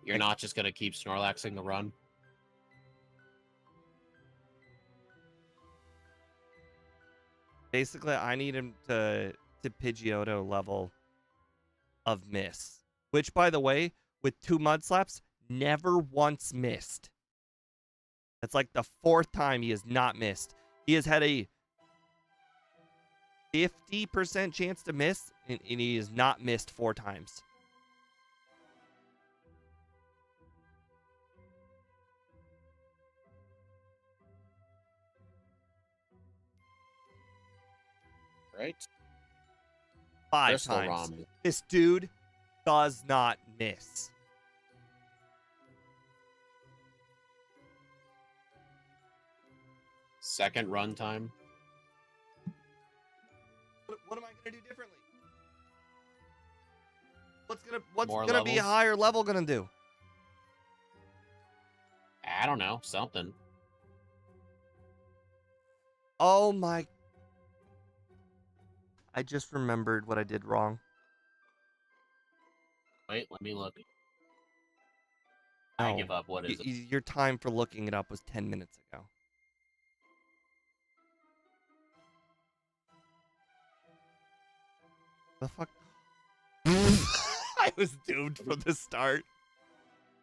You're not just gonna keep Snorlaxing the run? Basically, I need him to Pidgeotto level of miss. Which, by the way, with 2 Mud Slaps, never once missed. That's like the 4th time he has not missed. He has had a 50% chance to miss, and he has not missed 4 times. Right? 5 Crystal times. Rom. This dude does not miss. Second run time. What am I gonna do differently? What's More gonna be a levels? higher level gonna do? I don't know. Something. Oh my! I just remembered what I did wrong. Wait, let me look. No, I give up. What is it? your time for looking it up was 10 minutes ago. The fuck? I was doomed from the start.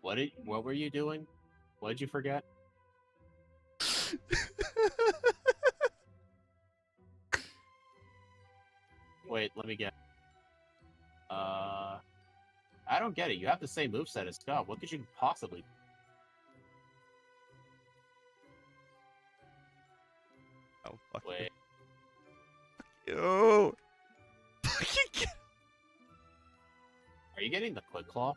What were you doing? What did you forget? Wait, let me get. I don't get it. You have the same moveset as Scott. What could you possibly? Oh, fuck Wait. you. Are you getting the Quick Claw?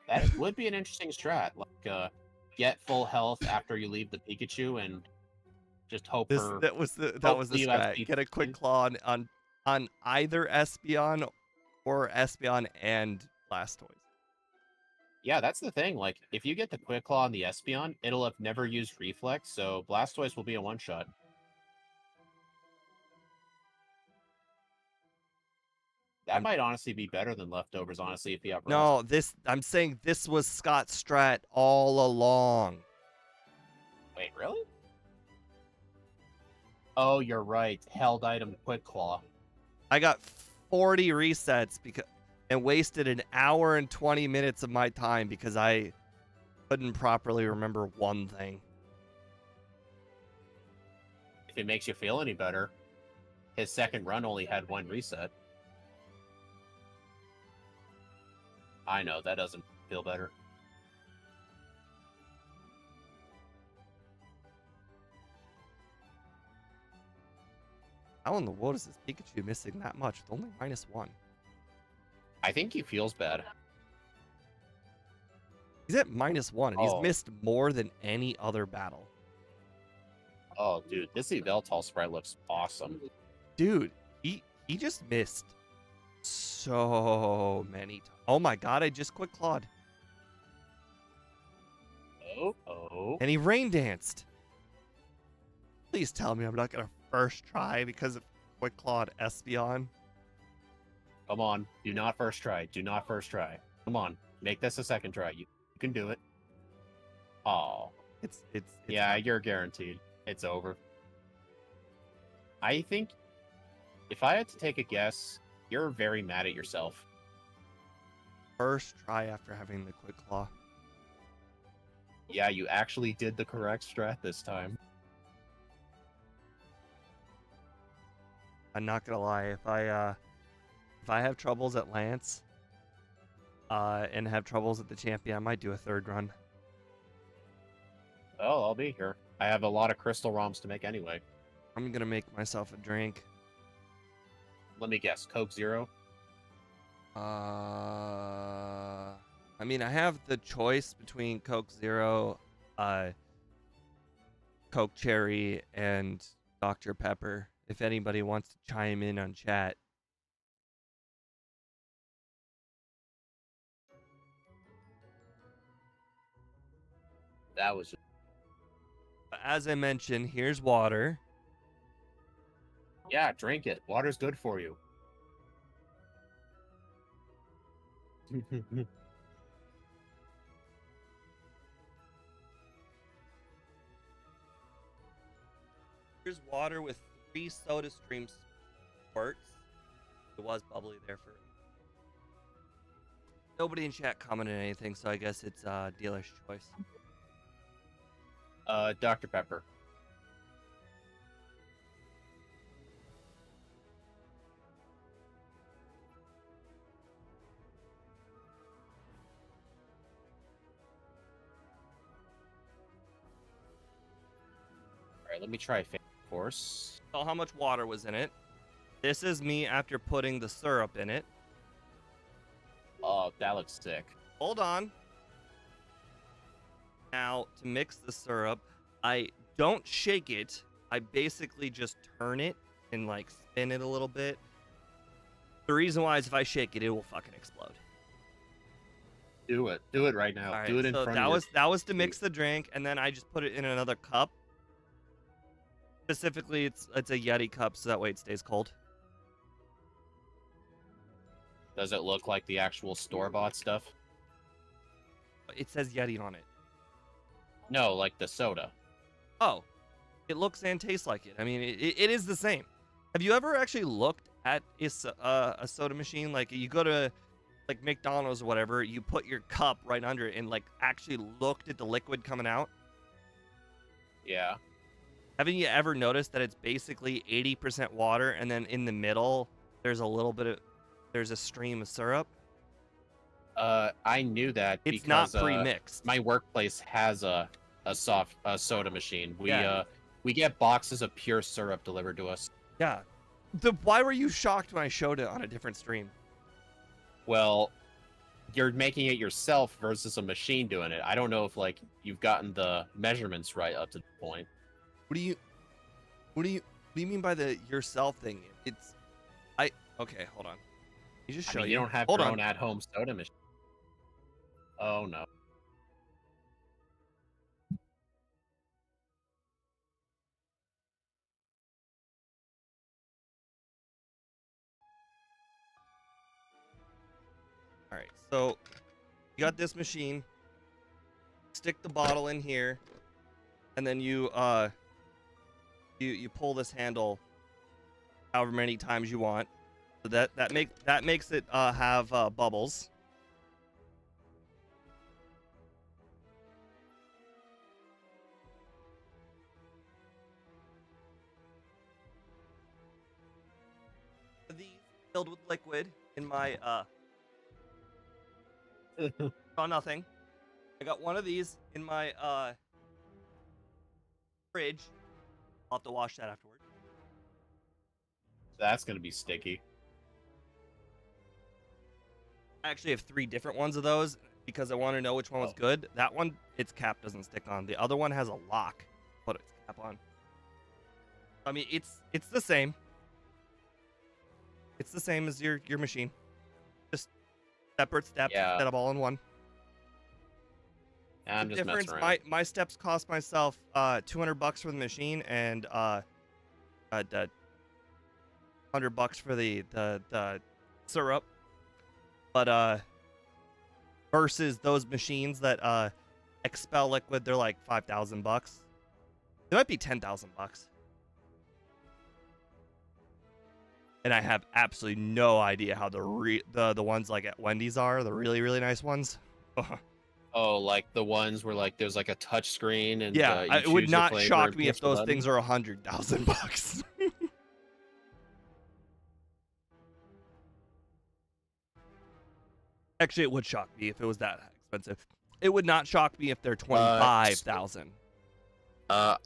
That would be an interesting strat. Like, get full health after you leave the Pikachu and just hope for. That was the Hopefully you have strat. speed Get a quick 15. claw on either Espeon or Espeon and Blastoise. Yeah, that's the thing. Like, if you get the Quick Claw on the Espeon, it'll have never used Reflex, so Blastoise will be a one-shot. That might honestly be better than Leftovers, honestly, if you have Rust. No, I'm saying this was Scott's strat all along. Wait, really? Oh, you're right. Held item Quick Claw. I got 40 resets and wasted an hour and 20 minutes of my time because I couldn't properly remember one thing. If it makes you feel any better, his second run only had 1 reset. I know, that doesn't feel better. How in the world is this Pikachu missing that much with only -1? I think he feels bad. He's at -1, and he's Oh. missed more than any other battle. Oh, dude, this Yveltal sprite looks awesome. Dude, he just missed so many times. Oh my god, I just quick clawed. Oh. And he rain danced. Please tell me I'm not gonna first try because of quick clawed Espeon. Come on, do not first try. Do not first try. Come on, make this a second try. You can do it. Oh. It's Yeah, you're guaranteed. It's over. I think if I had to take a guess, you're very mad at yourself. first try after having the quick claw. Yeah, you actually did the correct strat this time. I'm not gonna lie, if I have troubles at Lance, and have troubles at the champion, I might do a third run. Oh, I'll be here. I have a lot of crystal ROMs to make anyway. I'm gonna make myself a drink. Let me guess, Coke Zero? I mean, I have the choice between Coke Zero, Coke Cherry, and Dr. Pepper. If anybody wants to chime in on chat. That was just... But as I mentioned, here's water. Yeah, drink it. Water's good for you. Here's water with 3 soda stream squirts. It was bubbly there for... Nobody in chat commented anything, so I guess it's dealer's choice. Dr. Pepper. All right, let me try Fan Force. So how much water was in it? This is me after putting the syrup in it. Oh, that looks sick. Hold on. Now, to mix the syrup, I don't shake it. I basically just turn it and like spin it a little bit. The reason why is if I shake it, it will fucking explode. Do it. Do it right now. All right, Do it in so front of you. that was to mix the drink, and then I just put it in another cup. Specifically, it's a Yeti cup, so that way it stays cold. Does it look like the actual store-bought stuff? It says Yeti on it. No, like the soda. Oh, it looks and tastes like it. I mean, it is the same. Have you ever actually looked at a soda machine? Like, you go to like McDonald's or whatever, you put your cup right under it and like actually looked at the liquid coming out? Yeah. Haven't you ever noticed that it's basically 80% water, and then in the middle there's a stream of syrup? I knew that It's because not pre-mixed. my workplace has a soda machine. Yeah. We get boxes of pure syrup delivered to us. Yeah. Why were you shocked when I showed it on a different stream? Well, you're making it yourself versus a machine doing it. I don't know if like you've gotten the measurements right up to the point. What do you mean by the yourself thing? Okay, hold on. You just show I mean, you don't have hold your on. own at-home soda machine. Oh no. All right, so you got this machine. Stick the bottle in here, and then you pull this handle however many times you want. So that makes it have bubbles. These filled with liquid in my saw nothing. I got one of these in my fridge. I'll have to wash that afterwards. That's gonna be sticky. I actually have 3 different ones of those because I want to know which one was good. That one, its cap doesn't stick on. The other one has a lock, put its cap on. I mean, it's the same. It's the same as your machine. Just separate steps instead of all in one. I'm just difference. messing around. My steps cost myself $200 for the machine and $100 for the syrup. But versus those machines that expel liquid, they're like $5,000. They might be $10,000. And I have absolutely no idea how the ones like at Wendy's are, the really, really nice ones. Oh, like the ones where like there's like a touch screen and yeah, you it would choose your not flavor shock and me if push the those button? things are $100,000. Actually, it would shock me if it was that expensive. It would not shock me if they're 25,000. I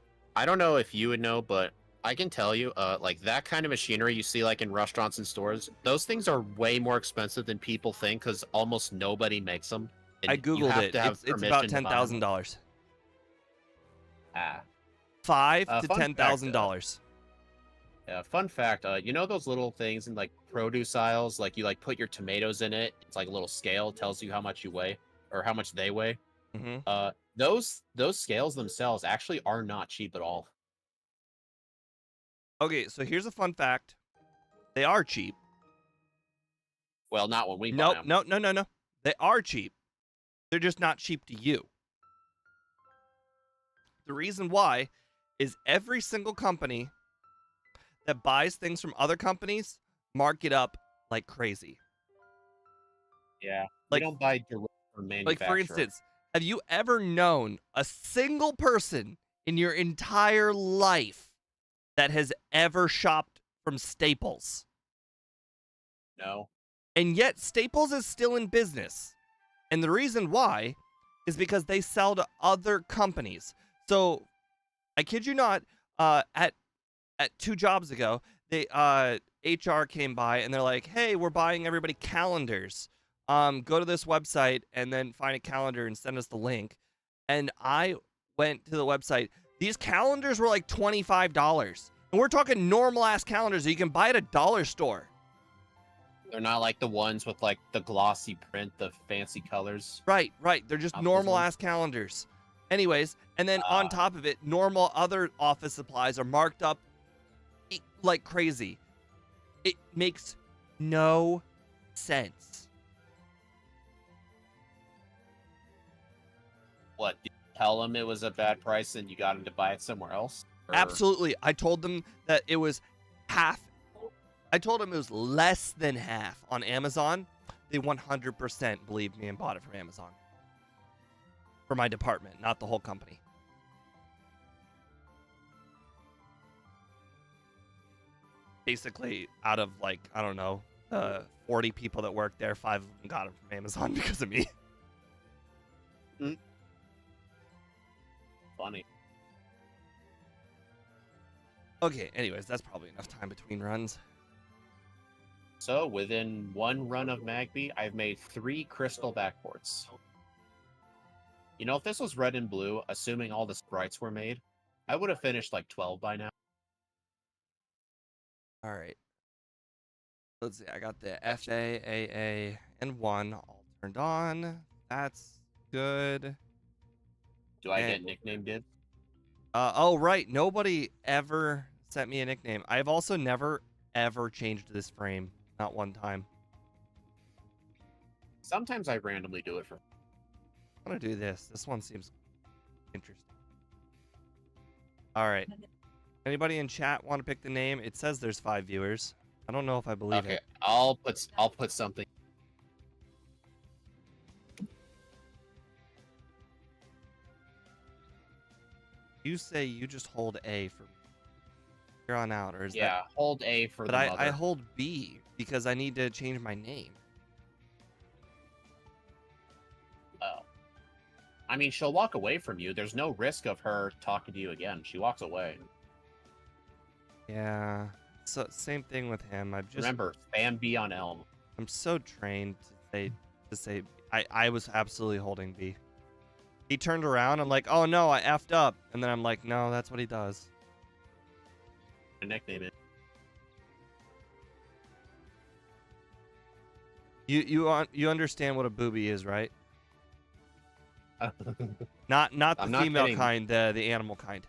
don't know if you would know, but I can tell you, like that kind of machinery you see like in restaurants and stores, those things are way more expensive than people think because almost nobody makes them. I googled it. It's about $10,000. Ah. $5,000 to fun $10,000. Yeah, fun fact, you know those little things in like produce aisles, like you like put your tomatoes in it. It's like a little scale, tells you how much you weigh or how much they weigh. Mm-hmm. Those scales themselves actually are not cheap at all. Okay, so here's a fun fact. They are cheap. Well, not when we buy them. No. They are cheap. They're just not cheap to you. The reason why is every single company that buys things from other companies mark it up like crazy. Yeah, Like, we don't buy direct from like manufacturer. for instance, have you ever known a single person in your entire life that has ever shopped from Staples? No. And yet Staples is still in business. And the reason why is because they sell to other companies. So I kid you not, at 2 jobs ago, they HR came by and they're like, "Hey, we're buying everybody calendars. Go to this website and then find a calendar and send us the link." And I went to the website. These calendars were like $25. And we're talking normal ass calendars that you can buy at a dollar store. They're not like the ones with like the glossy print, the fancy colors. Right. They're just Not those normal ones? ass calendars. Anyways, and then on top of it, normal other office supplies are marked up like crazy. It makes no sense. What? Did you tell them it was a bad price and you got them to buy it somewhere else? Or- Absolutely. I told them that it was half. I told them it was less than half on Amazon. They 100% believed me and bought it from Amazon. For my department, not the whole company. Basically, out of like, I don't know, 40 people that work there, 5 of them got them from Amazon because of me. Funny. Okay, anyways, that's probably enough time between runs. So within one run of Magby, I've made 3 crystal backports. You know, if this was red and blue, assuming all the sprites were made, I would have finished like 12 by now. All right. Let's see. I got the FA, AA, and 1 all turned on. That's good. Do I get nickname dibs? Oh, right. Nobody ever sent me a nickname. I've also never, ever changed this frame. Not one time. Sometimes I randomly do it for. I'm going to do this. This one seems interesting. All right. Anybody in chat want to pick the name? It says there's 5 viewers. I don't know if I believe Okay, it. I'll put something. You say you just hold A for here on out, or is Yeah, hold A for that? the But mother. I hold B because I need to change my name. Oh. I mean, she'll walk away from you. There's no risk of her talking to you again. She walks away. Yeah. So same thing with him. I've just Remember, spam B on Elm. I'm so trained to say I was absolutely holding B. He turned around. I'm like, oh no, I effed up, and then I'm like, no, that's what he does. A nickname it. You understand what a booby is, right? Not the I'm not female kidding. kind, the animal kind.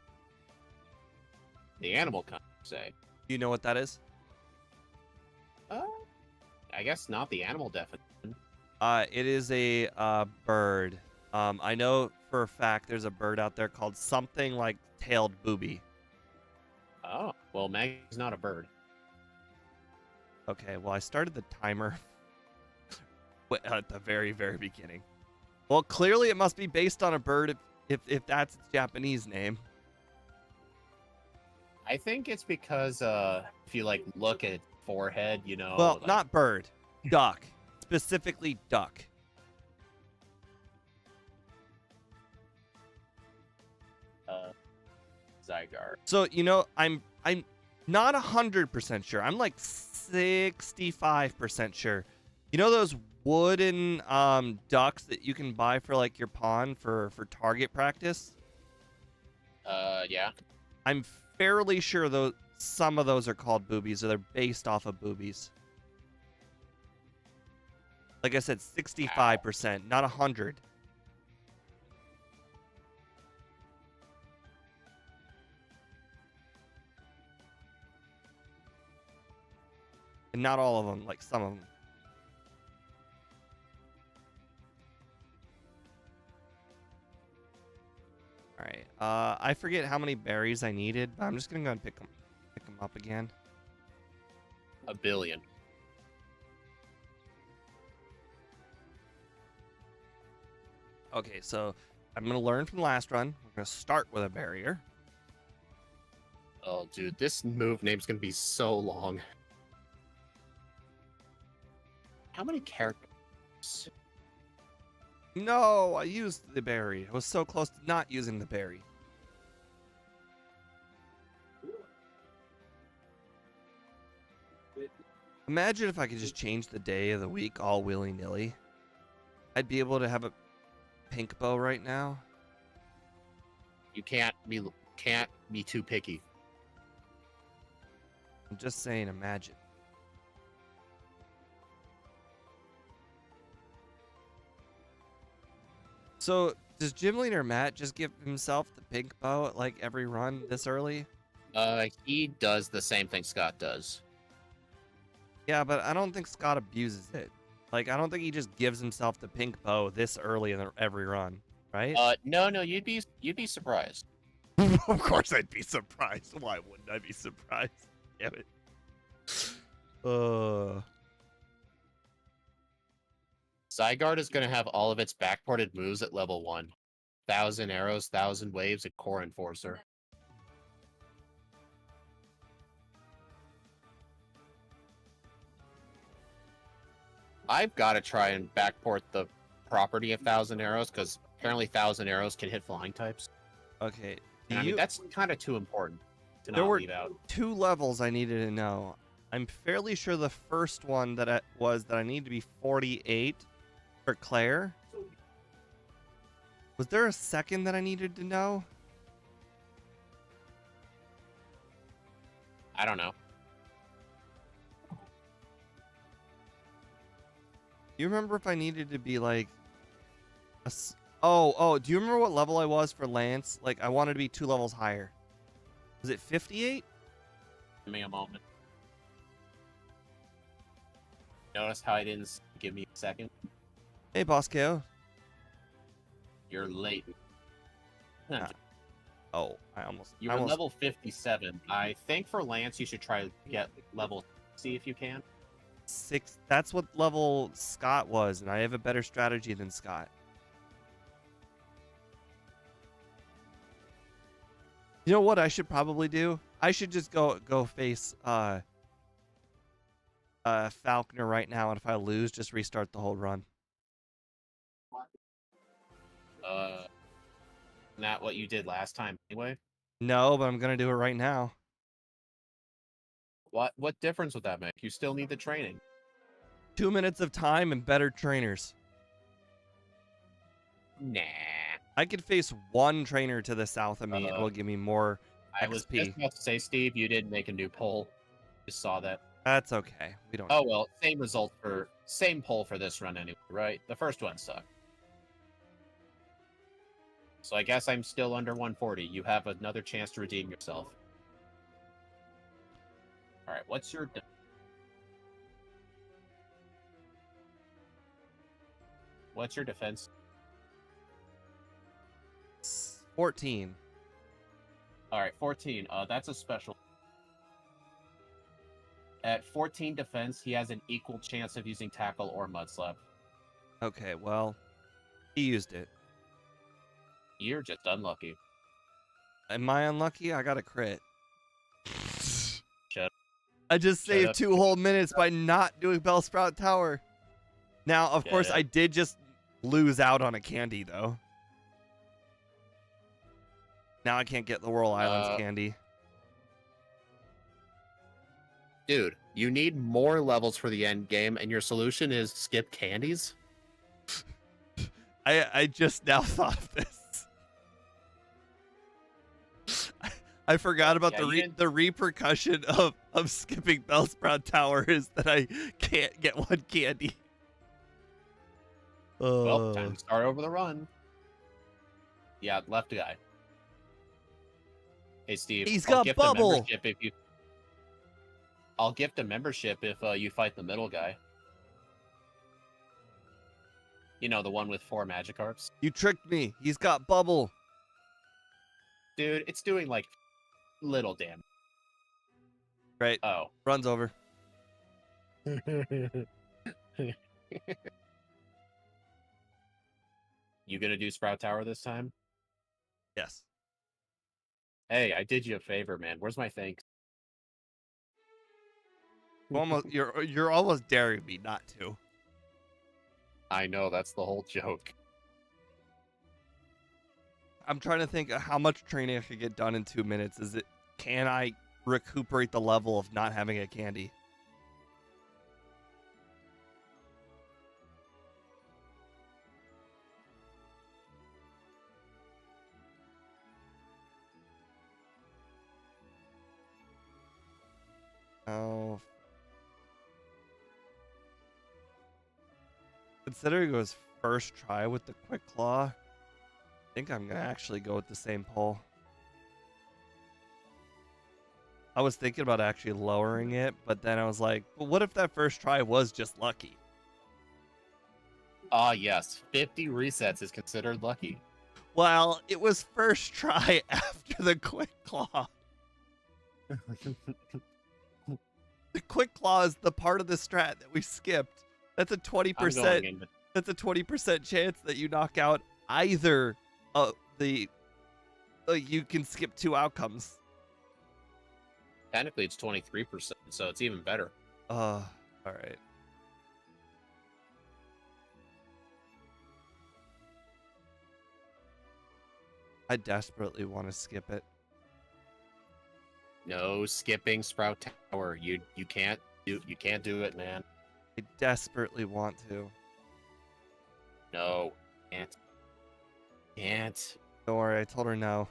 The animal kind, say. Do you know what that is? I guess not the animal definition. It is a bird. I know for a fact there's a bird out there called something like tailed booby. Oh, well, Maggie's not a bird. Okay, well I started the timer at the very, very beginning. Well, clearly it must be based on a bird if that's its Japanese name. I think it's because if you like look at its forehead, you know. Well, like, not bird, duck, specifically duck. Zygarde. So you know, I'm not 100% sure. I'm like 65% sure. You know those wooden ducks that you can buy for like your pond for target practice? Yeah. I'm fairly sure though some of those are called boobies, or they're based off of boobies. Like I said, 65%, not 100. And not all of them, like some of them. All right. I forget how many berries I needed, but I'm just gonna go and pick them up again. A billion. Okay, so I'm gonna learn from the last run. We're gonna start with a barrier. Oh, dude, this move name's gonna be so long. How many characters? No, I used the berry. I was so close to not using the berry. Imagine if I could just change the day of the week all willy-nilly. I'd be able to have a pink bow right now. You can't be too picky. I'm just saying, imagine. So, does Gym Leader Matt just give himself the pink bow at like every run this early? He does the same thing Scott does. Yeah, but I don't think Scott abuses it. Like, I don't think he just gives himself the pink bow this early in every run, right? No, you'd be surprised. Of course I'd be surprised. Why wouldn't I be surprised? Damn it. Zygarde is going to have all of its backported moves at level 1. 1,000 arrows, 1,000 waves, and Core Enforcer. I've got to try and backport the property of 1,000 arrows, because apparently 1,000 arrows can hit flying types. Okay. And I mean, that's kind of too important to There not were leave out. 2 levels I needed to know. I'm fairly sure the first one that was that I need to be 48 for Claire. Was there a second that I needed to know? I don't know. Do you remember if I needed to be like Oh, do you remember what level I was for Lance? Like, I wanted to be 2 levels higher. Was it 58? Give me a moment. Notice how I didn't give me a second? Hey, Boss KO. You're late. Oh, I almost... You're level 57. I think for Lance, you should try to get level 60 if you can. 6. That's what level Scott was, and I have a better strategy than Scott. You know what I should probably do? I should just go face Falconer right now, and if I lose, just restart the whole run. Not what you did last time anyway. No, but I'm gonna do it right now. What difference would that make? You still need the training. 2 minutes of time and better trainers. Nah. I could face 1 trainer to the south of me, and it will give me more XP. I was just about to say, Steve, you didn't make a new poll. Just saw that. That's okay. We don't. Oh well, same poll for this run anyway, right? The first one sucked. So I guess I'm still under 140. You have another chance to redeem yourself. All right, what's your defense? 14. All right, 14. That's a special. At 14 defense, he has an equal chance of using tackle or mud slap. Okay, well, he used it. You're just unlucky. Am I unlucky? I got a crit. Shut up. I just Shut saved up. 2 whole minutes by not doing Bellsprout Tower. Now, of course, Yeah. I did just lose out on a candy, though. Now I can't get the Whirl Islands candy. Dude, you need more levels for the end game, and your solution is skip candies? I just now thought of this. I forgot about the repercussion of skipping Bellsprout Tower is that I can't get 1 candy. Well, time to start over the run. Yeah, left guy. Hey, Steve. He's I'll got gift bubble. A membership if you... I'll gift a membership if you fight the middle guy. You know, the one with 4 Magikarps. You tricked me. He's got bubble. Dude, it's doing, like, little damage. Right. Oh. Run's over. You gonna do Sprout Tower this time? Yes. Hey, I did you a favor, man. Where's my thanks? You're almost daring me not to. I know, that's the whole joke. I'm trying to think of how much training I could get done in 2 minutes. Can I recuperate the level of not having a candy? Oh. Considering it was first try with the quick claw, I think I'm gonna actually go with the same pull. I was thinking about actually lowering it, but then I was like, but what if that first try was just lucky? Ah, yes. 50 resets is considered lucky. Well, it was first try after the quick claw. The quick claw is the part of the strat that we skipped. That's a 20%. That's a 20% chance that you knock out either you can skip 2 outcomes. Technically, it's 23%, so it's even better. All right. I desperately want to skip it. No skipping Sprout Tower. You can't do it, man. I desperately want to. No, can't. Don't worry, I told her no.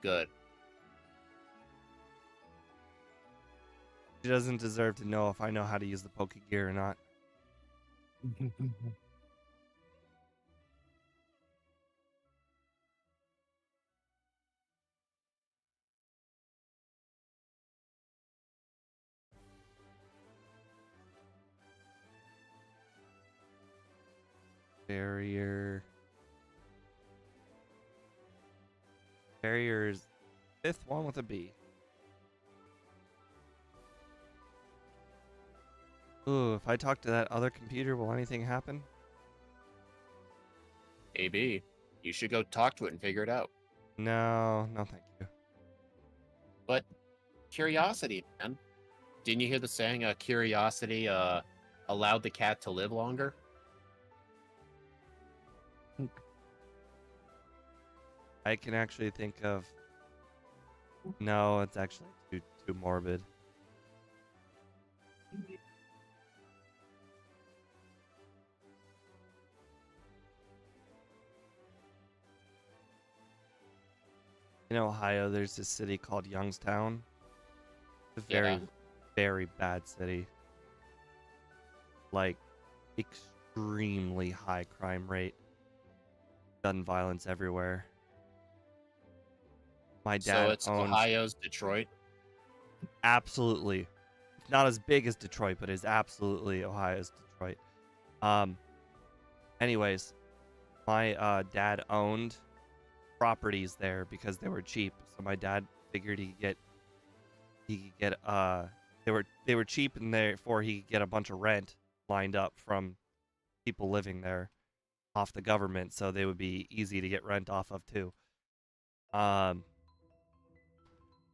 Good. She doesn't deserve to know if I know how to use the Poke Gear or not. Barrier. Barrier's 5th one with a B. Ooh, if I talk to that other computer, will anything happen? AB, you should go talk to it and figure it out. No, thank you. But curiosity, man. Didn't you hear the saying, curiosity allowed the cat to live longer? I can actually think of... No, it's actually too morbid. In Ohio, there's this city called Youngstown. It's a very, very bad city. Like, extremely high crime rate. Gun violence everywhere. My dad So it's owns... Ohio's Detroit? Absolutely. It's not as big as Detroit, but it's absolutely Ohio's Detroit. Anyways, my dad owned properties there because they were cheap. So my dad figured he could get they were cheap, and therefore he could get a bunch of rent lined up from people living there off the government, so they would be easy to get rent off of too.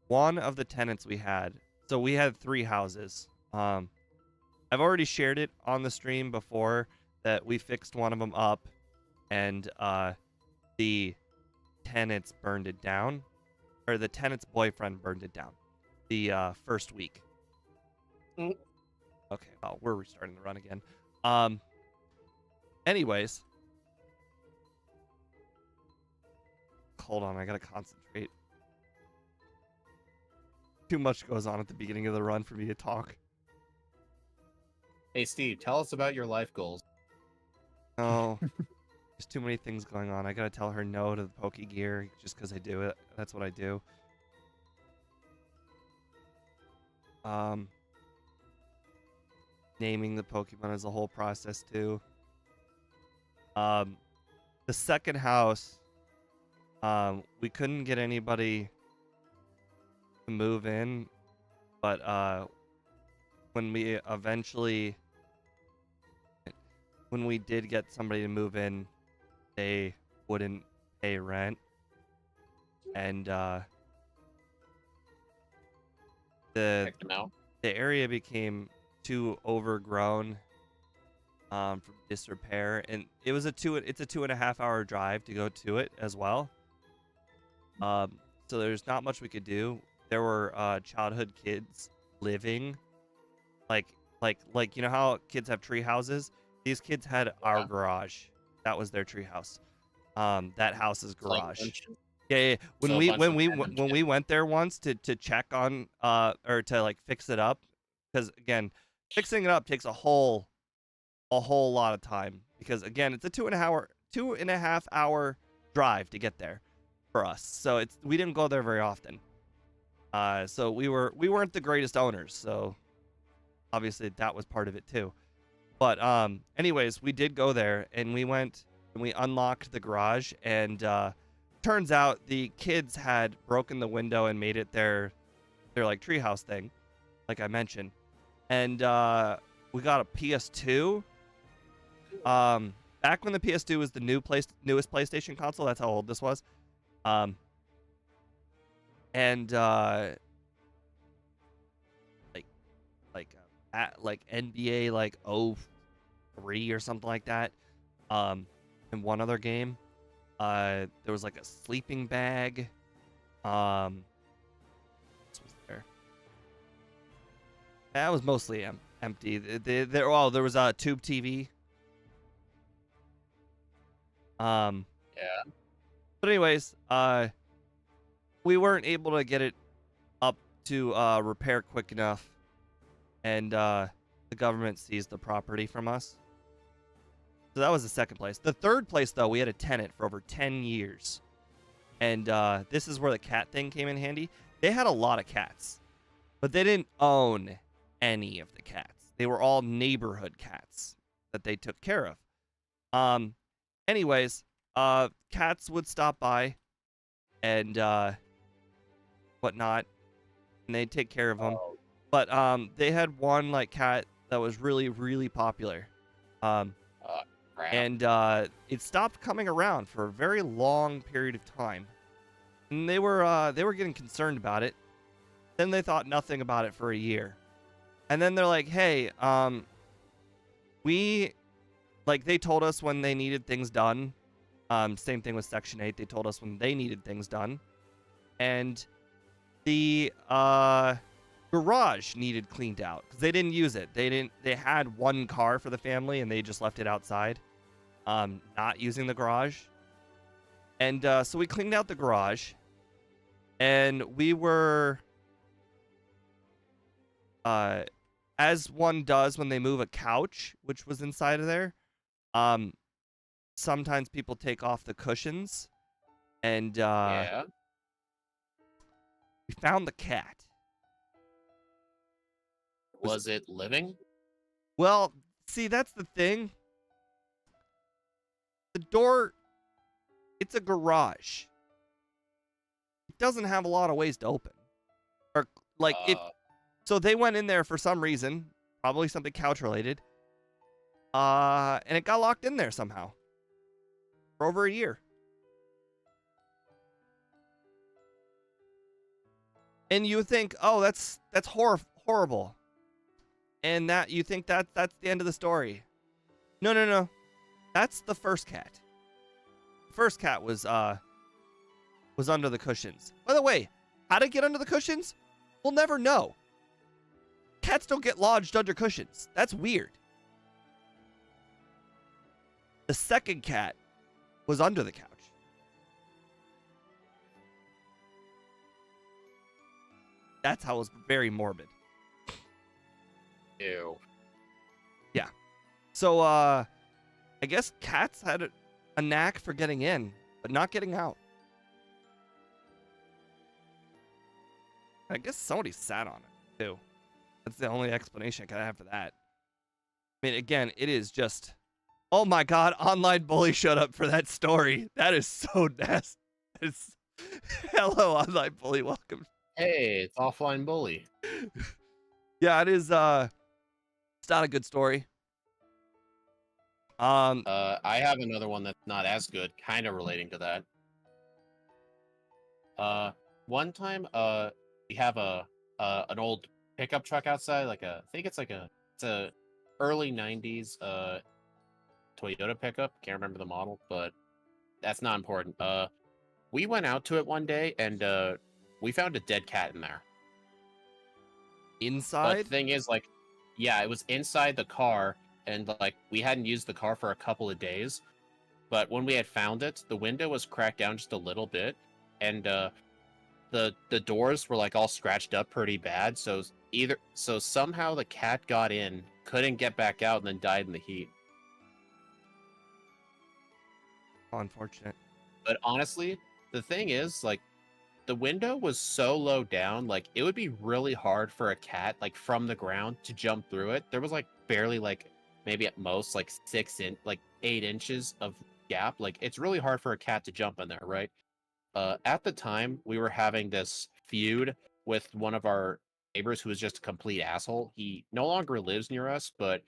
One of the tenants we had, so we had 3 houses. I've already shared it on the stream before that we fixed one of them up, and the tenants burned it down, or the tenant's boyfriend burned it down the first week. Okay, well, we're restarting the run again. Anyways, hold on, I gotta concentrate. Too much goes on at the beginning of the run for me to talk. Hey, Steve, tell us about your life goals. Oh, there's too many things going on. I gotta tell her no to the Poke Gear just because I do it. That's what I do. Naming the Pokemon is a whole process too. The second house, we couldn't get anybody to move in, but when we eventually when we did get somebody to move in, they wouldn't pay rent, and the Check them out. the area became too overgrown from disrepair, and it's a 2.5 hour drive to go to it as well. So there's not much we could do. There were childhood kids living, like you know how kids have tree houses? These kids had our garage. That was their tree house. That house's garage. Yeah. When we went there once to check on or to like fix it up, because again, fixing it up takes a whole lot of time, because again, it's a 2.5 hour drive to get there for us. So we didn't go there very often. So we weren't the greatest owners. So obviously that was part of it too. But anyways, we did go there, and we went and we unlocked the garage, and turns out the kids had broken the window and made it their like treehouse thing, like I mentioned. And we got a PS2. Back when the PS2 was the newest PlayStation console, that's how old this was. And like NBA like 03 or something like that. And one other game. There was like a sleeping bag. What was there? That was mostly empty. There was a tube TV. Yeah. But anyways, we weren't able to get it up to repair quick enough, and the government seized the property from us. So that was the second place. The third place, though, we had a tenant for over 10 years. And this is where the cat thing came in handy. They had a lot of cats, but they didn't own any of the cats. They were all neighborhood cats that they took care of. Anyways, cats would stop by and whatnot, and they'd take care of them. Oh, But they had one like cat that was really, really popular. crap. And it stopped coming around for a very long period of time. And they were getting concerned about it. Then they thought nothing about it for a year. And then they're like, hey, they told us when they needed things done. Same thing with Section 8. They told us when they needed things done. And the garage needed cleaned out because they didn't use it. They had one car for the family, and they just left it outside, not using the garage. And so we cleaned out the garage, and we were, as one does when they move a couch, which was inside of there, sometimes people take off the cushions, and Yeah. we found the cat. Was it living? Well, see, that's the thing. The door, it's a garage. It doesn't have a lot of ways to open. Or, like, so they went in there for some reason, probably something couch related, and it got locked in there somehow for over a year. And you think, oh, that's horrible. And that you think that's the end of the story. No. That's the first cat. The first cat was under the cushions. By the way, how to get under the cushions? We'll never know. Cats don't get lodged under cushions. That's weird. The second cat was under the couch. That's how it was very morbid. Ew. Yeah. So, I guess cats had a knack for getting in, but not getting out. I guess somebody sat on it, too. That's the only explanation I can have for that. I mean, again, it is just... Oh my god, online bully showed up for that story. That is so nasty. Hello, online bully. Welcome. Hey, it's offline bully. Yeah, it is, it's not a good story. I have another one that's not as good, kind of relating to that. One time, we have an old pickup truck outside, I think it's a early '90s Toyota pickup. Can't remember the model, but that's not important. We went out to it one day and we found a dead cat in there. But Inside? the thing is, like, yeah, it was inside the car, and like we hadn't used the car for a couple of days. But when we had found it, the window was cracked down just a little bit, and the doors were like all scratched up pretty bad. So somehow the cat got in, couldn't get back out, and then died in the heat. How unfortunate. But honestly, the thing is, like, the window was so low down, like it would be really hard for a cat, like from the ground, to jump through it. There was like barely like maybe at most like 8 inches of gap. Like it's really hard for a cat to jump in there, right? At the time, we were having this feud with one of our neighbors who was just a complete asshole. He no longer lives near us, but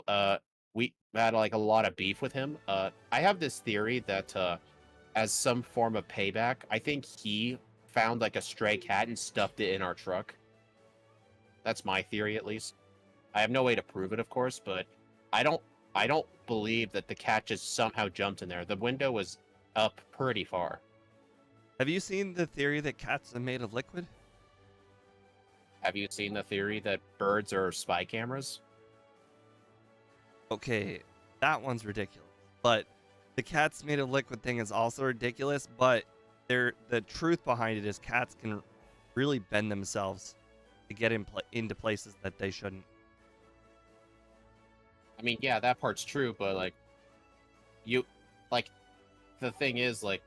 uh, we had like a lot of beef with him. I have this theory that as some form of payback, I think he found like a stray cat and stuffed it in our truck. That's my theory, at least. I have no way to prove it, of course, but I don't I don't believe that the cat just somehow jumped in there. The window was up pretty far. Have you seen the theory that cats are made of liquid? Have you seen the theory that birds are spy cameras? Okay, that one's ridiculous. But the cats made of liquid thing is also ridiculous, but the truth behind it is cats can really bend themselves to get into places that they shouldn't. I mean, yeah, that part's true, but like you like the thing is like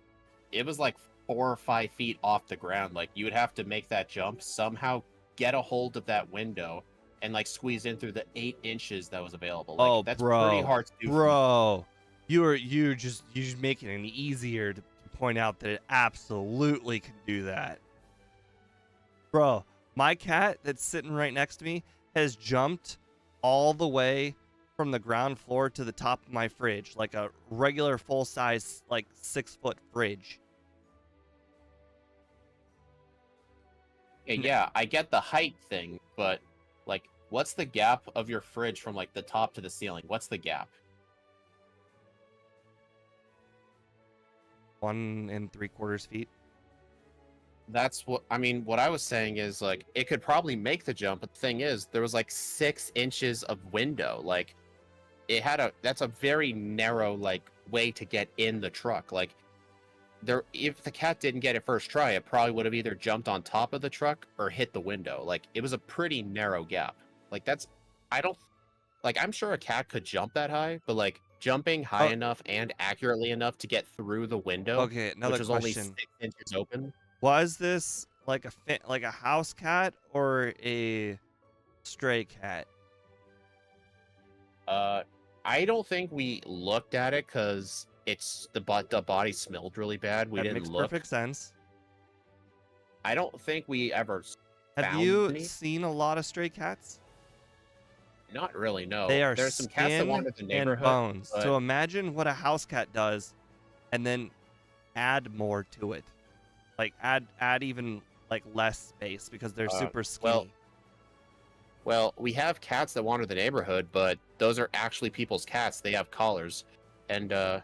it was like 4 or 5 feet off the ground. Like you would have to make that jump, somehow get a hold of that window and like squeeze in through the 8 inches that was available. Like Oh, that's bro, pretty hard to do. bro, you're just making it easier to point out that it absolutely can do that, bro. My cat that's sitting right next to me has jumped all the way from the ground floor to the top of my fridge, like a regular full size, like 6-foot fridge. Yeah, I get the height thing, but like what's the gap of your fridge from like the top to the ceiling? What's the gap? 1 3/4 feet. That's what I mean. What I was saying is like it could probably make the jump, but the thing is, there was like 6 inches of window. Like that's a very narrow like way to get in the truck. Like if the cat didn't get it first try, it probably would have either jumped on top of the truck or hit the window. Like it was a pretty narrow gap. Like I don't like I'm sure a cat could jump that high, but like jumping high enough and accurately enough to get through the window, Okay, which another was only question. 6 inches open. Was this like a house cat or a stray cat? I don't think we looked at it because the body smelled really bad. We That didn't makes look. perfect sense. I don't think we ever Have found you any. seen a lot of stray cats? Not really, no. They are There's some cats that skin wander the and neighborhood, bones. but So imagine what a house cat does, and then add more to it. Like add even like less space because they're super skinny. well, we have cats that wander the neighborhood, but those are actually people's cats. They have collars. And I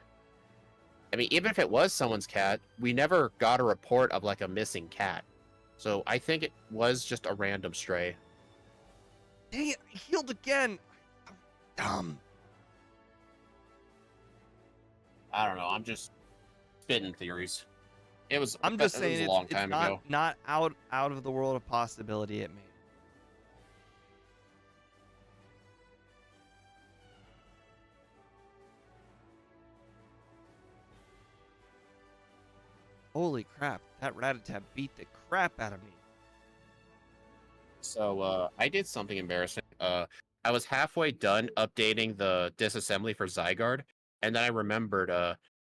mean, even if it was someone's cat, we never got a report of like a missing cat. So I think it was just a random stray. Dang it! I healed again. I'm dumb. I don't know. I'm just spitting theories. I'm just it saying was a it's, long it's time not ago. not out of the world of possibility. It made. Holy crap! That Rattata beat the crap out of me. So I did something embarrassing. I was halfway done updating the disassembly for Zygarde, and then I remembered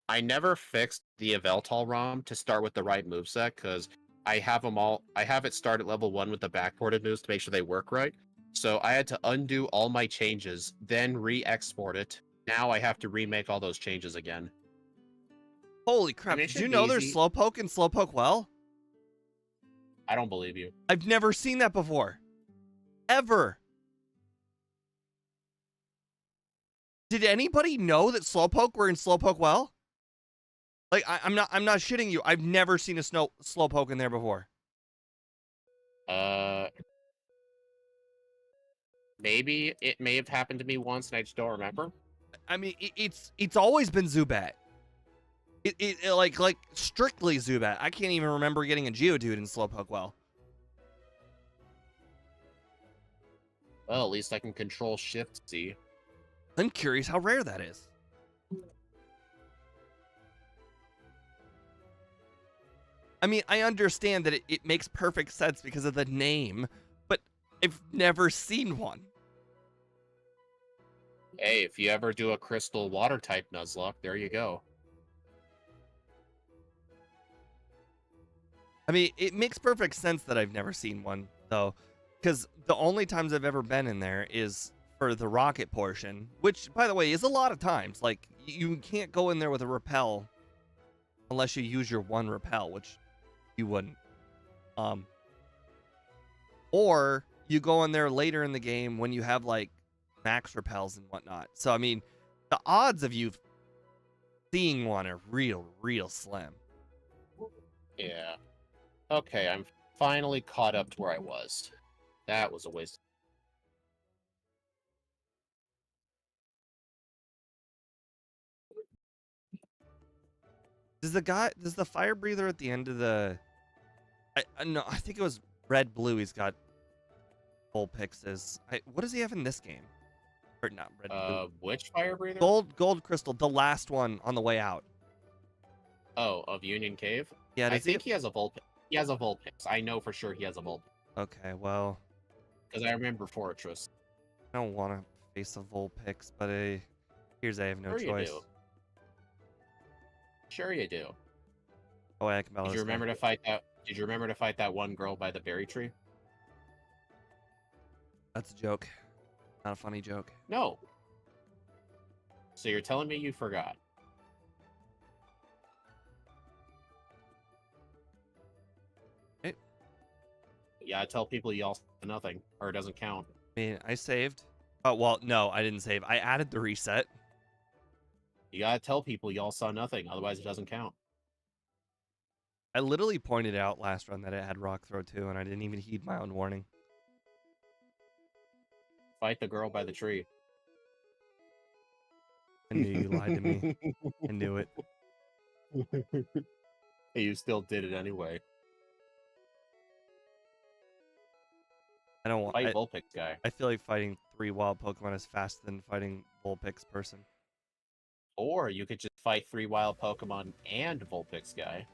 I never fixed the Yveltal ROM to start with the right moveset because I have them all. I have it start at level 1 with the backported moves to make sure they work right. So I had to undo all my changes, then re-export it, Now I have to remake all those changes again. Holy I crap! mean, it Did you should be know there's easy. Slowpoke and Slowpoke Well? I don't believe you. I've never seen that before. Ever. Did anybody know that Slowpoke were in Slowpoke Well? Like, I'm not shitting you. I've never seen a Slowpoke in there before. Maybe it may have happened to me once and I just don't remember. I mean, it's always been Zubat. It like strictly Zubat. I can't even remember getting a Geodude in Slowpoke Well. Well, at least I can control Shift C. I'm curious how rare that is. I mean, I understand that it makes perfect sense because of the name, but I've never seen one. Hey, if you ever do a crystal water type Nuzlocke, there you go. I mean, it makes perfect sense that I've never seen one, though, because the only times I've ever been in there is for the rocket portion, which, by the way, is a lot of times. Like, you can't go in there with a repel unless you use your one repel, which you wouldn't. Or you go in there later in the game when you have, like, max repels and whatnot. So, I mean, the odds of you seeing one are real slim. Yeah. Okay, I'm finally caught up to where I was. That was a waste. Does the fire breather at the end of the... no, I think it was red blue. He's got Vulpixes. What does he have in this game? Or not red blue. Which fire breather? Gold crystal, the last one on the way out. Oh, of Union Cave? Yeah, I think he has a Vulpix. He has a Vulpix. I know for sure he has a Vulpix. Okay, well... Because I remember Fortress. I don't want to face a Vulpix, but here's I have no Sure choice. You do. Sure you do. Oh, I can balance. Did you remember to fight that? Did you remember to fight that one girl by the berry tree? That's a joke. Not a funny joke. No. So you're telling me you forgot? Hey. Yeah, I tell people y'all saw nothing, or it doesn't count. I mean, I saved. Oh, well, no, I didn't save. I added the reset. You gotta tell people y'all saw nothing, otherwise it doesn't count. I literally pointed out last run that it had Rock Throw too, and I didn't even heed my own warning. Fight the girl by the tree. I knew you lied to me. I knew it. Hey, you still did it anyway. I don't want... Fight Vulpix guy. I feel like fighting 3 wild Pokemon is faster than fighting Vulpix person. Or you could just fight 3 wild Pokemon and Vulpix guy.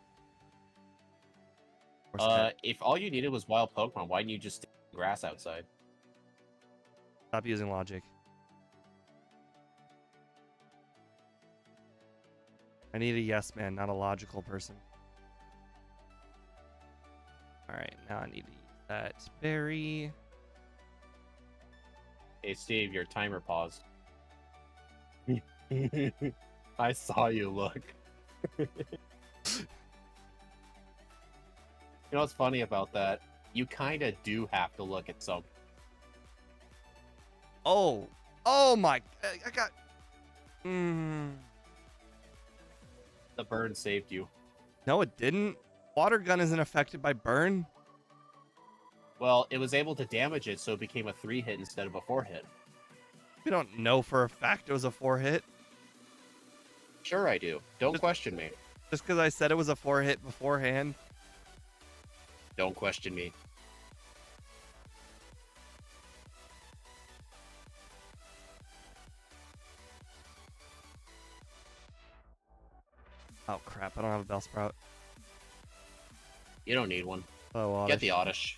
If all you needed was wild Pokemon, why didn't you just stick grass outside? Stop using logic. I need a yes man, not a logical person. Alright, now I need to use that berry. Hey Steve, your timer paused. I saw you look. You know what's funny about that? You kind of do have to look at some. Oh my! I got. The burn saved you. No, it didn't. Water gun isn't affected by burn. Well, it was able to damage it, so it became a 3-hit instead of a 4-hit. We don't know for a fact it was a 4-hit. Sure, I do. Don't question me. Just because I said it was a 4-hit beforehand. Don't question me. Oh crap! I don't have a Bellsprout. You don't need one. Oh, Oddish. Get the Oddish.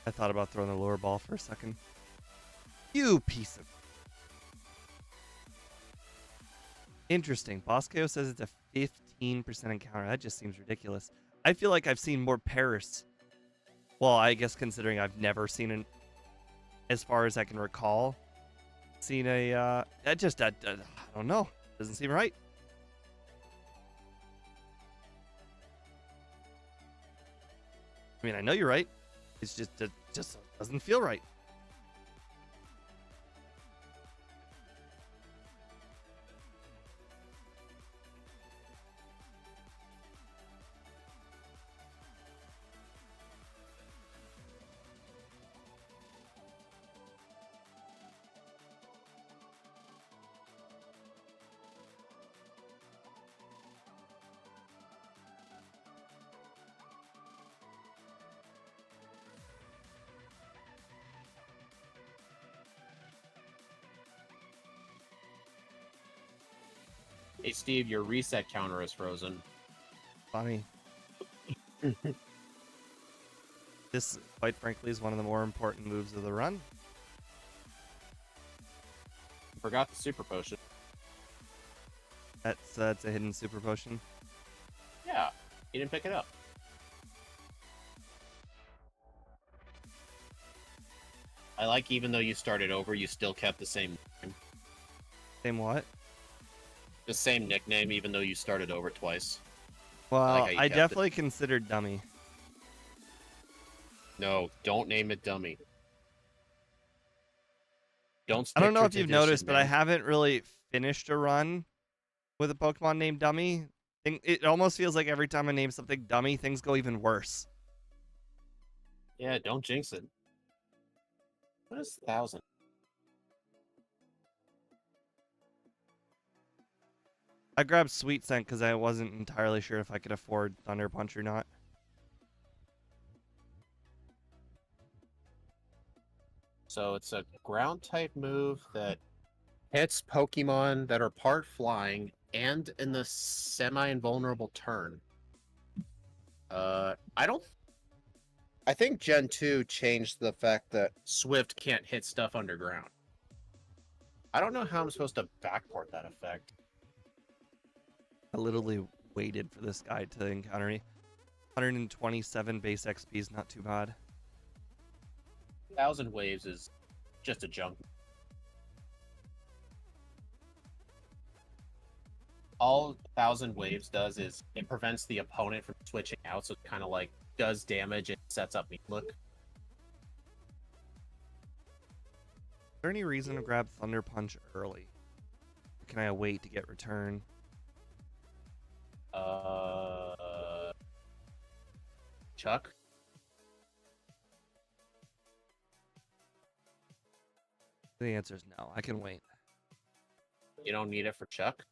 I thought about throwing the lure ball for a second. You piece of... Interesting. Bosco says it's a 15% encounter. That just seems ridiculous. I feel like I've seen more Paris. Well, I guess considering I've never seen it as far as I can recall. seen a that just I don't know. Doesn't seem right. I mean, I know you're right. It's just it just doesn't feel right. Hey, Steve, your reset counter is frozen. Funny. This, quite frankly, is one of the more important moves of the run. Forgot the super potion. That's a hidden super potion. Yeah, you didn't pick it up. I like even though you started over, you still kept the same name. Same what? The same nickname, even though you started over twice. Well, I I kept definitely considered dummy. No, don't name it dummy. Don't I stick don't know to if you've tradition, noticed, but I man. haven't really finished a run with a Pokemon named Dummy. It almost feels like every time I name something Dummy, things go even worse. Yeah, don't jinx it. What is 1,000? I grabbed Sweet Scent because I wasn't entirely sure if I could afford Thunder Punch or not. So it's a ground type move that hits Pokemon that are part flying and in the semi-invulnerable turn. I don't. I think Gen 2 changed the fact that Swift can't hit stuff underground. I don't know how I'm supposed to backport that effect. I literally waited for this guy to encounter me. 127 base XP is not too bad. 1,000 waves is just a junk. All 1,000 waves does is it prevents the opponent from switching out, so it kind of like does damage and sets up me look. Is there any reason to grab Thunder Punch early? Or can I wait to get return? Chuck? The answer is no. I can wait. You don't need it for Chuck?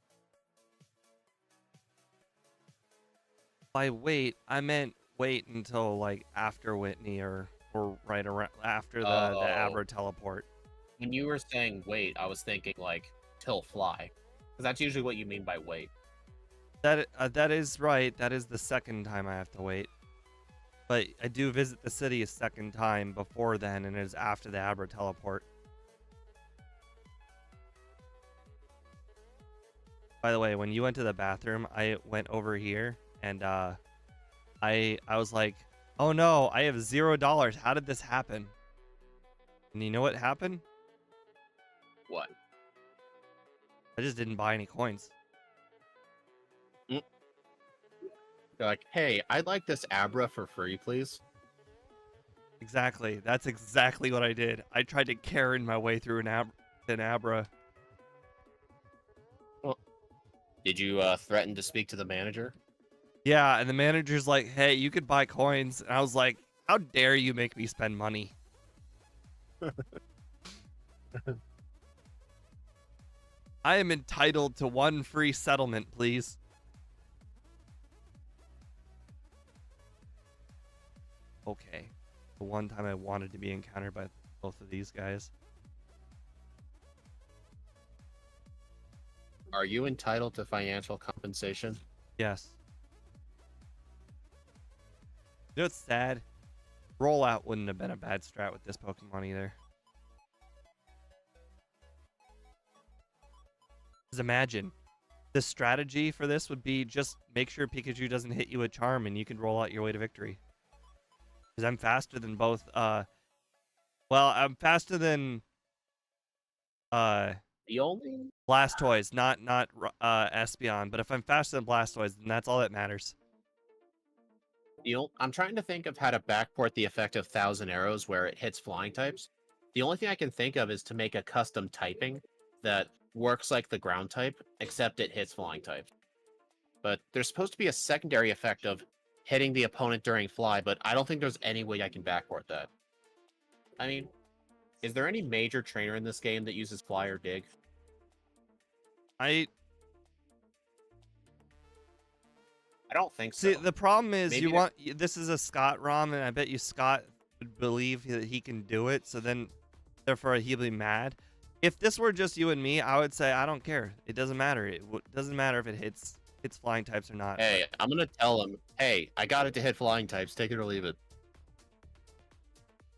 By wait, I meant wait until like after Whitney or right around after the Abra teleport. When you were saying wait, I was thinking like till fly, because that's usually what you mean by wait. That is right. That is the second time I have to wait. But I do visit the city a second time before then, and it is after the Abra teleport. By the way, when you went to the bathroom, I went over here and I was like, oh no, I have $0. How did this happen? And you know what happened? What? I just didn't buy any coins. They're like, hey, I'd like this Abra for free, please. Exactly. That's exactly what I did. I tried to Karen my way through an Abra. Well, did you threaten to speak to the manager? Yeah, and the manager's like, hey, you could buy coins. And I was like, how dare you make me spend money? I am entitled to one free settlement, please. Okay. The one time I wanted to be encountered by both of these guys. Are you entitled to financial compensation? Yes. You know what's sad? Rollout wouldn't have been a bad strat with this Pokemon either. Because imagine, the strategy for this would be just make sure Pikachu doesn't hit you with Charm and you can roll out your way to victory. Because I'm faster than both, well, I'm faster than The only Blastoise, not Espeon. But if I'm faster than Blastoise, then that's all that matters. I'm trying to think of how to backport the effect of Thousand Arrows where it hits flying types. The only thing I can think of is to make a custom typing that works like the ground type, except it hits flying types. But there's supposed to be a secondary effect of hitting the opponent during fly, but I don't think there's any way I can backport that. I mean, is there any major trainer in this game that uses fly or dig? I don't think see. so. The problem is Maybe this is a Scott ROM, and I bet you Scott would believe that he can do it. So then, therefore, he'll be mad. If this were just you and me, I would say I don't care. It doesn't matter. It doesn't matter if it hits flying types or not. Hey, I'm gonna tell him, hey, I got it to hit flying types. Take it or leave it.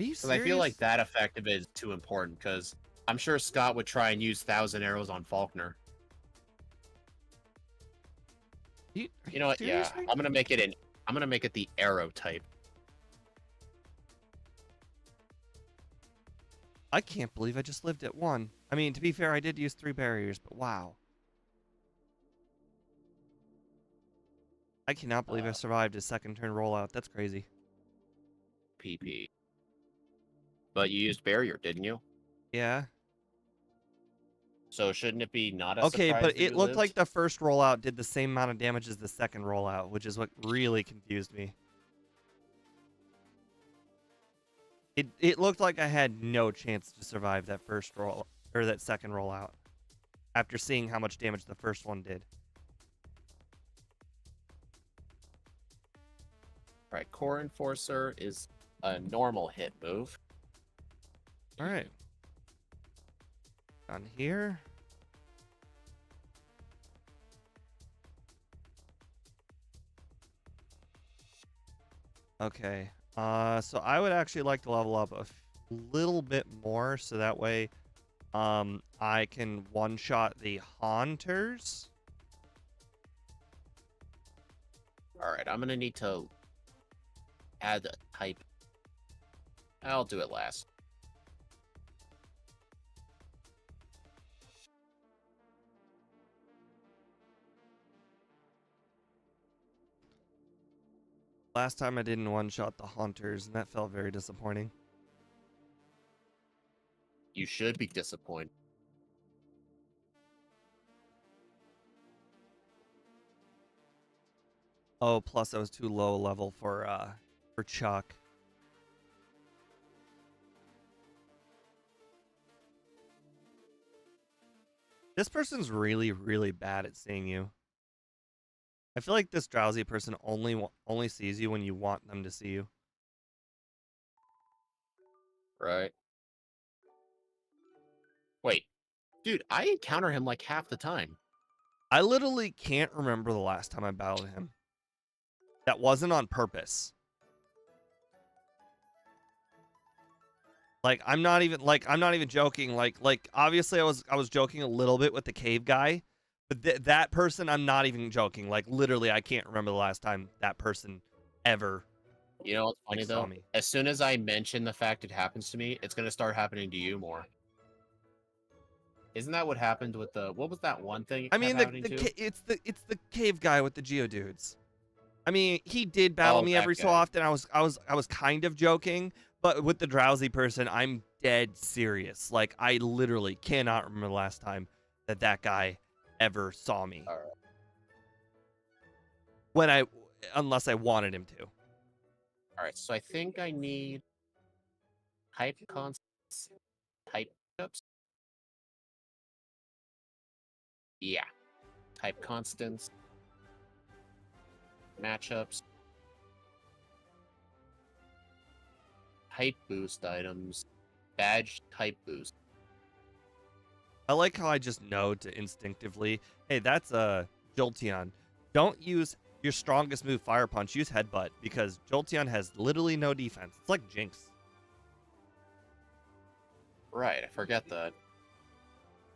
Are you Because serious? I feel like that effect of it is too important. Because I'm sure Scott would try and use Thousand Arrows on Faulkner. You know what? Yeah, I'm gonna make it the arrow type. I can't believe I just lived at 1. I mean, to be fair, I did use 3 barriers, but wow. I cannot believe I survived a second turn rollout. That's crazy. PP. But you used barrier, didn't you? Yeah. So shouldn't it be not a okay, surprise but that it you looked lived? like the first rollout did the same amount of damage as the second rollout, which is what really confused me. It looked like I had no chance to survive that first roll or that second rollout after seeing how much damage the first one did. Right, Core Enforcer is a normal hit move. All right. On here. Okay. So I would actually like to level up a little bit more so that way I can one-shot the Haunters. All right, I'm gonna need to add a type. I'll do it last. Last time I didn't one-shot the Haunters, and that felt very disappointing. You should be disappointed. Oh, plus I was too low level for Chuck. This person's really, really bad at seeing you. I feel like this drowsy person only sees you when you want them to see you. Right. Wait. Dude, I encounter him like half the time. I literally can't remember the last time I battled him. That wasn't on purpose. Like I'm not even joking. Like obviously I was joking a little bit with the cave guy, but that person I'm not even joking. Like literally I can't remember the last time that person ever. You know what's funny though? Me. As soon as I mention the fact it happens to me, it's gonna start happening to you more. Isn't that what happened with the what was that one thing? I mean it's the cave guy with the Geodudes. I mean, he did battle me every so often. I was kind of joking, but with the drowsy person, I'm dead serious. Like I literally cannot remember the last time that guy ever saw me. All right. Unless I wanted him to. All right, so I think I need type constants, type ups. Yeah, type constants, matchups, type boost items, badge type boost. I like how I just know to instinctively, hey, that's a Jolteon. Don't use your strongest move, Fire Punch. Use Headbutt because Jolteon has literally no defense. It's like Jinx. Right, I forget that.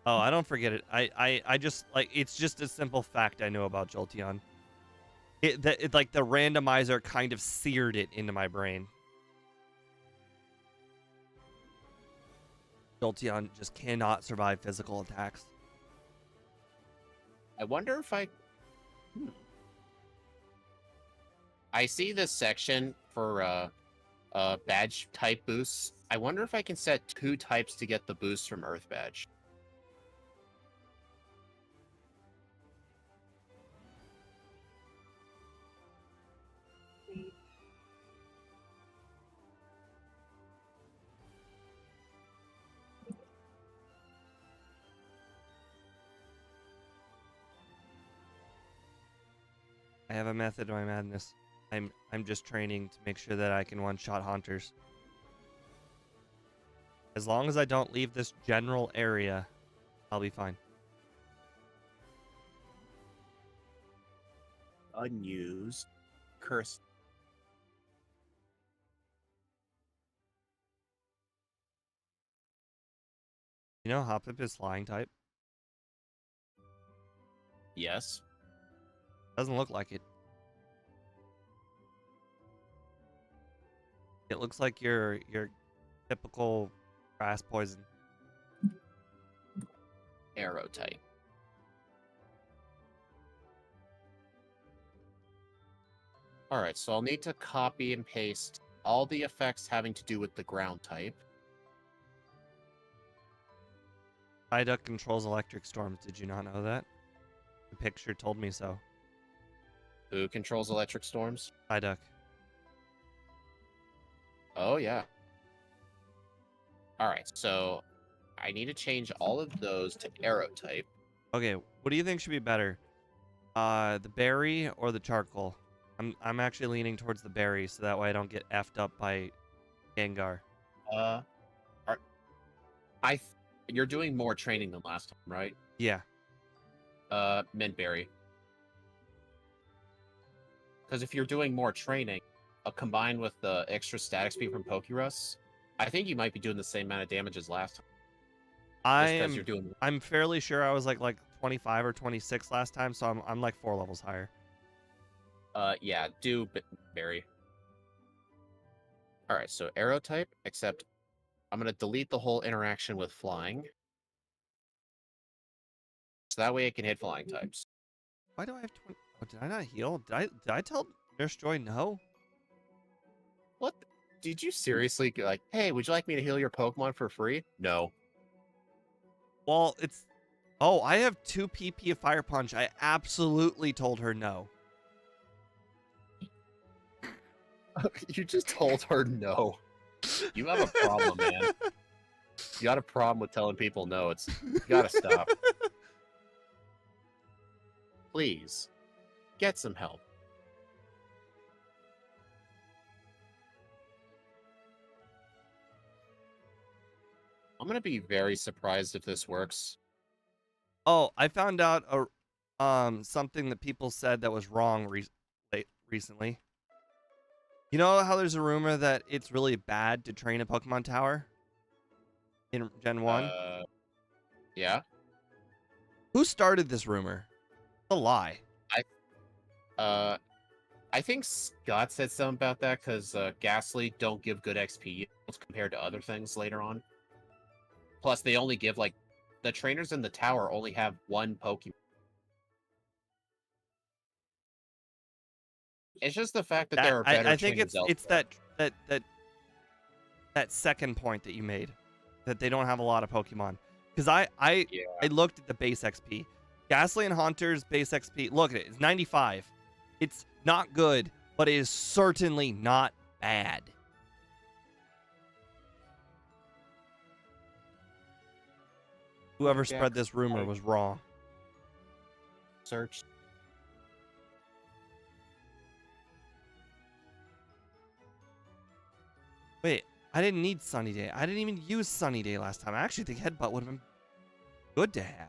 Oh, I don't forget it. I just like it's just a simple fact I know about Jolteon. It like the randomizer kind of seared it into my brain. Jolteon just cannot survive physical attacks. I wonder if I see this section for badge type boosts. I wonder if I can set 2 types to get the boost from Earth Badge. I have a method to my madness. I'm just training to make sure that I can one-shot Haunters. As long as I don't leave this general area, I'll be fine. Unused. Curse. You know Hoppip is flying type? Yes. Doesn't look like it. It looks like your typical grass poison. Arrow type. Alright, so I'll need to copy and paste all the effects having to do with the ground type. Psyduck controls electric storms. Did you not know that? The picture told me so. Who controls electric storms? Psyduck. Oh, yeah. Alright, so I need to change all of those to arrow type. Okay, what do you think should be better? The berry or the charcoal? I'm actually leaning towards the berry, so that way I don't get effed up by Gengar. You're doing more training than last time, right? Yeah. Mint berry. Because if you're doing more training, combined with the extra static speed from Pokerus, I think you might be doing the same amount of damage as last time. I'm fairly sure I was like 25 or 26 last time, so I'm like 4 levels higher. Yeah, do berry. Alright, so arrow type, except I'm going to delete the whole interaction with flying. So that way it can hit flying types. Why do I have 20? Oh, did I not heal? Did I tell Nurse Joy no? What? Did you seriously like, hey, would you like me to heal your Pokemon for free? No. Well, it's... Oh, I have 2 PP of Fire Punch. I absolutely told her no. You just told her no. You have a problem, man. You got a problem with telling people no. You gotta stop. Please, get some help. I'm gonna be very surprised if this works. Oh, I found out something that people said that was wrong recently. You know how there's a rumor that it's really bad to train a Pokemon Tower in Gen 1? Yeah. Who started this rumor? It's a lie. I think Scott said something about that because Ghastly don't give good XP yields compared to other things later on. Plus, they only give, like, the trainers in the tower only have 1 Pokemon. It's just the fact that there are better I think trainers it's that second point that you made, that they don't have a lot of Pokemon. Because I looked at the base XP. Ghastly and Haunter's base XP, look at it, it's 95. It's not good, but it is certainly not bad. Whoever spread this rumor was wrong. Search. Wait, I didn't need Sunny Day. I didn't even use Sunny Day last time. I actually think Headbutt would have been good to have.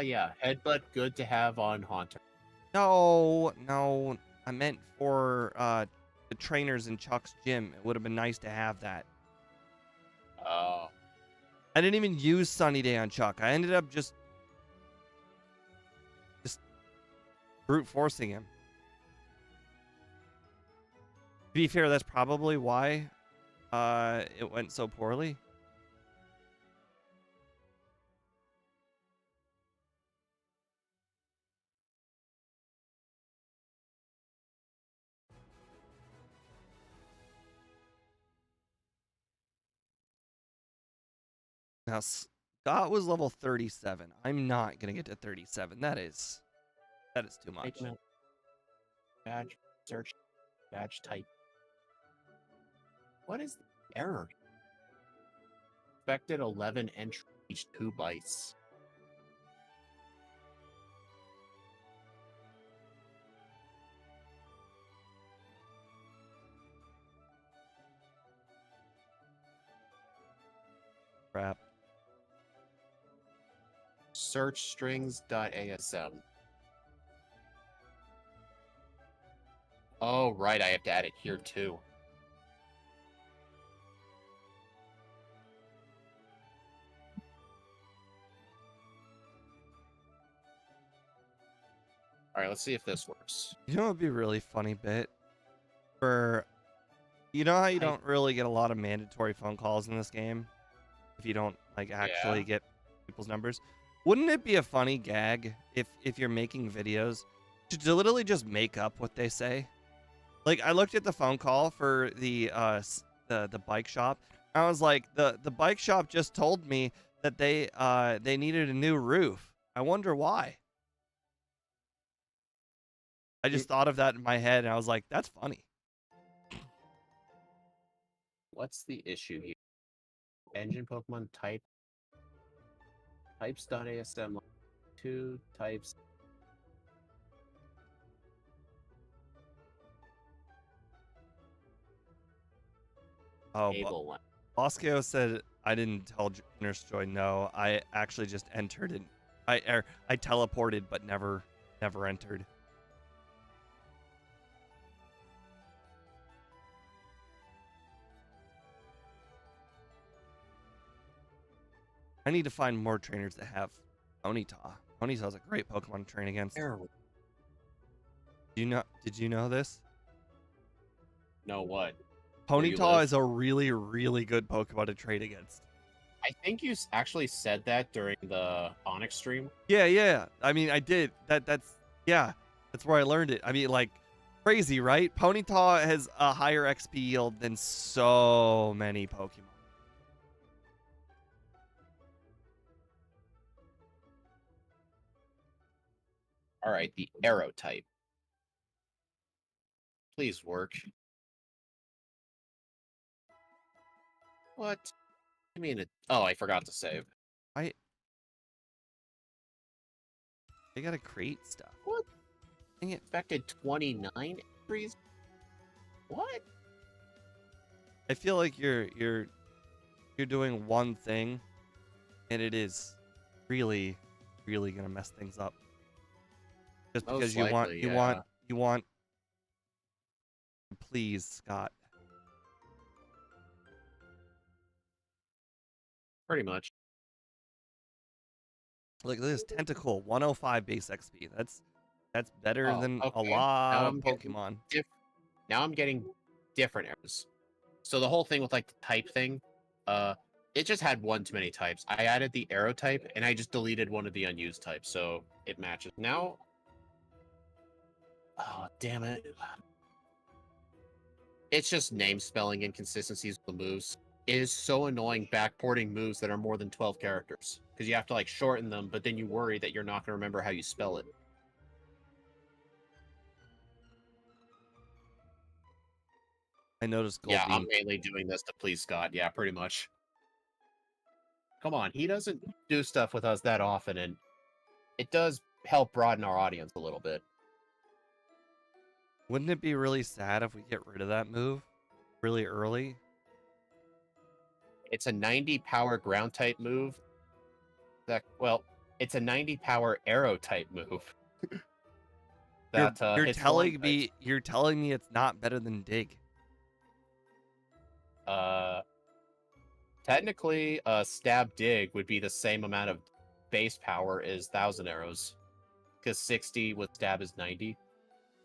Yeah, Headbutt good to have on Haunter. No, I meant for the trainers in Chuck's gym. It would have been nice to have that. Oh. I didn't even use Sunny Day on Chuck. I ended up just brute forcing him. To be fair, that's probably why It went so poorly. Now, Scott was level 37. I'm not gonna get to 37. That is too much. Statement. Badge search. Badge type. What is the error? Expected 11 entry each 2 bytes. Crap. Search strings.asm. Oh, right. I have to add it here too. All right, let's see if this works. You know what would be a really funny bit? For you know how you don't really get a lot of mandatory phone calls in this game if you don't like actually get people's numbers. Wouldn't it be a funny gag if you're making videos to literally just make up what they say? Like I looked at the phone call for the bike shop. I was like, the bike shop just told me that they needed a new roof. I wonder why. I just thought of that in my head and I was like, that's funny. What's the issue here? Engine Pokemon type. Types.asm 2 types. Oh, Able one. Bosco said I didn't tell Nurse Joy no. I actually just entered and I teleported but never entered. I need to find more trainers that have Ponyta. Ponyta's a great Pokemon to train against. Did you know this? No, what? Ponyta is a really, really good Pokemon to trade against. I think you actually said that during the Onyx stream. Yeah. I mean, I did. That's where I learned it. I mean, like, crazy, right? Ponyta has a higher XP yield than so many Pokemon. All right, the arrow type. Please work. What? I mean, oh, I forgot to save. I gotta create stuff. What? Dang it. Expected 29 entries? What? I feel like you're doing one thing, and it is really, really gonna mess things up. Just because you want. Please, Scott. Pretty much. Look at this Tentacle, 105 base XP. That's better than a Okay. lot of Pokemon. Now I'm getting different errors. So the whole thing with like the type thing, it just had one too many types. I added the arrow type and I just deleted one of the unused types, so it matches. Now, oh damn it! It's just name spelling inconsistencies with the moves. It is so annoying backporting moves that are more than 12 characters because you have to like shorten them, but then you worry that you're not going to remember how you spell it. I noticed Goldeen. Yeah, I'm mainly doing this to please Scott. Yeah, pretty much. Come on, he doesn't do stuff with us that often, and it does help broaden our audience a little bit. Wouldn't it be really sad if we get rid of that move really early? It's a 90 power ground type move. It's a 90 power arrow type move. You're telling me it's not better than Dig. Technically, stab dig would be the same amount of base power as 1,000 arrows, because 60 with stab is 90,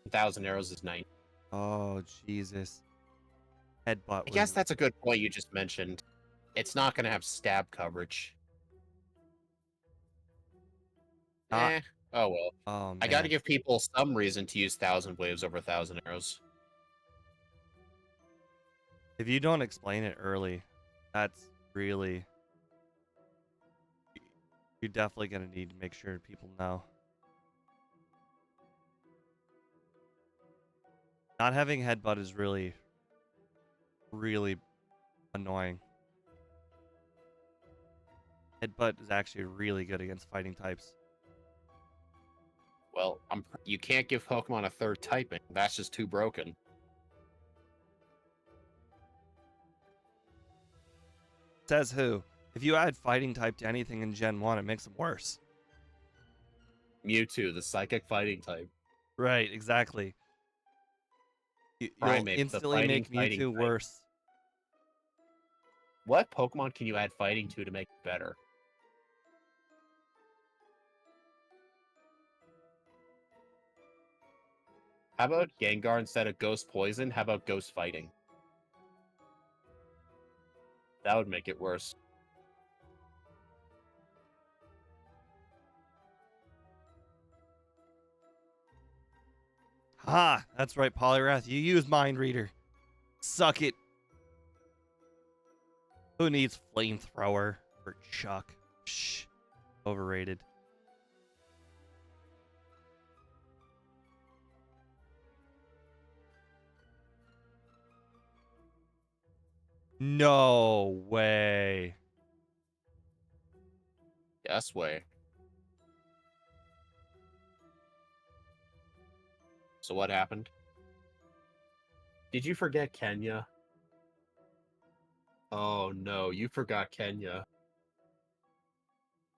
1,000 arrows is 90. Oh Jesus! Headbutt I guess was... that's a good point you just mentioned. It's not going to have stab coverage. not... Oh well. Oh, I got man. to give people some reason to use 1,000 waves over 1,000 arrows. If you don't explain it early, that's really... You're definitely going to need to make sure people know. Not having headbutt is really, really annoying. Headbutt is actually really good against fighting types. Well, you can't give Pokemon a third typing. That's just too broken. Says who? If you add fighting type to anything in Gen 1, it makes them worse. Mewtwo, the psychic fighting type. Right, exactly. You'll Primate, the instantly fighting make Mewtwo type. worse. What Pokemon can you add fighting to make it better? How about Gengar instead of Ghost Poison? How about Ghost Fighting? That would make it worse. Ha! That's right, Polyrath. You use Mind Reader. Suck it. Who needs Flamethrower or Chuck? Shh. Overrated. No way. Yes way. So what happened? Did you forget Kenya? Oh no, you forgot Kenya.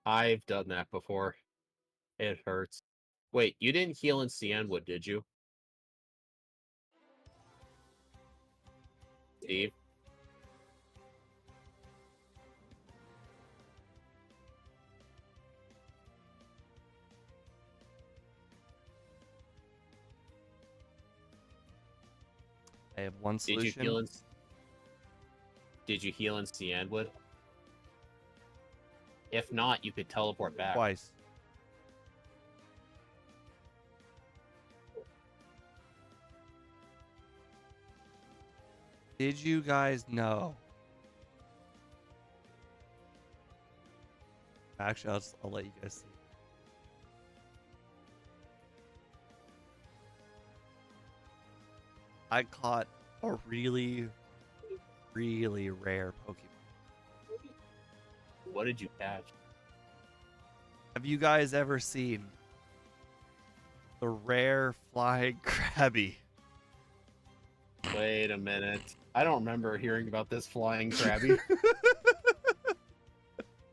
I've done that before. It hurts. Wait, you didn't heal in Cianwood, did you? Steve? I have one Did you solution. heal in Cianwood? If not, you could teleport back. Twice. Did you guys know? Actually, I'll let you guys see. I caught a really, really rare Pokemon. What did you catch? Have you guys ever seen the rare flying Krabby? Wait a minute. I don't remember hearing about this flying Krabby.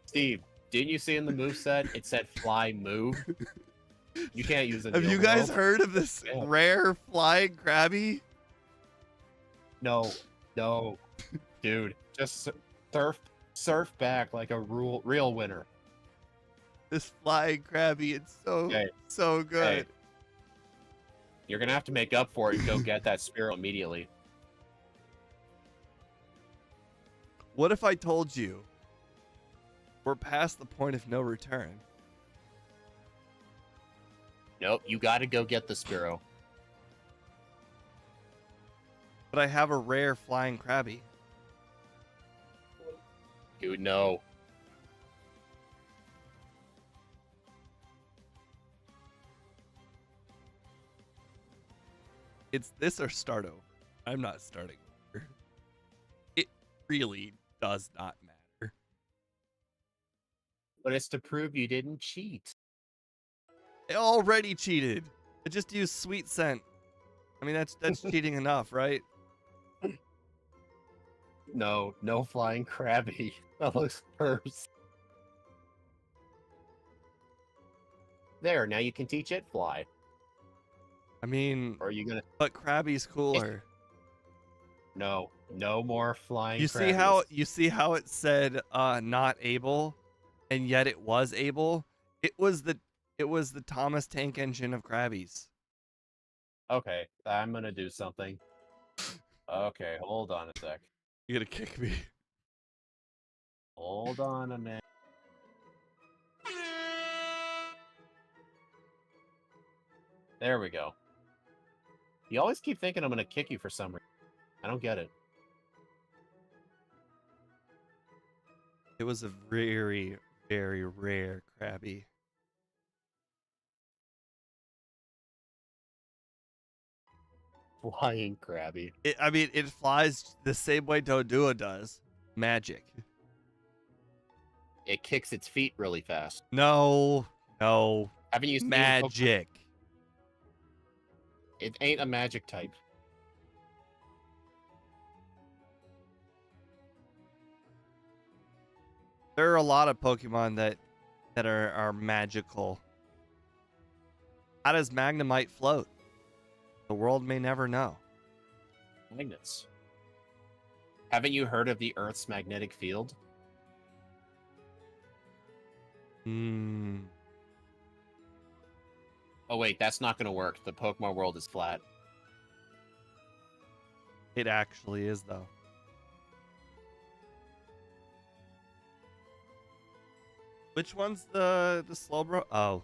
Steve, didn't you see in the moveset it said fly move? You can't use it. Have you guys heard of this rare flying Krabby? No, dude, just surf back like a real winner. This flying Krabby, it's so good. Hey. You're gonna have to make up for it and go get that Spearow immediately. What if I told you we're past the point of no return? Nope, you gotta go get the Spearow. But I have a rare flying Krabby. Dude, no. It's this or start over. I'm not starting over. It really does not matter. But it's to prove you didn't cheat. I already cheated. I just used Sweet Scent. I mean, that's cheating enough, right? No flying Krabby. That looks worse. There, now you can teach it fly. I mean, Or are you gonna... but Krabby's cooler. No more flying You Krabbies. see how it said not able, and yet it was able? It was the Thomas Tank Engine of Krabbies. Okay, I'm gonna do something. Okay, hold on a sec. You gotta kick me. Hold on a minute. There we go. You always keep thinking I'm gonna kick you for some reason. I don't get it. It was a very, very rare Krabby. Flying Krabby. I mean, it flies the same way Dodua does. Magic. It kicks its feet really fast. No. Haven't you seen Magic. It ain't a magic type. There are a lot of Pokemon that are magical. How does Magnemite float? The world may never know. Magnets. Haven't you heard of the Earth's magnetic field? Hmm. Oh wait, that's not gonna work. The Pokemon world is flat. It actually is, though. Which one's the Slowbro? Oh,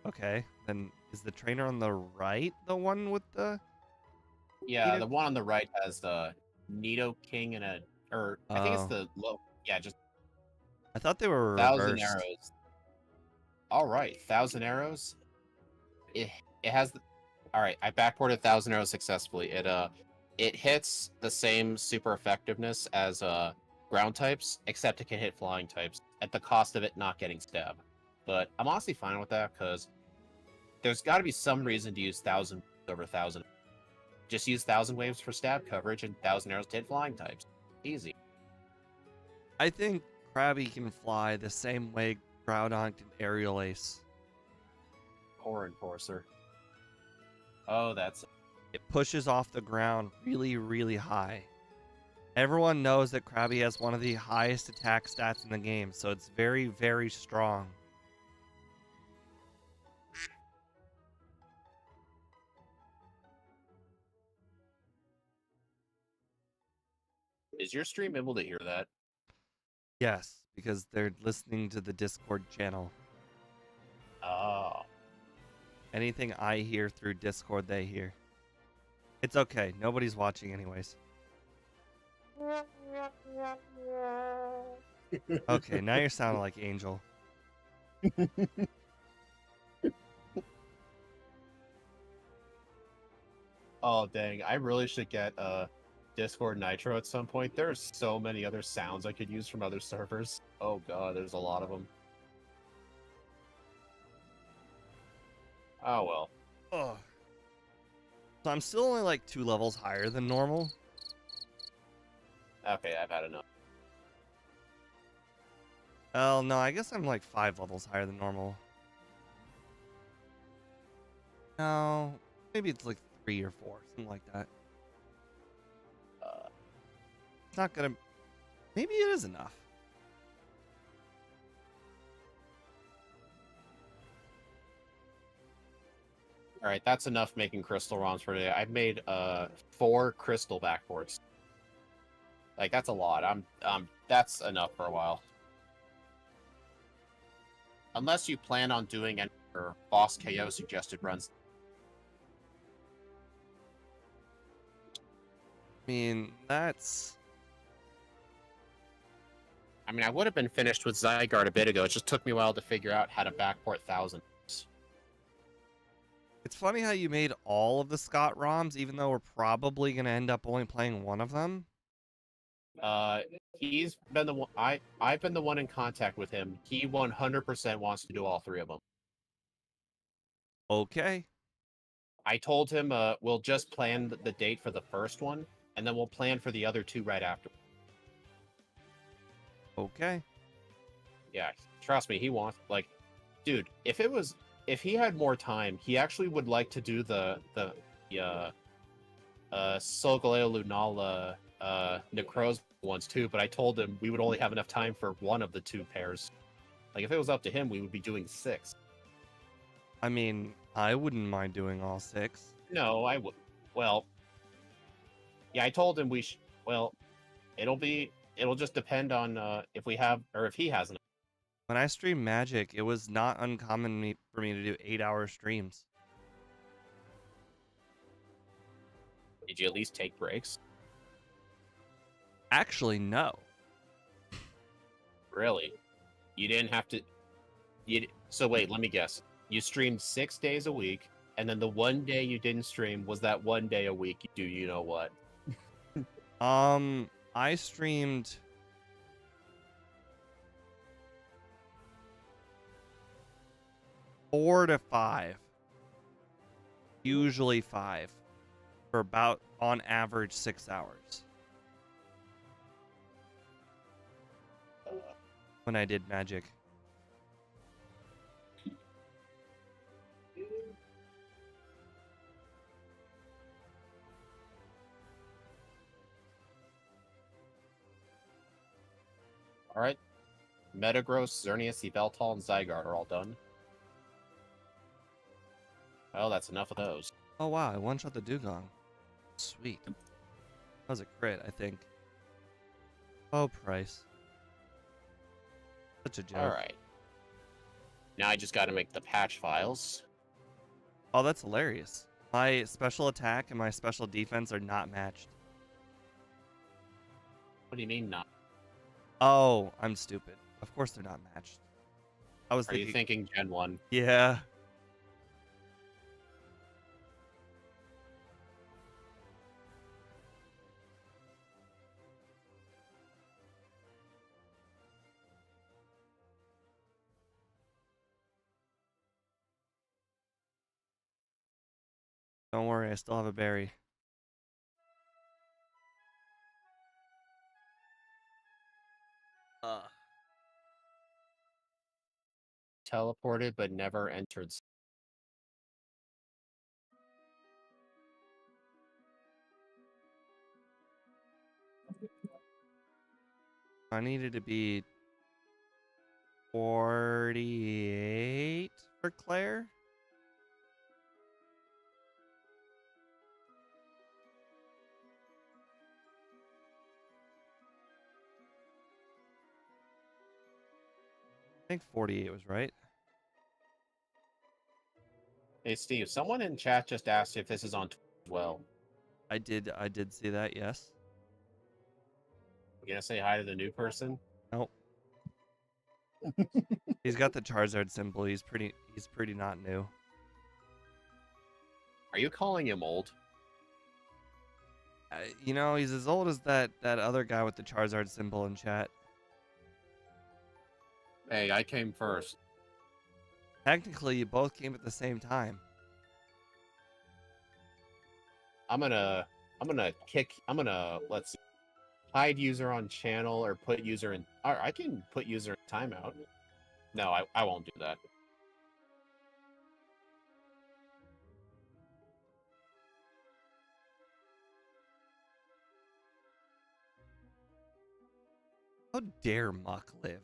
okay. Then is the trainer on the right the one with the? Yeah, the one on the right has the Nido King and a, or I think it's the low. Yeah, just I thought they were 1,000 reversed. arrows. All right, 1,000 arrows. It has. All right, I backported 1,000 arrows successfully. It hits the same super effectiveness as ground types, except it can hit flying types at the cost of it not getting stabbed. But I'm honestly fine with that because there's got to be some reason to use 1,000 over 1,000. Just use 1,000 waves for stab coverage and 1,000 arrows to hit flying types. Easy. I think Krabby can fly the same way Groudon can Aerial Ace. Core Enforcer. Oh, that's... It pushes off the ground really, really high. Everyone knows that Krabby has one of the highest attack stats in the game, so it's very, very strong. Is your stream able to hear that? Yes, because they're listening to the Discord channel. Oh. Anything I hear through Discord, they hear. It's okay. Nobody's watching anyways. Okay, now you're sounding like Angel. Oh, dang. I really should get Discord Nitro at some point. There's so many other sounds I could use from other servers. Oh, God, there's a lot of them. Oh, well. Ugh. So I'm still only like 2 levels higher than normal. Okay, I've had enough. Well, no, I guess I'm like 5 levels higher than normal. No, maybe it's like 3 or 4, something like that. It's not gonna... Maybe it is enough. Alright, that's enough making crystal ROMs for today. I've made 4 crystal backports. Like, that's a lot. That's enough for a while. Unless you plan on doing any boss KO suggested runs. I mean, that's... I mean, I would have been finished with Zygarde a bit ago. It just took me a while to figure out how to backport 1,000. It's funny how you made all of the Scott ROMs, even though we're probably going to end up only playing one of them. He's been the one. I've been the one in contact with him. He 100% wants to do all 3 of them. Okay. I told him we'll just plan the date for the first one, and then we'll plan for the other 2 right after. Okay. Yeah, trust me, he wants, like, dude, if he had more time, he actually would like to do the Solgaleo Lunala Necros ones too, but I told him we would only have enough time for one of the 2 pairs. Like, if it was up to him, we would be doing 6. I mean, I wouldn't mind doing all 6. No, I would. Well, Yeah, I told him we should. Well, it'll just depend on if we have or if he has enough. When I streamed Magic, it was not uncommon for me to do 8-hour streams. Did you at least take breaks? Actually, no. Really? You didn't have to. So wait, let me guess. You streamed 6 days a week, and then the one day you didn't stream was that one day a week you do you know what? I streamed 4 to 5. Usually 5. For about, on average, 6 hours. When I did Magic. All right. Metagross, Xerneas, Yveltal, and Zygarde are all done. Oh, that's enough of those. Oh wow, I one-shot the Dugong. Sweet. That was a crit, I think. Oh, Price. Such a joke. All right. Now I just got to make the patch files. Oh, that's hilarious. My special attack and my special defense are not matched. What do you mean not? Oh, I'm stupid. Of course they're not matched. I was Are you thinking Gen 1? Yeah. Don't worry, I still have a berry. Teleported but never entered. I needed to be 48 for Claire. I think 48 was right. Hey Steve, someone in chat just asked if this is on Twitch as well. I did see that, yes. You gonna say hi to the new person? Nope. He's got the Charizard symbol. He's pretty not new. Are you calling him old? You know, he's as old as that other guy with the Charizard symbol in chat. Hey, I came first. Technically, you both came at the same time. Let's see, hide user on channel or put user in. I can put user in timeout. No, I won't do that. How dare Muck live?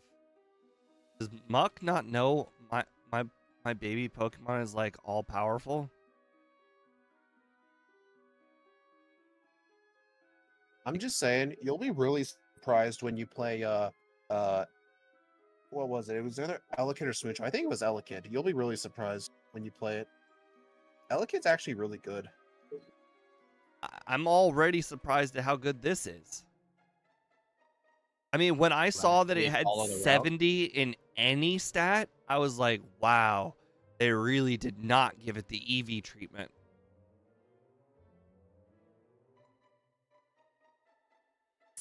Does Muck not know my baby Pokemon is like all powerful? I'm just saying, you'll be really surprised when you play what was it? It was either Elekid or Smooch. I think it was Elekid. You'll be really surprised when you play it. Elekid's actually really good. I'm already surprised at how good this is. I mean, when I saw that it had 70 in any stat, I was like, wow, they really did not give it the EV treatment.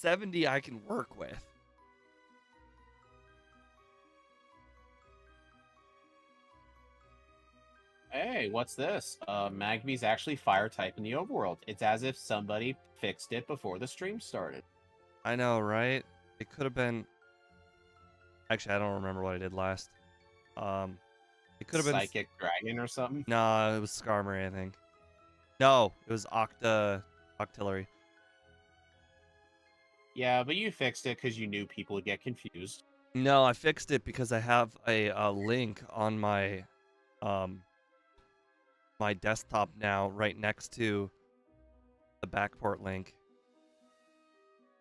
$70 I can work with. Hey, what's this? Magby's actually fire type in the overworld. It's as if somebody fixed it before the stream started. I know, right? It could have been. Actually, I don't remember what I did last. It could have been Psychic Dragon or something. No, it was Skarmory, I think. No, it was Octillery. Yeah, but you fixed it because you knew people would get confused. No, I fixed it because I have a link on my my desktop now, right next to the backport link.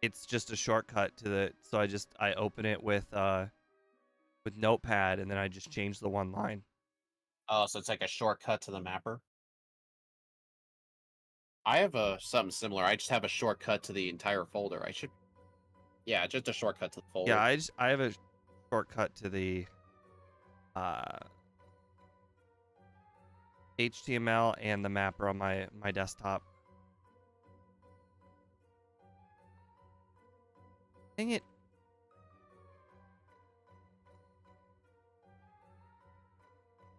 it's just a shortcut to the. So I open it with Notepad, and then I just change the one line. Oh, so it's like a shortcut to the mapper. I have something similar. I just have a shortcut to the entire folder. Yeah, just a shortcut to the folder. Yeah, I have a shortcut to the uh, HTML and the mapper on my desktop. Dang it.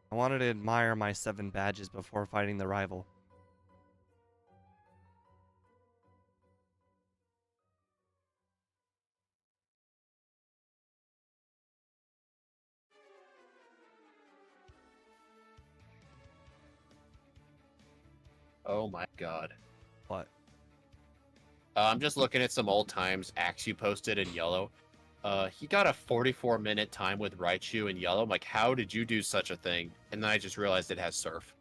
I wanted to admire my 7 badges before fighting the rival. Oh my god. What? I'm just looking at some old times Axe you posted in yellow. He got a 44-minute time with Raichu in yellow. I'm like, how did you do such a thing? And then I just realized it has surf.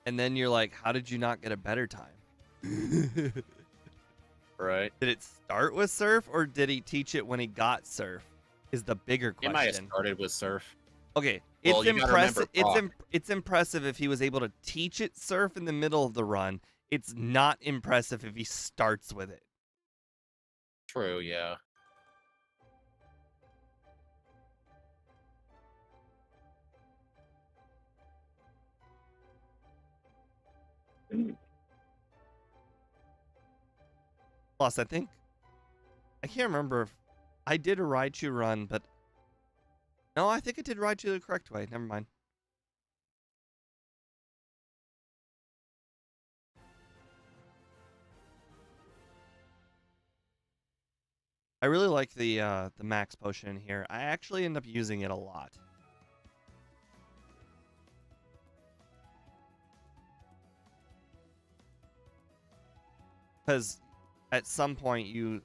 And then you're like, how did you not get a better time? Right. Did it start with surf, or did he teach it when he got surf? Is the bigger It might have question. started with surf. Okay, Well, it's you gotta remember impressive. It's impressive if he was able to teach it surf in the middle of the run. It's not impressive if he starts with it. True, yeah. Plus, I can't remember if I did a Raichu run, but no, I think I did Raichu the correct way. Never mind. I really like the max potion in here. I actually end up using it a lot. Because at some point you've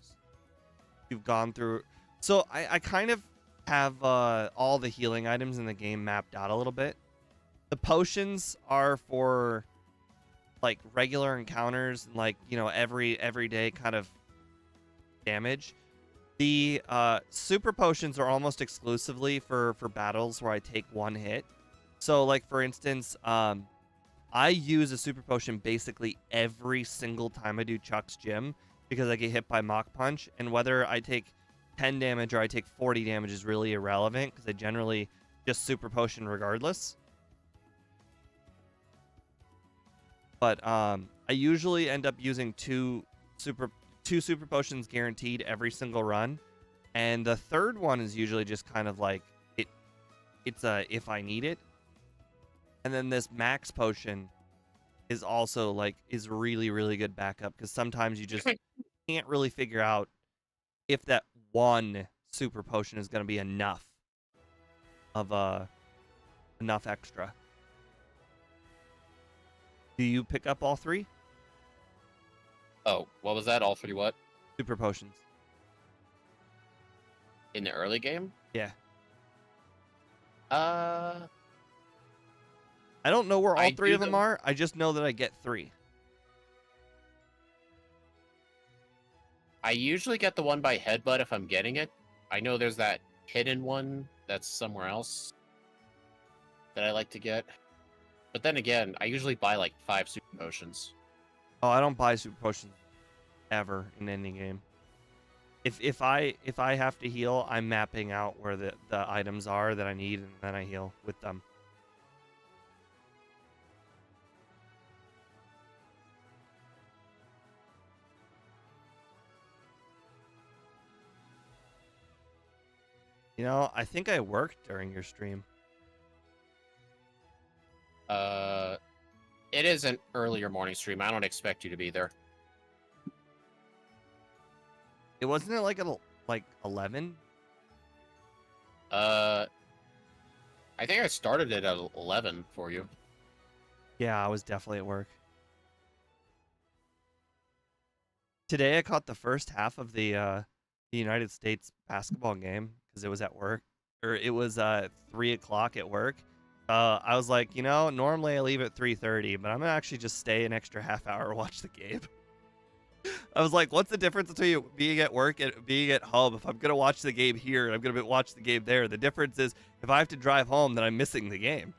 gone through. So I kind of have all the healing items in the game mapped out a little bit. The potions are for like regular encounters and like, you know, everyday kind of damage. The super potions are almost exclusively for battles where I take one hit. So like for instance, I use a super potion basically every single time I do Chuck's Gym because I get hit by Mach Punch, and whether I take 10 damage or I take 40 damage is really irrelevant because I generally just super potion regardless. But I usually end up using two super potions guaranteed every single run, and the third one is usually just kind of like it's a if I need it. And then this max potion is also like is really good backup because sometimes you just can't really figure out if that one super potion is going to be enough of enough extra. Do you pick up all 3? Oh, what was that? All 3 what? Super potions. In the early game? Yeah. Uh, I don't know where all I 3 do of them are. I just know that I get 3. I usually get the one by headbutt if I'm getting it. I know there's that hidden one that's somewhere else that I like to get. But then again, I usually buy like 5 super potions. Oh, I don't buy super potions ever in any game. If I have to heal, I'm mapping out where the items are that I need, and then I heal with them. You know, I think I worked during your stream. It is an earlier morning stream. I don't expect you to be there. It wasn't it like at like 11? I think I started it at 11 for you. Yeah, I was definitely at work. Today I caught the first half of the United States basketball game because it was at work, or it was 3 o'clock at work. I was like, you know, normally I leave at 3:30, but I'm gonna actually just stay an extra half hour watch the game. I was like, what's the difference between being at work and being at home? If I'm gonna watch the game here and I'm gonna watch the game there, the difference is if I have to drive home, then I'm missing the game.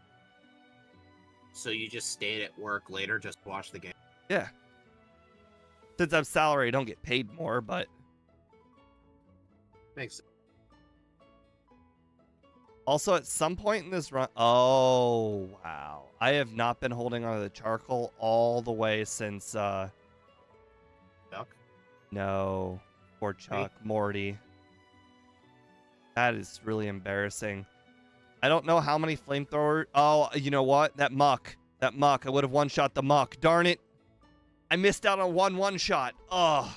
So you just stayed at work later just to watch the game? Yeah. Since I'm salary, I don't get paid more, but Makes sense. also at some point in this run, oh wow, I have not been holding onto the charcoal all the way since Duck? no, poor Chuck, Morty. That is really embarrassing. I don't know how many flamethrower. Oh, you know what? That muck. That muck. I would have one-shot the muck. Darn it. I missed out on one shot. Oh,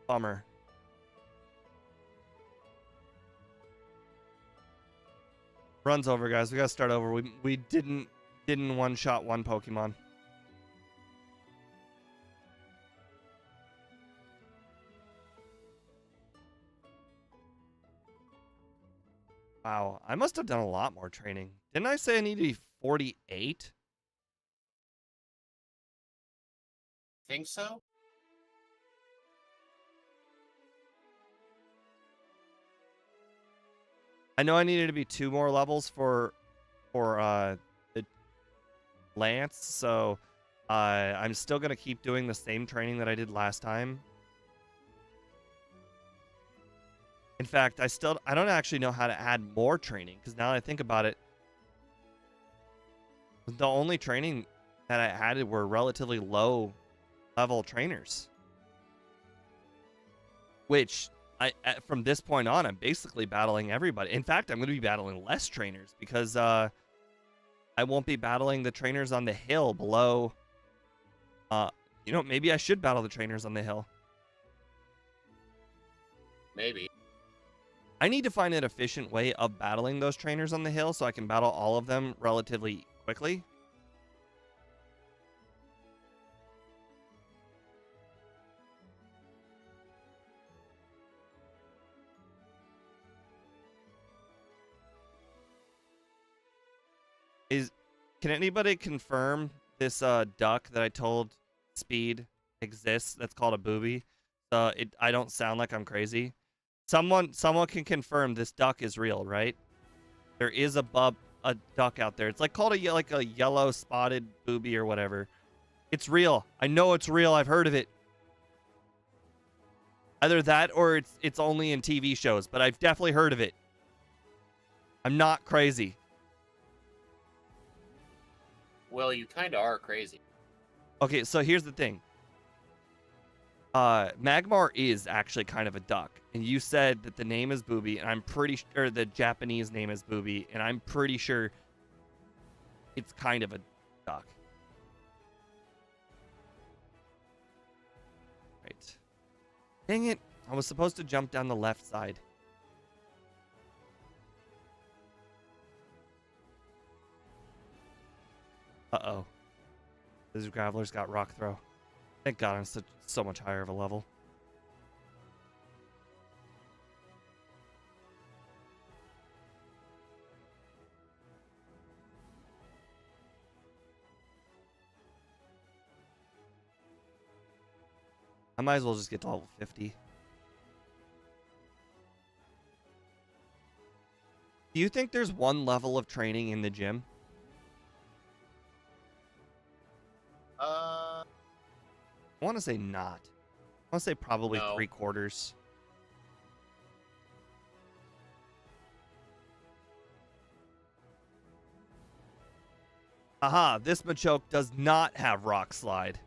bummer. Run's over, guys. We gotta start over. We didn't one-shot one Pokemon. Wow, I must have done a lot more training. Didn't I say I need to be 48? Think so? I know I needed to be 2 more levels for the Lance, so I'm still gonna keep doing the same training that I did last time. In fact, I don't actually know how to add more training, because now that I think about it, the only training that I added were relatively low level trainers. Which from this point on, I'm basically battling everybody. In fact, I'm going to be battling less trainers because I won't be battling the trainers on the hill below. Maybe I should battle the trainers on the hill. Maybe. I need to find an efficient way of battling those trainers on the hill so I can battle all of them relatively quickly. Can anybody confirm this duck that I told Speed exists that's called a booby? I don't sound like I'm crazy. Someone can confirm this duck is real, right? There is a duck out there. It's like called a yellow spotted booby or whatever. It's real. I know it's real. I've heard of it. Either that or it's only in TV shows, but I've definitely heard of it. I'm not crazy. Well, you kind of are crazy. Okay, so here's the thing. Magmar is actually kind of a duck, and you said that the name is Booby, and I'm pretty sure the Japanese name is Booby, and I'm pretty sure it's kind of a duck. Right. Dang it. I was supposed to jump down the left side. Uh-oh. This Graveler's got Rock Throw. Thank God I'm so much higher of a level. I might as well just get to level 50. Do you think there's one level of training in the gym? I want to say not. I want to say probably No. 3/4. Aha, this Machoke does not have Rock Slide.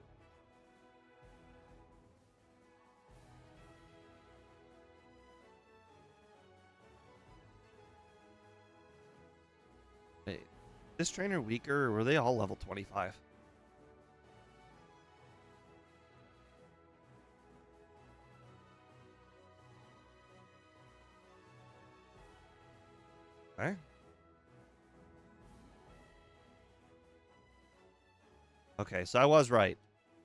Wait, this trainer weaker, or were they all level 25? Okay. Okay, so I was right.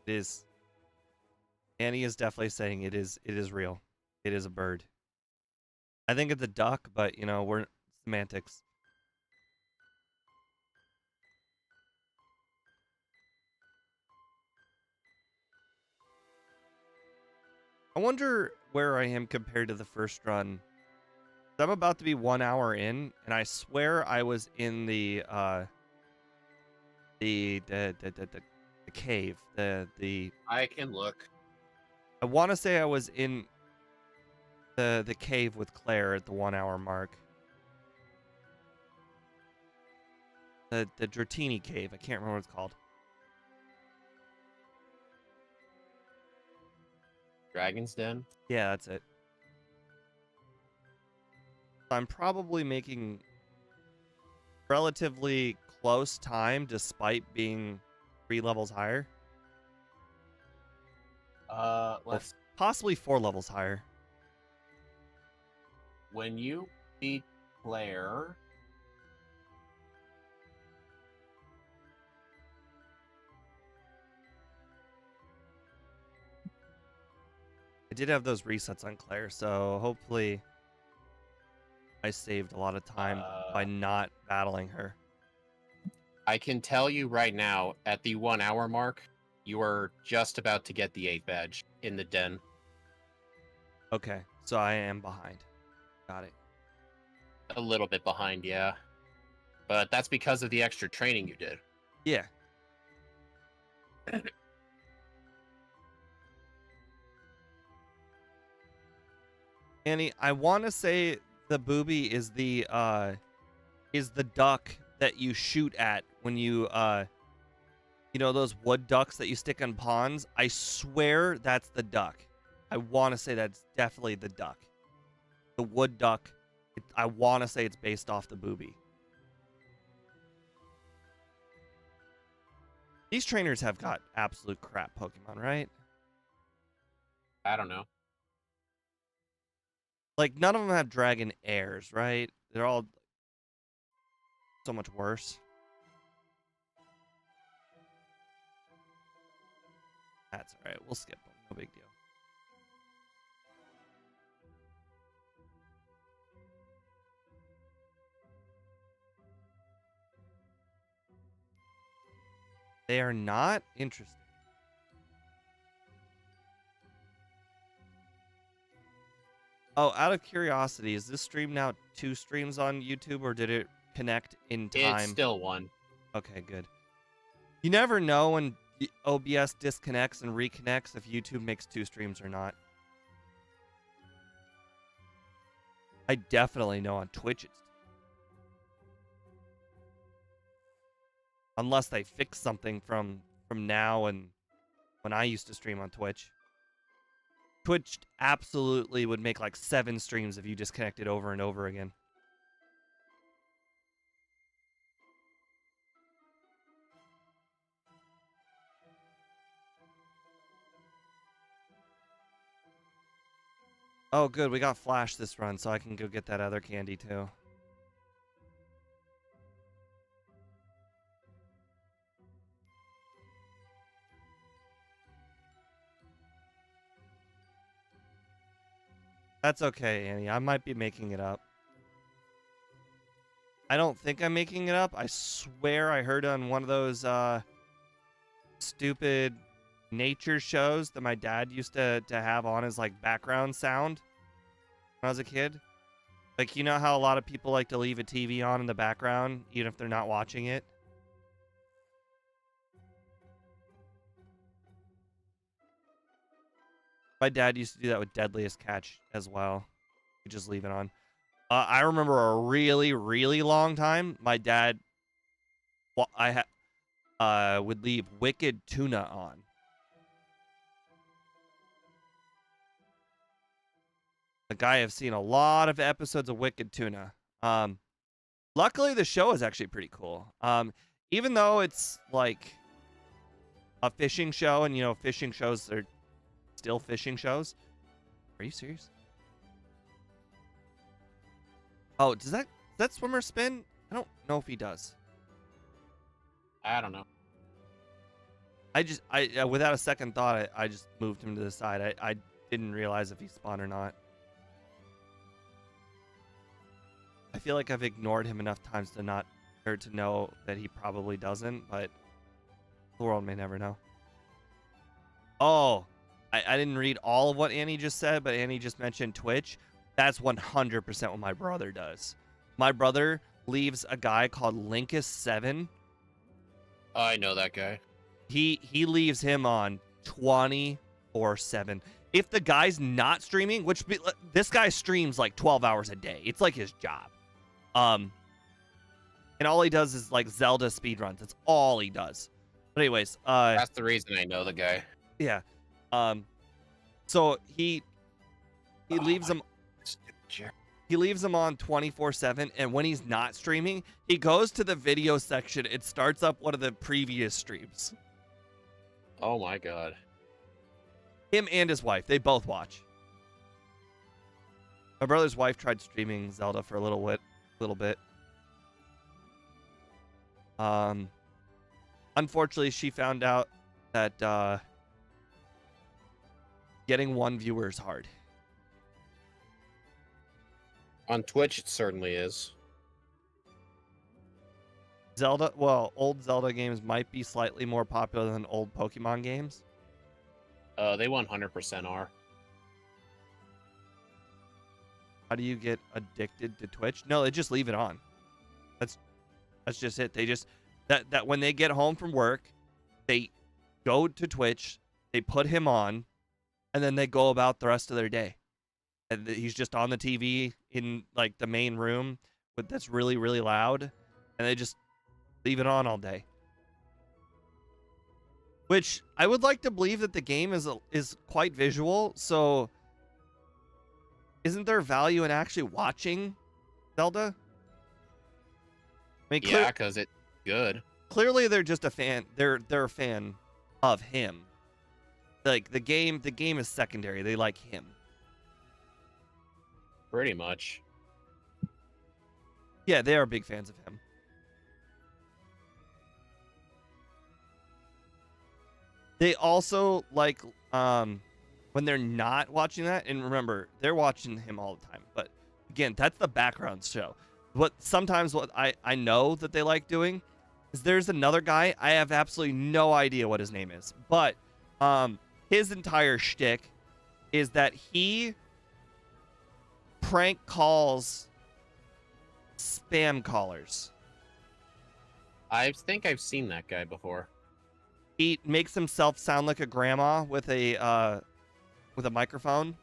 It is. Annie is definitely saying it is real. It is a bird. I think it's a duck, but we're semantics. I wonder where I am compared to the first run. I'm about to be 1 hour in, and I swear I was in the cave. I can look. I want to say I was in the cave with Claire at the 1 hour mark. The Dratini cave. I can't remember what it's called. Dragon's Den? Yeah, that's it. I'm probably making relatively close time despite being 3 levels higher. Let's... Possibly 4 levels higher. When you beat Claire... I did have those resets on Claire, so hopefully I saved a lot of time by not battling her. I can tell you right now, at the 1 hour mark, you are just about to get the 8th badge in the den. Okay, so I am behind. Got it. A little bit behind, yeah. But that's because of the extra training you did. Yeah. Annie, I want to say the booby is the duck that you shoot at when you you know those wood ducks that you stick on ponds? I swear that's the duck. I want to say that's definitely the duck. The wood duck. I want to say it's based off the booby. These trainers have got absolute crap Pokemon, right? I don't know. Like, none of them have dragon airs, right? They're all so much worse. That's alright. We'll skip them. No big deal. They are not interesting. Oh, out of curiosity, is this stream now 2 streams on YouTube, or did it connect in time? It's still 1. Okay, good. You never know when OBS disconnects and reconnects if YouTube makes 2 streams or not. I definitely know on Twitch it's... Unless they fix something from now and when I used to stream on Twitch. Twitch absolutely would make like 7 streams if you disconnected over and over again. Oh, good. We got Flash this run, so I can go get that other candy, too. That's okay, Annie. I might be making it up. I don't think I'm making it up. I swear I heard on one of those stupid nature shows that my dad used to have on as like background sound when I was a kid. Like, you know how a lot of people like to leave a TV on in the background even if they're not watching it? My dad used to do that with Deadliest Catch as well. You just leave it on. I remember a really, really long time, my dad would leave Wicked Tuna on. Like, I have seen a lot of episodes of Wicked Tuna. Luckily, the show is actually pretty cool. Even though it's like a fishing show, and you know, fishing shows are still fishing shows. Are you serious? Oh, does that swimmer spin? I don't know if he does. I don't know. I without a second thought, I just moved him to the side. I didn't realize if he spawned or not. I feel like I've ignored him enough times to know that he probably doesn't, but the world may never know. Oh, I didn't read all of what Annie just said, but Annie just mentioned Twitch. That's 100% what my brother does. My brother leaves a guy called Linkus7. I know that guy. He leaves him on 24/7. If the guy's not streaming, this guy streams like 12 hours a day. It's like his job. And all he does is like Zelda speedruns. That's all he does. But anyways, that's the reason I know the guy. Yeah. So he leaves him. He leaves him on 24/7, and when he's not streaming, he goes to the video section and starts up one of the previous streams. Oh my god. Him and his wife, they both watch. My brother's wife tried streaming Zelda for a little bit. Unfortunately, she found out that getting one viewer is hard. On Twitch, it certainly is. Old Zelda games might be slightly more popular than old Pokemon games. They 100% are. How do you get addicted to Twitch? No, they just leave it on. That's just it. They just that when they get home from work, they go to Twitch, they put him on, and then they go about the rest of their day. And he's just on the TV in like the main room, but that's really, really loud, and they just leave it on all day. Which I would like to believe that the game is quite visual, so isn't there value in actually watching Zelda? I mean, yeah, because it's good. Clearly, they're just a fan. They're a fan of him. Like the game is secondary. They like him. Pretty much. Yeah, they are big fans of him. They also like when they're not watching that, and remember, they're watching him all the time. But again, that's the background show. What I know that they like doing is there's another guy, I have absolutely no idea what his name is, but his entire shtick is that he prank calls spam callers. I think I've seen that guy before. He makes himself sound like a grandma with a microphone,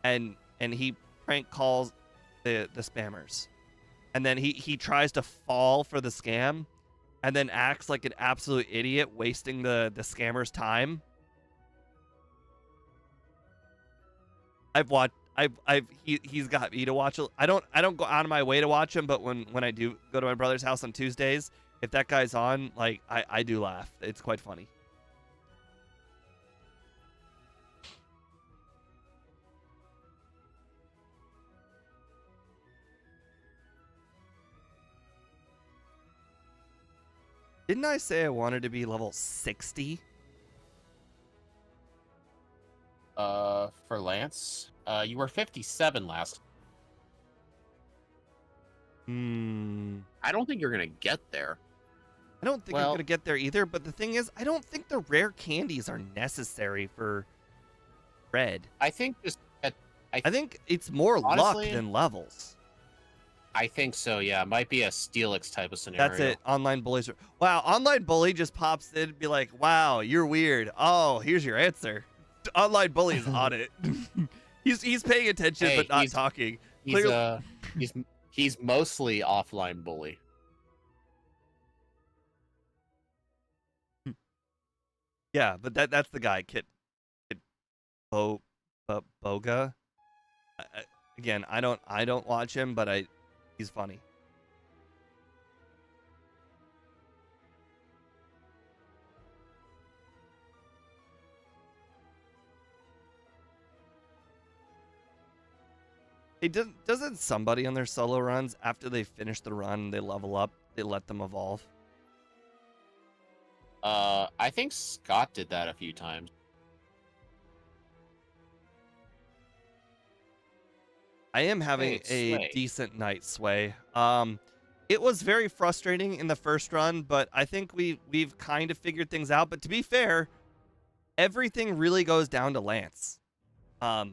and he prank calls the spammers, and then he tries to fall for the scam, and then acts like an absolute idiot, wasting the scammer's time. He's got me to watch. I don't go out of my way to watch him, but when I do go to my brother's house on Tuesdays, if that guy's on, like I do laugh. It's quite funny. Didn't I say I wanted to be level 60? For Lance, you were 57 last. I don't think you're gonna get there. I don't think I'm gonna get there either. But the thing is, I don't think the rare candies are necessary for Red. I think I think it's more honestly, luck than levels. I think so. Yeah, it might be a Steelix type of scenario. That's it. Online bullies. Wow, online bully just pops in and be like, "Wow, you're weird. Oh, here's your answer." Online bully's on it. he's paying attention but not talking. He's mostly offline bully. Yeah, but that's the guy, Kit Boga. Again, I don't watch him, but he's funny. Doesn't somebody on their solo runs, after they finish the run, they level up, they let them evolve? I think Scott did that a few times. I am having a decent night, Sway. It was very frustrating in the first run, but I think we've kind of figured things out. But to be fair, everything really goes down to Lance. I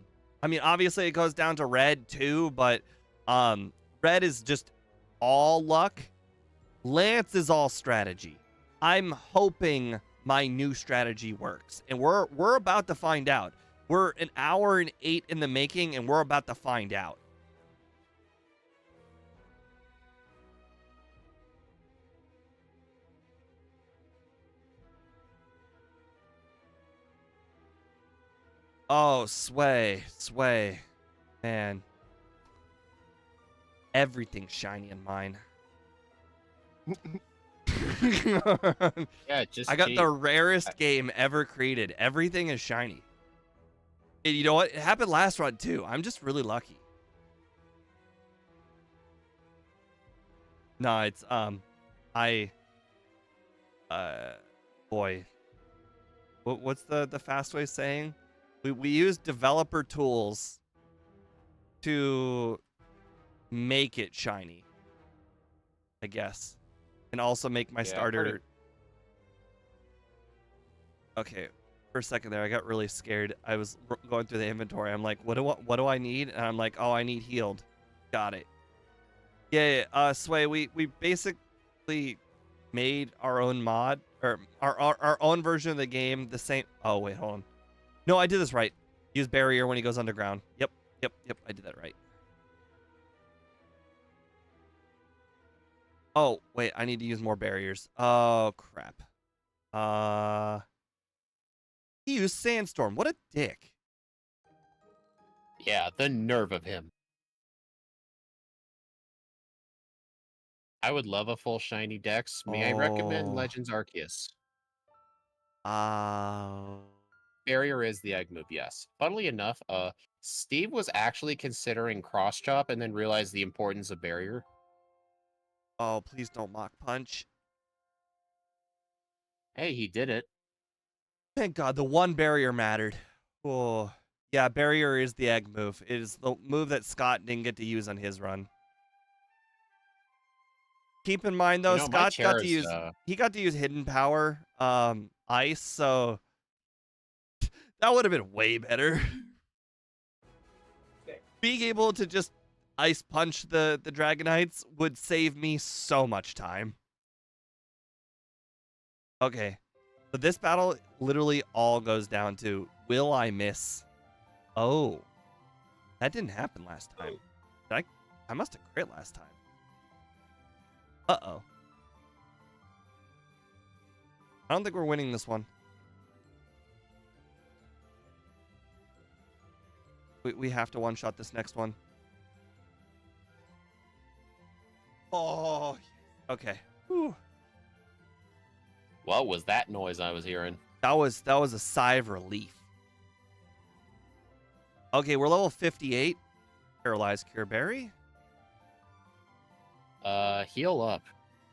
mean, obviously it goes down to Red too, but Red is just all luck. Lance is all strategy. I'm hoping my new strategy works, and we're about to find out. We're an hour and 8 in the making, and we're about to find out. Oh, Sway. Man. Everything's shiny in mine. Yeah, just I got cheat. the rarest game ever created. Everything is shiny. And you know what? It happened last run too. I'm just really lucky. No, it's boy. What's the fast way saying? We use developer tools to make it shiny, I guess, and also make my starter. Okay, for a second there, I got really scared. I was going through the inventory. I'm like, what do I need? And I'm like, oh, I need healed. Got it. Yeah. Sway, we basically made our own mod, or our own version of the game. The same. Oh wait, hold on. No, I did this right. Use barrier when he goes underground. Yep. I did that right. Oh, wait, I need to use more barriers. Oh, crap. He used Sandstorm. What a dick. Yeah, the nerve of him. I would love a full shiny dex. May I recommend Legends Arceus? Barrier is the egg move, yes. Funnily enough, Steve was actually considering cross chop and then realized the importance of barrier. Oh, please don't mock punch. Hey, he did it. Thank God, the one barrier mattered. Oh, yeah, barrier is the egg move. It is the move that Scott didn't get to use on his run. Keep in mind though, Scott got to use he got to use hidden power, ice, so that would have been way better. Being able to just ice punch the Dragonites would save me so much time. Okay. So this battle literally all goes down to, will I miss? Oh. That didn't happen last time. I must have crit last time. Uh-oh. I don't think we're winning this one. We have to one-shot this next one. Oh, okay. Whew. What was that noise I was hearing? That was a sigh of relief. Okay, we're level 58. Paralyzed Cure Berry. Heal up.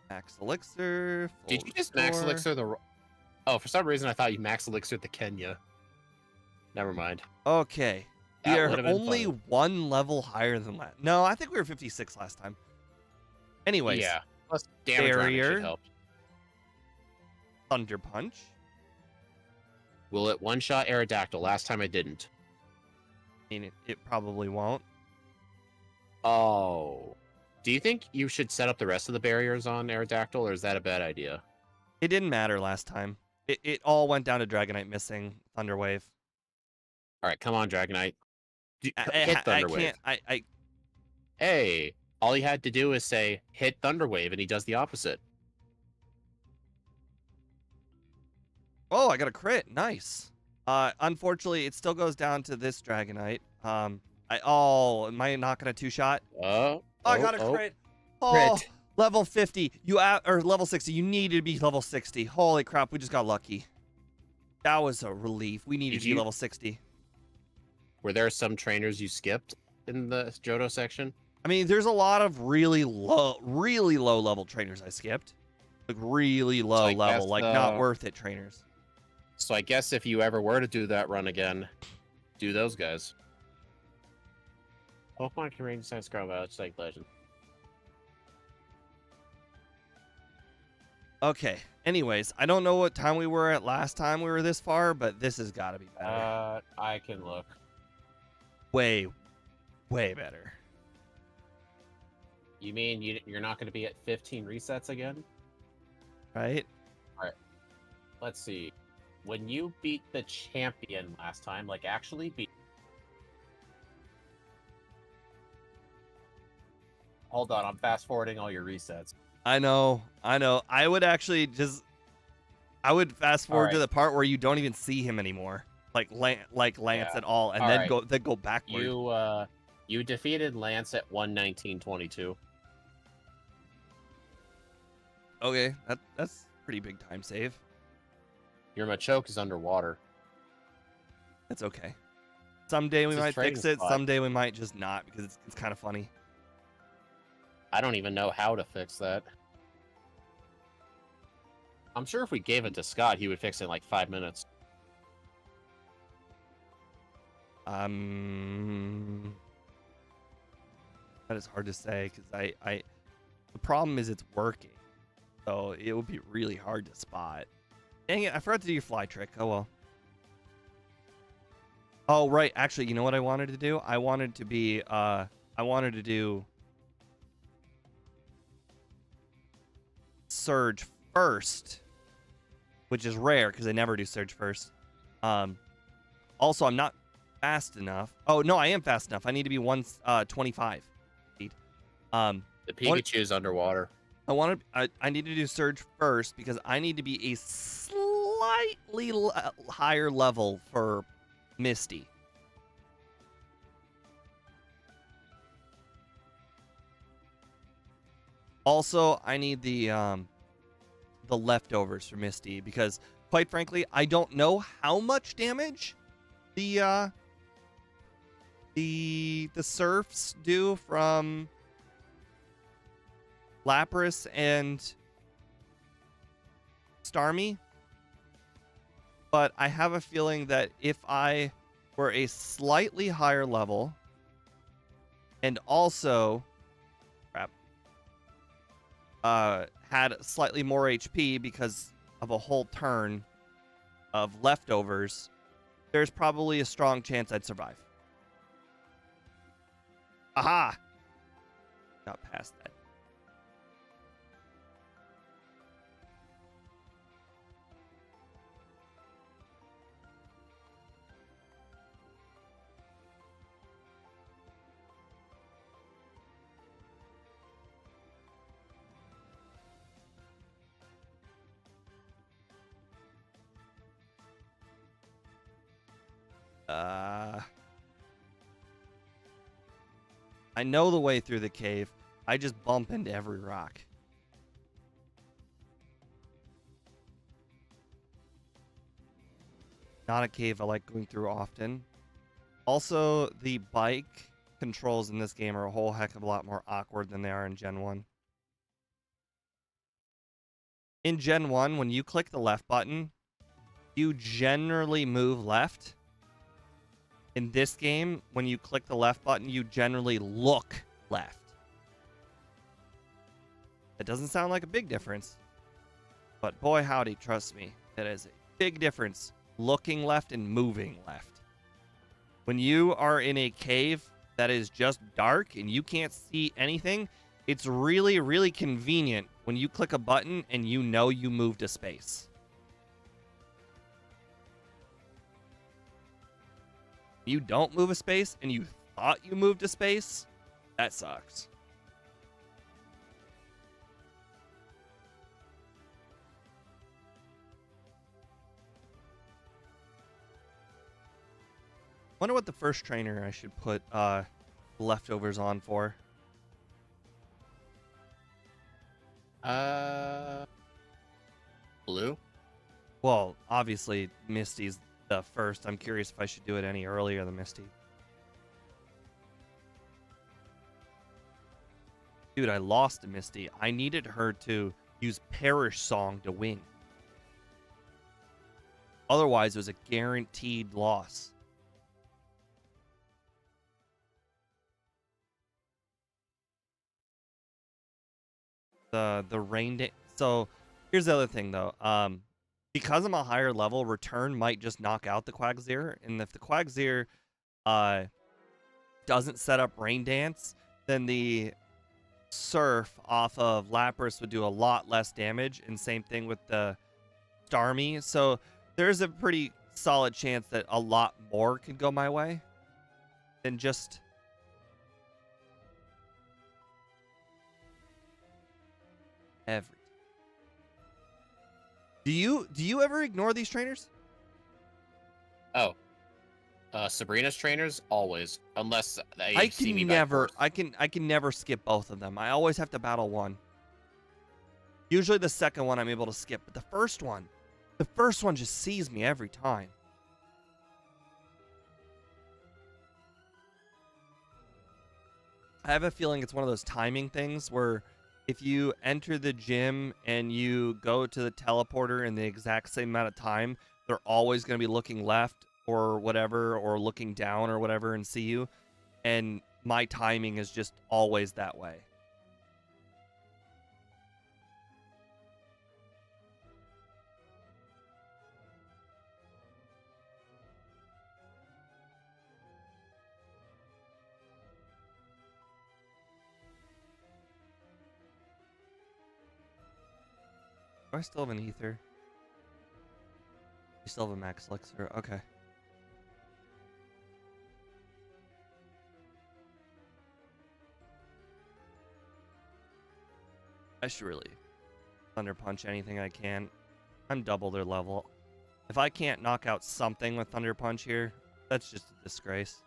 Max Elixir. Did you just max elixir the... Oh, for some reason I thought you max elixir the Kenya. Never mind. Okay. We are only one level higher than last. No, I think we were 56 last time. Anyways. Yeah. Plus damage barrier should help. Thunder Punch. Will it one-shot Aerodactyl? Last time I didn't. I mean, it probably won't. Oh. Do you think you should set up the rest of the barriers on Aerodactyl, or is that a bad idea? It didn't matter last time. It all went down to Dragonite missing Thunder Wave. All right, come on, Dragonite. Hit Thunder Wave. Hey, all he had to do is say, hit Thunder Wave, and he does the opposite. Oh, I got a crit. Nice. Unfortunately, it still goes down to this Dragonite. Am I not gonna two-shot? I got a crit. Oh, crit. Level 50. Or level 60. You needed to be level 60. Holy crap, we just got lucky. That was a relief. We needed to be level 60. Were there some trainers you skipped in the Johto section? I mean, there's a lot of really low level trainers I skipped. Like really low level, like not worth it trainers. So I guess if you ever were to do that run again, do those guys. Pokemon can range sense ground, it's like legend. Okay. Anyways, I don't know what time we were at last time we were this far, but this has got to be better. I can look. Way, way better. You mean you're not going to be at 15 resets again? Right? All right. Let's see. When you beat the champion last time, like actually beat. Hold on, I'm fast forwarding all your resets. I know. I would actually I would fast forward to the part where you don't even see him anymore, like Lance at all, and then go backward. You defeated Lance at 1:19:22. Okay, that's pretty big time save. Your Machoke is underwater. That's okay. Someday we might fix it. Someday we might just not, because it's kind of funny. I don't even know how to fix that. I'm sure if we gave it to Scott, he would fix it in like 5 minutes. That is hard to say, because the problem is it's working, so it would be really hard to spot. Dang it, I forgot to do your fly trick. Oh well. Oh right, actually, you know what I wanted to do? I wanted to do Surge first, which is rare because I never do Surge first. Also, I'm not fast enough. Oh no, I am fast enough. I need to be 125 speed. The Pikachu is underwater. I need to do Surge first because I need to be a slightly higher level for Misty. Also, I need the leftovers for Misty because, quite frankly, I don't know how much damage the Surfs do from Lapras and Starmie, but I have a feeling that if I were a slightly higher level and also had slightly more HP because of a whole turn of leftovers, there's probably a strong chance I'd survive. Aha! Got past that. I know the way through the cave. I just bump into every rock. Not a cave I like going through often. Also, the bike controls in this game are a whole heck of a lot more awkward than they are in Gen 1. In Gen 1, when you click the left button, you generally move left. In this game, when you click the left button, you generally look left. It doesn't sound like a big difference, but boy howdy, trust me, it is a big difference looking left and moving left. When you are in a cave that is just dark and you can't see anything, it's really, really convenient when you click a button and you know you moved a space. You don't move a space and you thought you moved a space, that sucks. Wonder what the first trainer I should put leftovers on for. Blue? Well, obviously Misty's the first. I'm curious if I should do it any earlier than Misty. Dude, I lost to Misty. I needed her to use Perish Song to win. Otherwise, it was a guaranteed loss. The rain so Here's the other thing though. Because I'm a higher level, return might just knock out the Quagsire, and if the Quagsire doesn't set up Rain Dance, then the Surf off of Lapras would do a lot less damage, and same thing with the Starmie. So there's a pretty solid chance that a lot more could go my way than just every. Do you ever ignore these trainers? Oh, Sabrina's trainers always, unless they I see me can back never forth. I can never skip both of them. I always have to battle one. Usually the second one I'm able to skip, but the first one just sees me every time. I have a feeling it's one of those timing things where if you enter the gym and you go to the teleporter in the exact same amount of time, they're always going to be looking left or whatever, or looking down or whatever and see you. And my timing is just always that way. Do I still have an ether? You still have a max elixir. Okay. I should really Thunder Punch anything I can. I'm double their level. If I can't knock out something with Thunder Punch here, that's just a disgrace.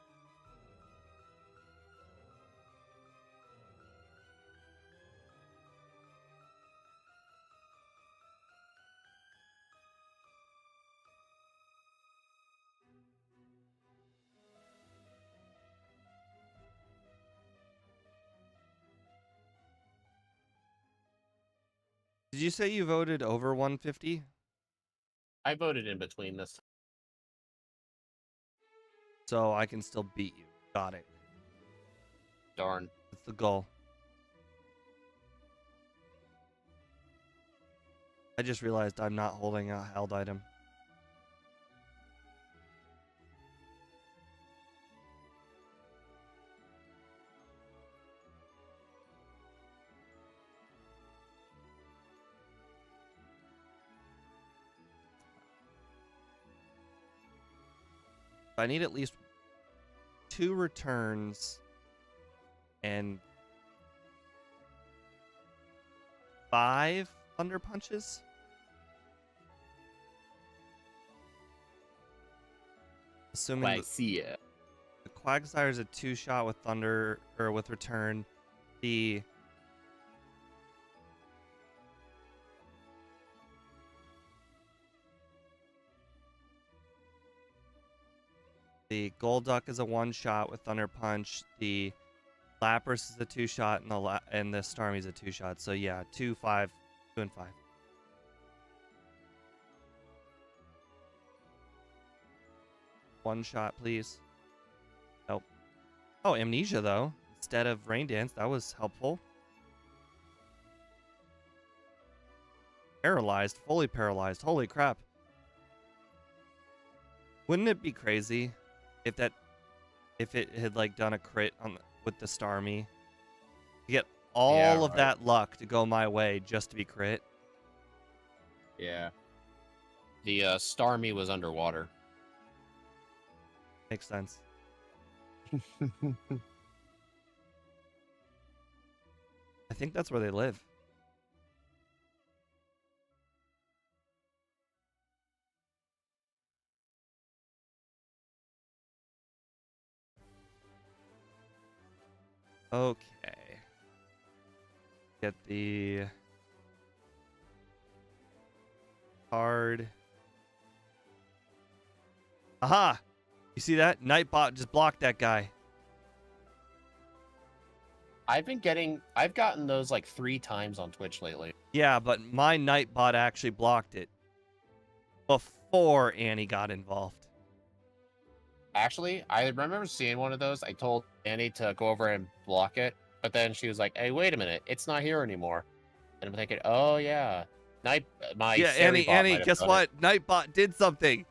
Did you say you voted over 150? I voted in between this. So I can still beat you. Got it. Darn. That's the goal. I just realized I'm not holding a held item. I need at least 2 returns and 5 Thunder Punches. Assuming Quagsire. the Quagsire is a 2-shot with Thunder or with return. The Golduck is a 1-shot with Thunder Punch. The Lapras is a 2-shot, and the Starmie is a 2-shot. So yeah, 2, 5, 2, and 5. One shot, please. Nope. Oh, Amnesia though. Instead of Rain Dance, that was helpful. Paralyzed, fully paralyzed. Holy crap. Wouldn't it be crazy if it had like done a crit with the Starmie? To get all of that luck to go my way just to be crit. Yeah. The Starmie was underwater. Makes sense. I think that's where they live. Okay. Get the card. Aha! You see that? Nightbot just blocked that guy. I've gotten those like 3 times on Twitch lately. Yeah, but my Nightbot actually blocked it before Annie got involved. Actually, I remember seeing one of those. I told Annie to go over and block it, but then she was like, "Hey, wait a minute, it's not here anymore." And I'm thinking, "Oh yeah." My Yeah, fairy bot Annie, might have guess done what? Nightbot did something.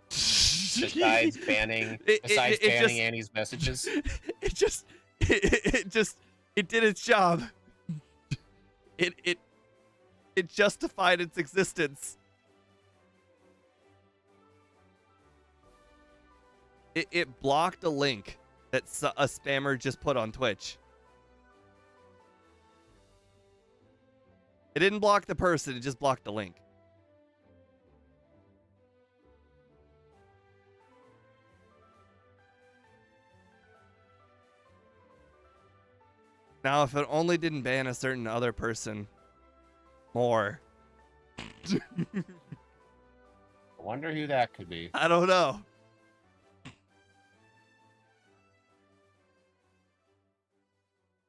Besides banning, Just, Annie's messages. it just, it did its job. It justified its existence. It blocked a link that a spammer just put on Twitch. It didn't block the person, it just blocked the link. Now, if it only didn't ban a certain other person more. I wonder who that could be. I don't know.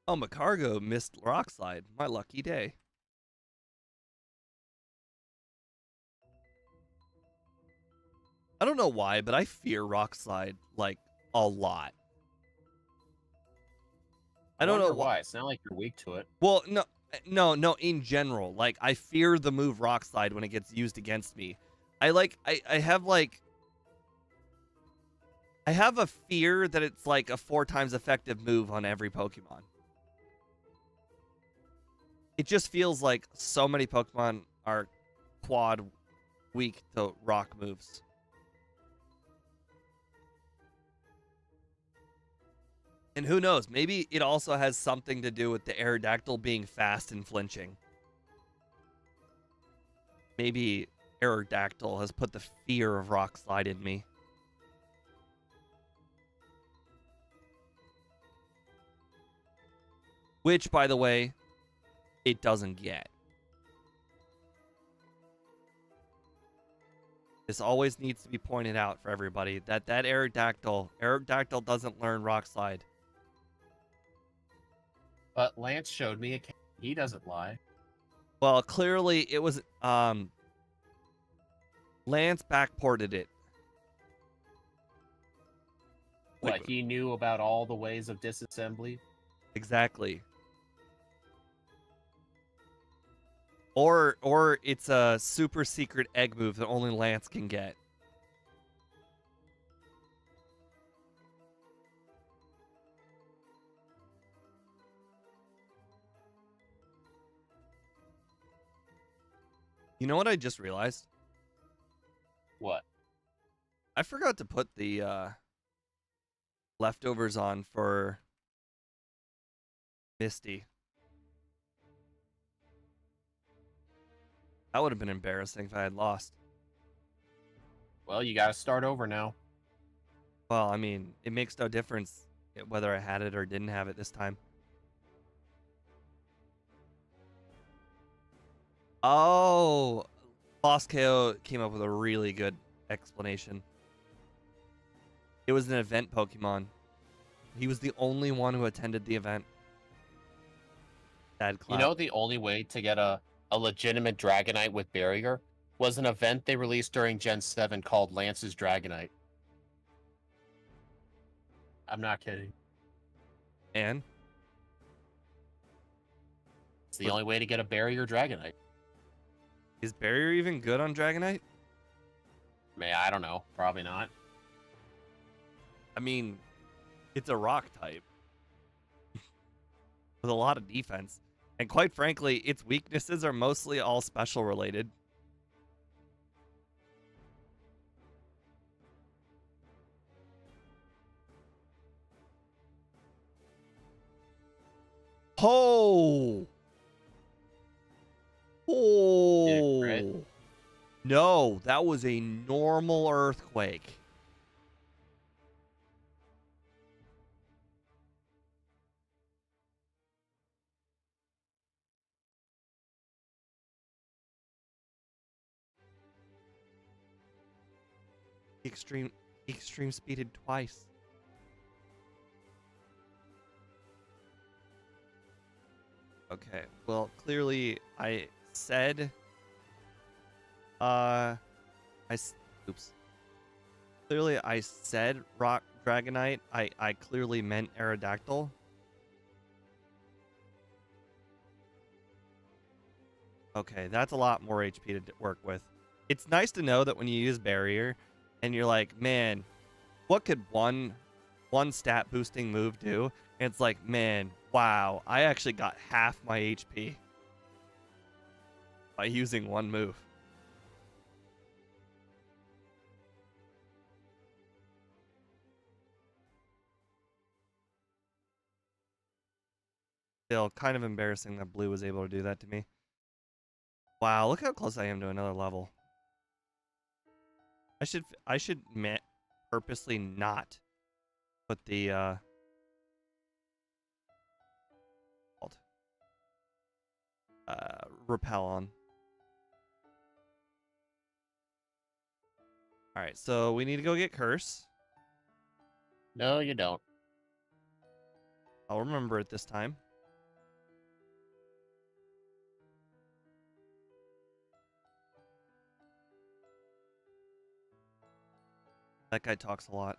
Oh, Macargo missed Rockslide. My lucky day. I don't know why, but I fear Rockslide, like, a lot. I don't know why. It's not like you're weak to it. Well, no, in general. Like, I fear the move Rockslide when it gets used against me. I have a fear that it's like a 4 times effective move on every Pokemon. It just feels like so many Pokemon are quad weak to rock moves. And who knows, maybe it also has something to do with the Aerodactyl being fast and flinching. Maybe Aerodactyl has put the fear of Rockslide in me. Which, by the way, it doesn't get. This always needs to be pointed out for everybody that Aerodactyl doesn't learn Rockslide. But Lance showed me he doesn't lie. Well, clearly it was Lance backported it. What, he knew about all the ways of disassembly? Exactly. Or it's a super secret egg move that only Lance can get. You know what I just realized? What? I forgot to put the leftovers on for Misty. That would have been embarrassing if I had lost. Well, you gotta start over now. Well, I mean, it makes no difference whether I had it or didn't have it this time. Oh, Boss KO came up with a really good explanation. It was an event Pokemon. He was the only one who attended the event. Sad clap. You know, the only way to get a legitimate Dragonite with Barrier was an event they released during Gen 7 called Lance's Dragonite. I'm not kidding. And? It's the only way to get a Barrier Dragonite. Is Barrier even good on Dragonite? I don't know. Probably not. I mean, it's a rock type. With a lot of defense. And quite frankly, its weaknesses are mostly all special related. Oh! Oh! No, that was a normal earthquake. Extreme speeded twice. Okay, well, clearly I said oops. Clearly I said rock Dragonite. I clearly meant Aerodactyl. Okay, that's a lot more HP to work with. It's nice to know that when you use barrier and you're like, man, what could one stat boosting move do? And it's like, man, wow, I actually got half my HP by using one move. Still kind of embarrassing that blue was able to do that to me. Wow, look how close I am to another level. I should purposely not put the repel on. All right, so we need to go get curse. No, you don't. I'll remember it this time. That guy talks a lot.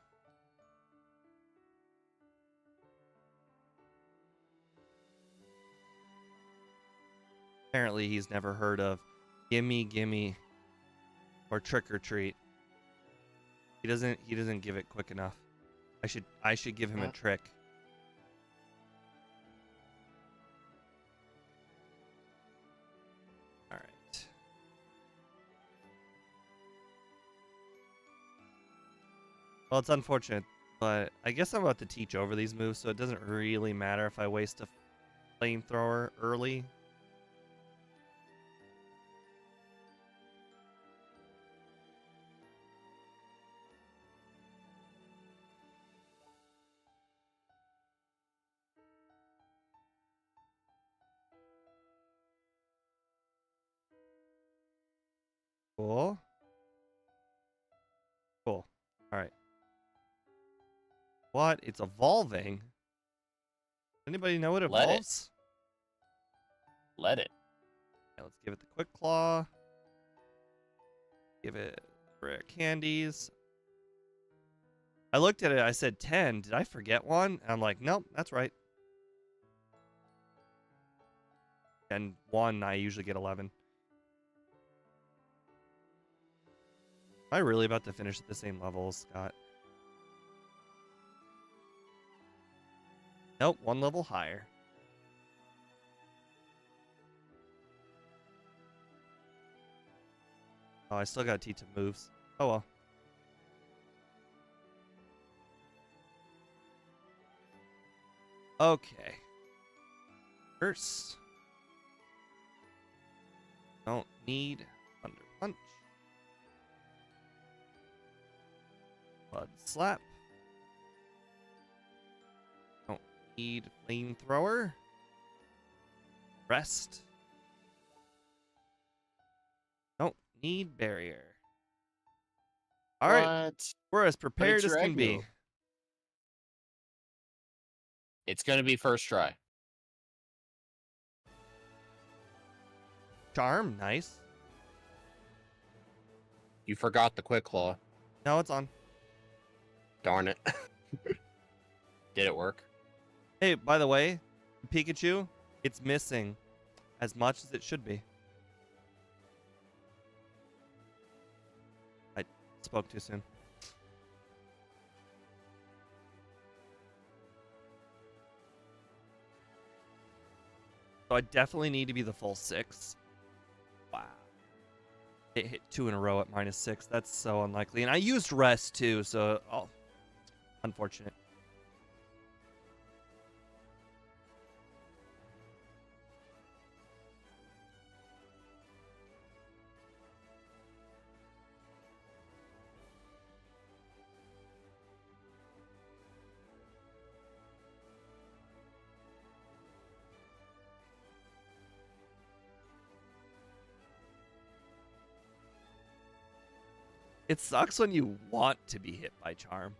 Apparently he's never heard of gimme gimme or trick or treat. He doesn't give it quick enough. I should give him a trick. All right. Well, it's unfortunate, but I guess I'm about to teach over these moves, so it doesn't really matter if I waste a flamethrower early. Cool. Cool. All right. What? It's evolving? Anybody know what evolves? Let it. Yeah, let's give it the quick claw. Give it rare candies. I looked at it, I said 10. Did I forget one? And I'm like, nope, that's right. And 1, I usually get 11. Am I really about to finish at the same level as Scott? Nope, 1 level higher. Oh, I still gotta teach him moves. Oh well. Okay. First. Don't need Thunder Punch. Blood Slap. Don't need Flamethrower. Rest. Don't need Barrier. Alright. We're as prepared as can be. It's going to be first try. Charm, nice. You forgot the quick claw. No, it's on. Darn it. Did it work? Hey, by the way, Pikachu, it's missing as much as it should be. I spoke too soon. So I definitely need to be the full 6. Wow. It hit 2 in a row at -6. That's so unlikely. And I used rest too, so unfortunate. It sucks when you want to be hit by Charm.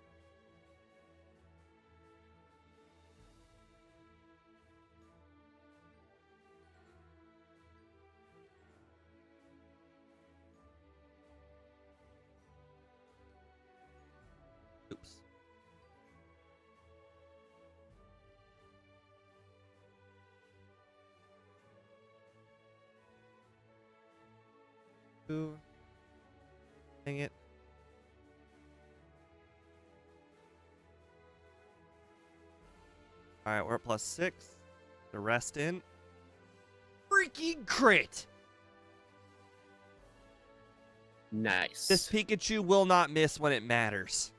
Oops. Ooh. Dang it. All right, we're at +6. The rest in. Freaking crit! Nice. This Pikachu will not miss when it matters.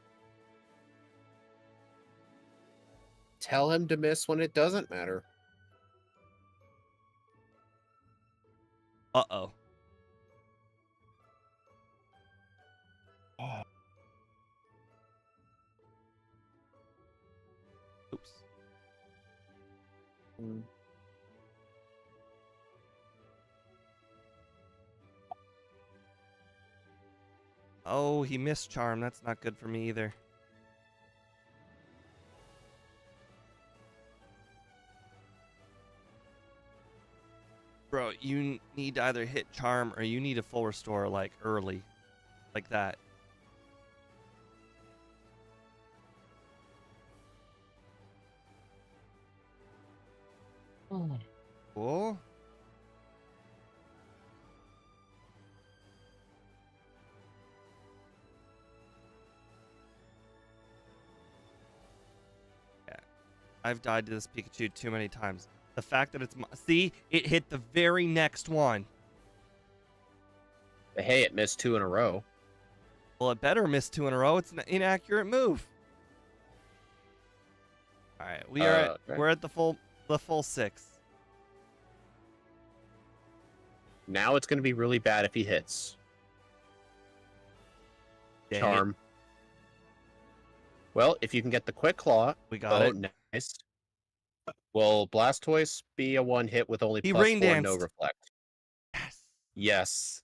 Tell him to miss when it doesn't matter. Uh-oh. Oops. Oh, he missed Charm. That's not good for me either. Bro, you need to either hit Charm or you need a full restore, like, early. Like that. Cool. Yeah. I've died to this Pikachu too many times. The fact that it's... See? It hit the very next one. But hey, it missed 2 in a row. Well, it better miss 2 in a row. It's an inaccurate move. All right, we're at the full 6. Now it's going to be really bad if he hits. Dang Charm. Well, if you can get the Quick Claw. We got it. Nice. Will Blastoise be a one-hit with only He +4 rain no danced. reflect? Yes. Yes.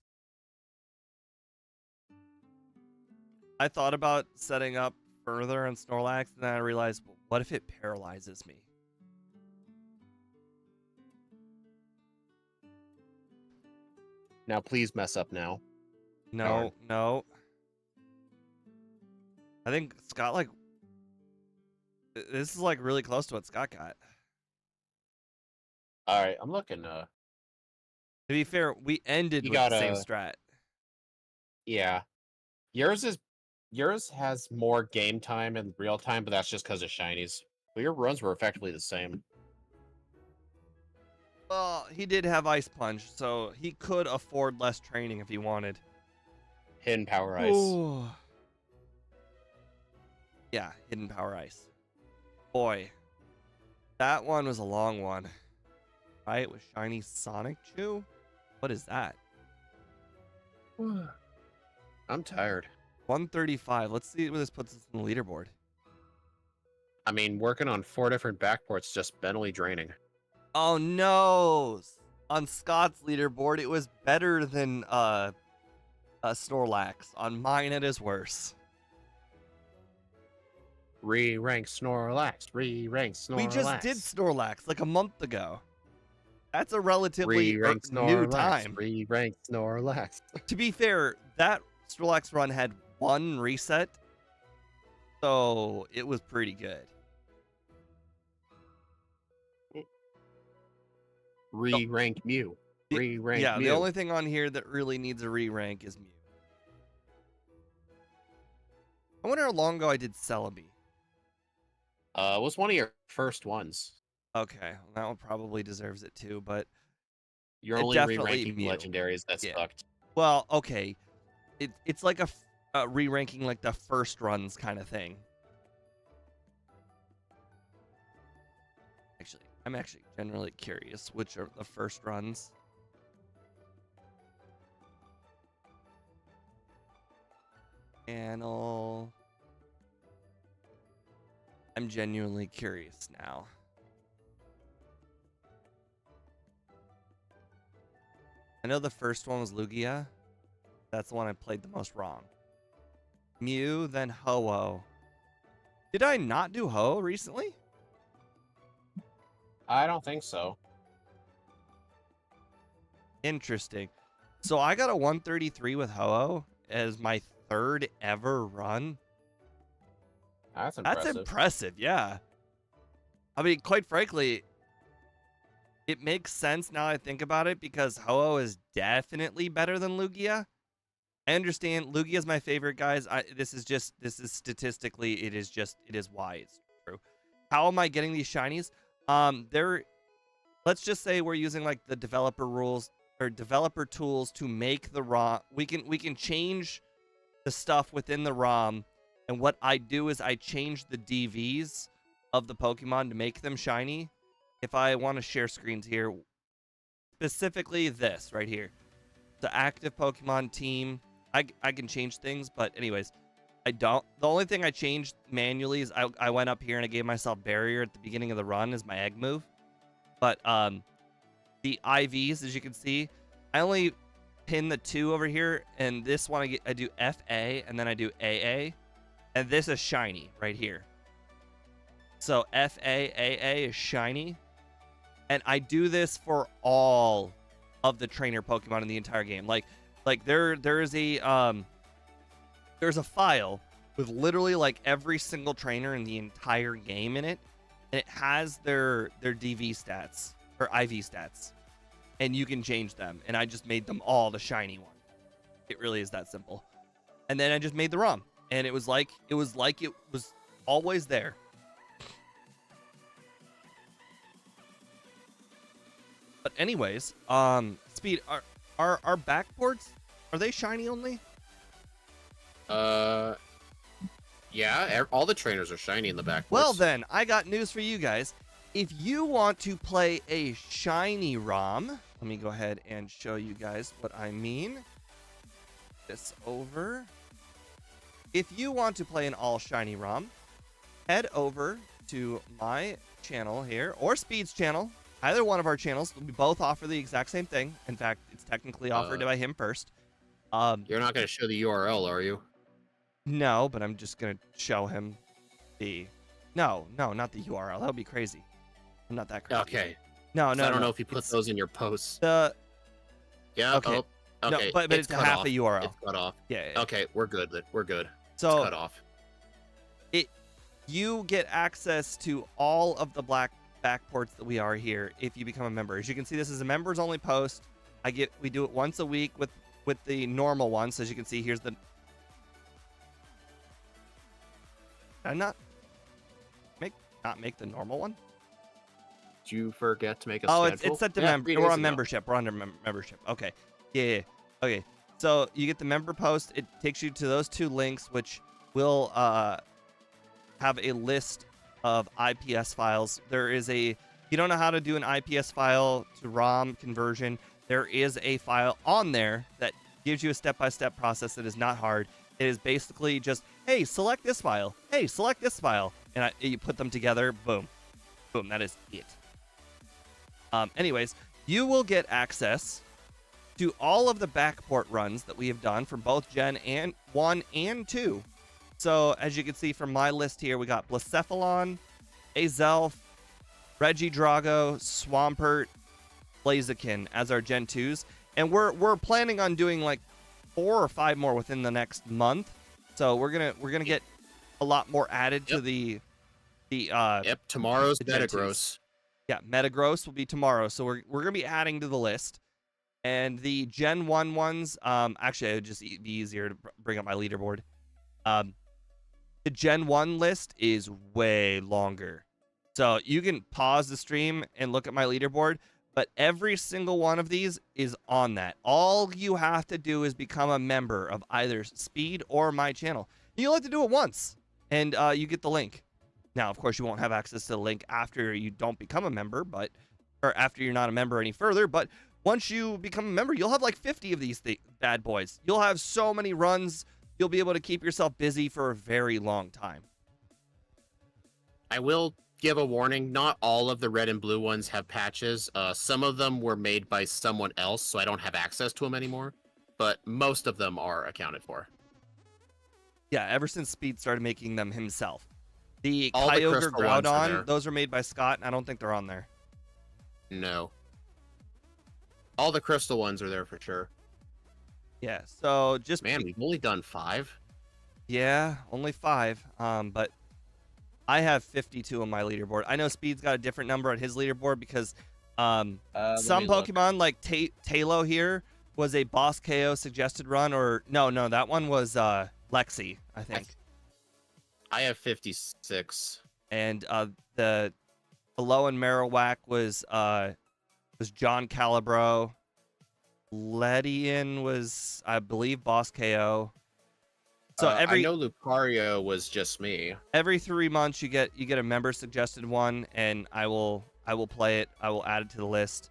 I thought about setting up further on Snorlax, and then I realized, well, what if it paralyzes me? Now please mess up now. No, Darn. no. I think Scott, like... This is, like, really close to what Scott got. Alright, I'm looking. To be fair, we ended You with the gotta- same strat. Yeah. Yours has more game time in real time, but that's just because of shinies. But your runs were effectively the same. Well, he did have Ice Punch, so he could afford less training if he wanted. Hidden Power Ice. Ooh. Yeah, Hidden Power Ice. Boy, that one was a long one. Right, with Shiny Sonic Chew? What is that? I'm tired. 135. Let's see where this puts us in the leaderboard. I mean, working on 4 different backports just mentally draining. Oh no! On Scott's leaderboard, it was better than Snorlax. On mine, it is worse. Re-rank Snorlax. Re-rank Snorlax. We just did Snorlax like a month ago. That's a relatively Re-rank new Snorlax. time. Re-rank Snorlax. To be fair, that Snorlax run had 1 reset, so it was pretty good. Re-rank Mew. Re-rank Mew. Yeah, the only thing on here that really needs a re-rank is Mew. I wonder how long ago I did Celebi. It was one of your first ones. Okay, well, that one probably deserves it too, but You're It only definitely re-ranking Mew. legendaries. That's Yeah. fucked. well, okay. It's like a re-ranking like the first runs kind of thing. Actually, I'm actually generally curious which are the first runs. Channel. I'm genuinely curious now. I know the first one was Lugia. That's the one I played the most wrong. Mew, then Ho-Oh. Did I not do Ho recently? I don't think so. Interesting. So I got a 133 with Ho-Oh as my 3rd ever run. That's impressive. That's impressive, yeah. I mean, quite frankly, it makes sense now I think about it because Ho-Oh is definitely better than Lugia. I understand Lugia is my favorite, guys. This is statistically, it is why it's true. How am I getting these shinies? Let's just say we're using like the developer rules or developer tools to make the ROM. We can change the stuff within the ROM, and what I do is I change the DVs of the Pokemon to make them shiny. If I want to share screens here, specifically this right here, the active Pokemon team, I can change things, but anyways, I don't. The only thing I changed manually is I went up here and I gave myself barrier at the beginning of the run as my egg move. But the IVs, as you can see, I only pin the 2 over here, and this one I do FA, and then I do AA, and this is shiny right here. So FAAA is shiny, and I do this for all of the trainer Pokemon in the entire game. Like there's a file with literally like every single trainer in the entire game in it, and it has their DV stats or IV stats, and you can change them. And I just made them all the shiny one. It really is that simple. And then I just made the ROM, and it was like it was always there. But anyways, Speed, are backboards, are they shiny only? Yeah, all the trainers are shiny in the backboards. Well then, I got news for you guys. If you want to play a shiny ROM, let me go ahead and show you guys what I mean. This over. If you want to play an all shiny ROM, head over to my channel here, or Speed's channel. Either one of our channels. We both offer the exact same thing. In fact, it's technically offered by him first. You're not going to show the URL, are you? No, but I'm just going to show him the... No, not the URL. That would be crazy. I'm not that crazy. Okay. No. I don't know if you put those in your posts. Yeah. Okay. Oh, okay. No, but it's half a URL. It's cut off. Yeah. Okay, we're good. We're good. So, it's cut off. You get access to all of the backports that we are here if you become a member. As you can see, this is a members only post. We do it once a week with the normal one. So as you can see, here's the... Did I not make the normal one? Did you forget to make a schedule? It's set to we're on membership. We're under membership. Okay. Yeah. Okay. So you get the member post. It takes you to those 2 links, which will have a list of IPS files. You don't know how to do an IPS file to ROM conversion. There is a file on there that gives you a step-by-step process that is not hard. It is basically just, hey, select this file. Hey, select this file. And you put them together. Boom. Boom. That is it. Anyways, you will get access to all of the backport runs that we have done for both Gen 1 and 2. So, as you can see from my list here, we got Blacephalon, Azelf, Regidrago, Swampert, Blaziken as our Gen 2s. And we're planning on doing like 4 or 5 more within the next month. So we're gonna get a lot more added to the tomorrow's Metagross. Yeah, Metagross will be tomorrow. So we're gonna be adding to the list. And the Gen 1 ones, actually it would just be easier to bring up my leaderboard. The Gen 1 list is way longer. So you can pause the stream and look at my leaderboard, but every single one of these is on that. All you have to do is become a member of either Speed or my channel. You'll have to do it once, and you get the link. Now, of course, you won't have access to the link after you don't become a member, or after you're not a member any further, but once you become a member, you'll have like 50 of these bad boys. You'll have so many runs. You'll be able to keep yourself busy for a very long time. I will give a warning. Not all of the red and blue ones have patches. Some of them were made by someone else, so I don't have access to them anymore. But most of them are accounted for. Yeah, ever since Speed started making them himself. The all Kyogre the Groudon, those are made by Scott, and I don't think they're on there. No. All the crystal ones are there for sure. Yeah, so just... Man, we've only done 5? Yeah, only 5. But I have 52 on my leaderboard. I know Speed's got a different number on his leaderboard because some Pokemon, like Talo here, was a boss KO suggested run, or no, that one was Lexi, I think. I have 56. And the below and marowak was John Calibro. Ledian was, I believe, boss KO. So I know Lucario was just me. Every 3 months you get a member suggested one, and I will play it. I will add it to the list.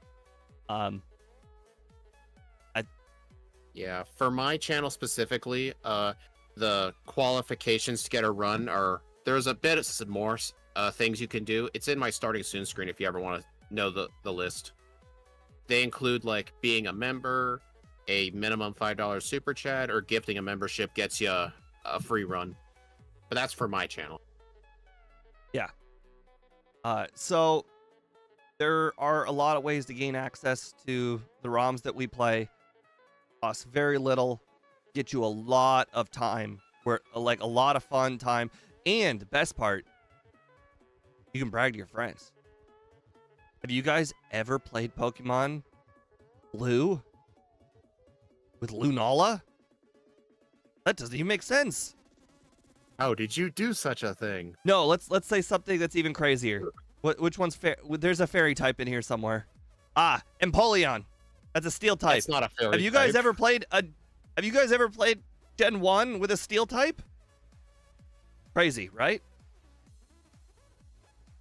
Yeah, for my channel specifically, the qualifications to get a run are, there's a bit of some more things you can do. It's in my starting soon screen if you ever want to know the list. They include like being a member, a minimum $5 super chat, or gifting a membership gets you a free run. But that's for my channel. Yeah. So there are a lot of ways to gain access to the ROMs that we play. Costs very little, get you a lot of time, where like a lot of fun time, and the best part, you can brag to your friends. Have you guys ever played Pokemon Blue with Lunala? That doesn't even make sense. How did you do such a thing? No, let's say something that's even crazier. Which one's fair? There's a fairy type in here somewhere. Empoleon. That's a steel type. It's not a fairy Have you guys ever played Gen 1 with a steel type? Crazy, right?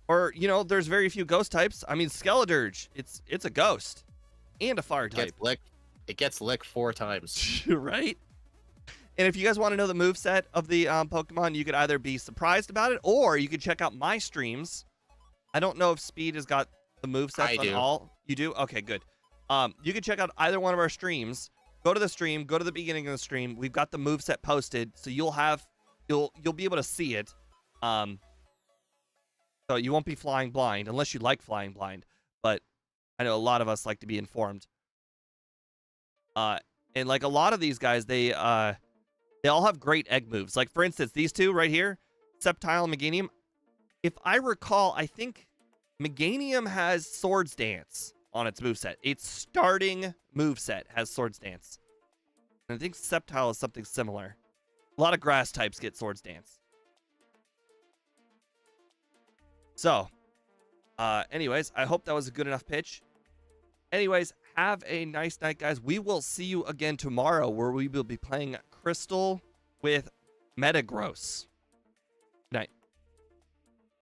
Or, there's very few ghost types. I mean, Skeledirge, it's a ghost and a fire type. It gets licked 4 times. Right? And if you guys want to know the moveset of the Pokemon, you could either be surprised about it, or you could check out my streams. I don't know if Speed has got the movesets on all. You do? Okay, good. You can check out either one of our streams. Go to the stream, go to the beginning of the stream. We've got the moveset posted, so you'll be able to see it. So you won't be flying blind, unless you like flying blind. But I know a lot of us like to be informed. And like a lot of these guys, they all have great egg moves. Like for instance, these two right here, Sceptile and Meganium. If I recall, I think Meganium has Swords Dance on its moveset. Its starting moveset has Swords Dance. And I think Sceptile is something similar. A lot of grass types get Swords Dance. So, anyways, I hope that was a good enough pitch. Anyways, have a nice night, guys. We will see you again tomorrow, where we will be playing Crystal with Metagross. Good night.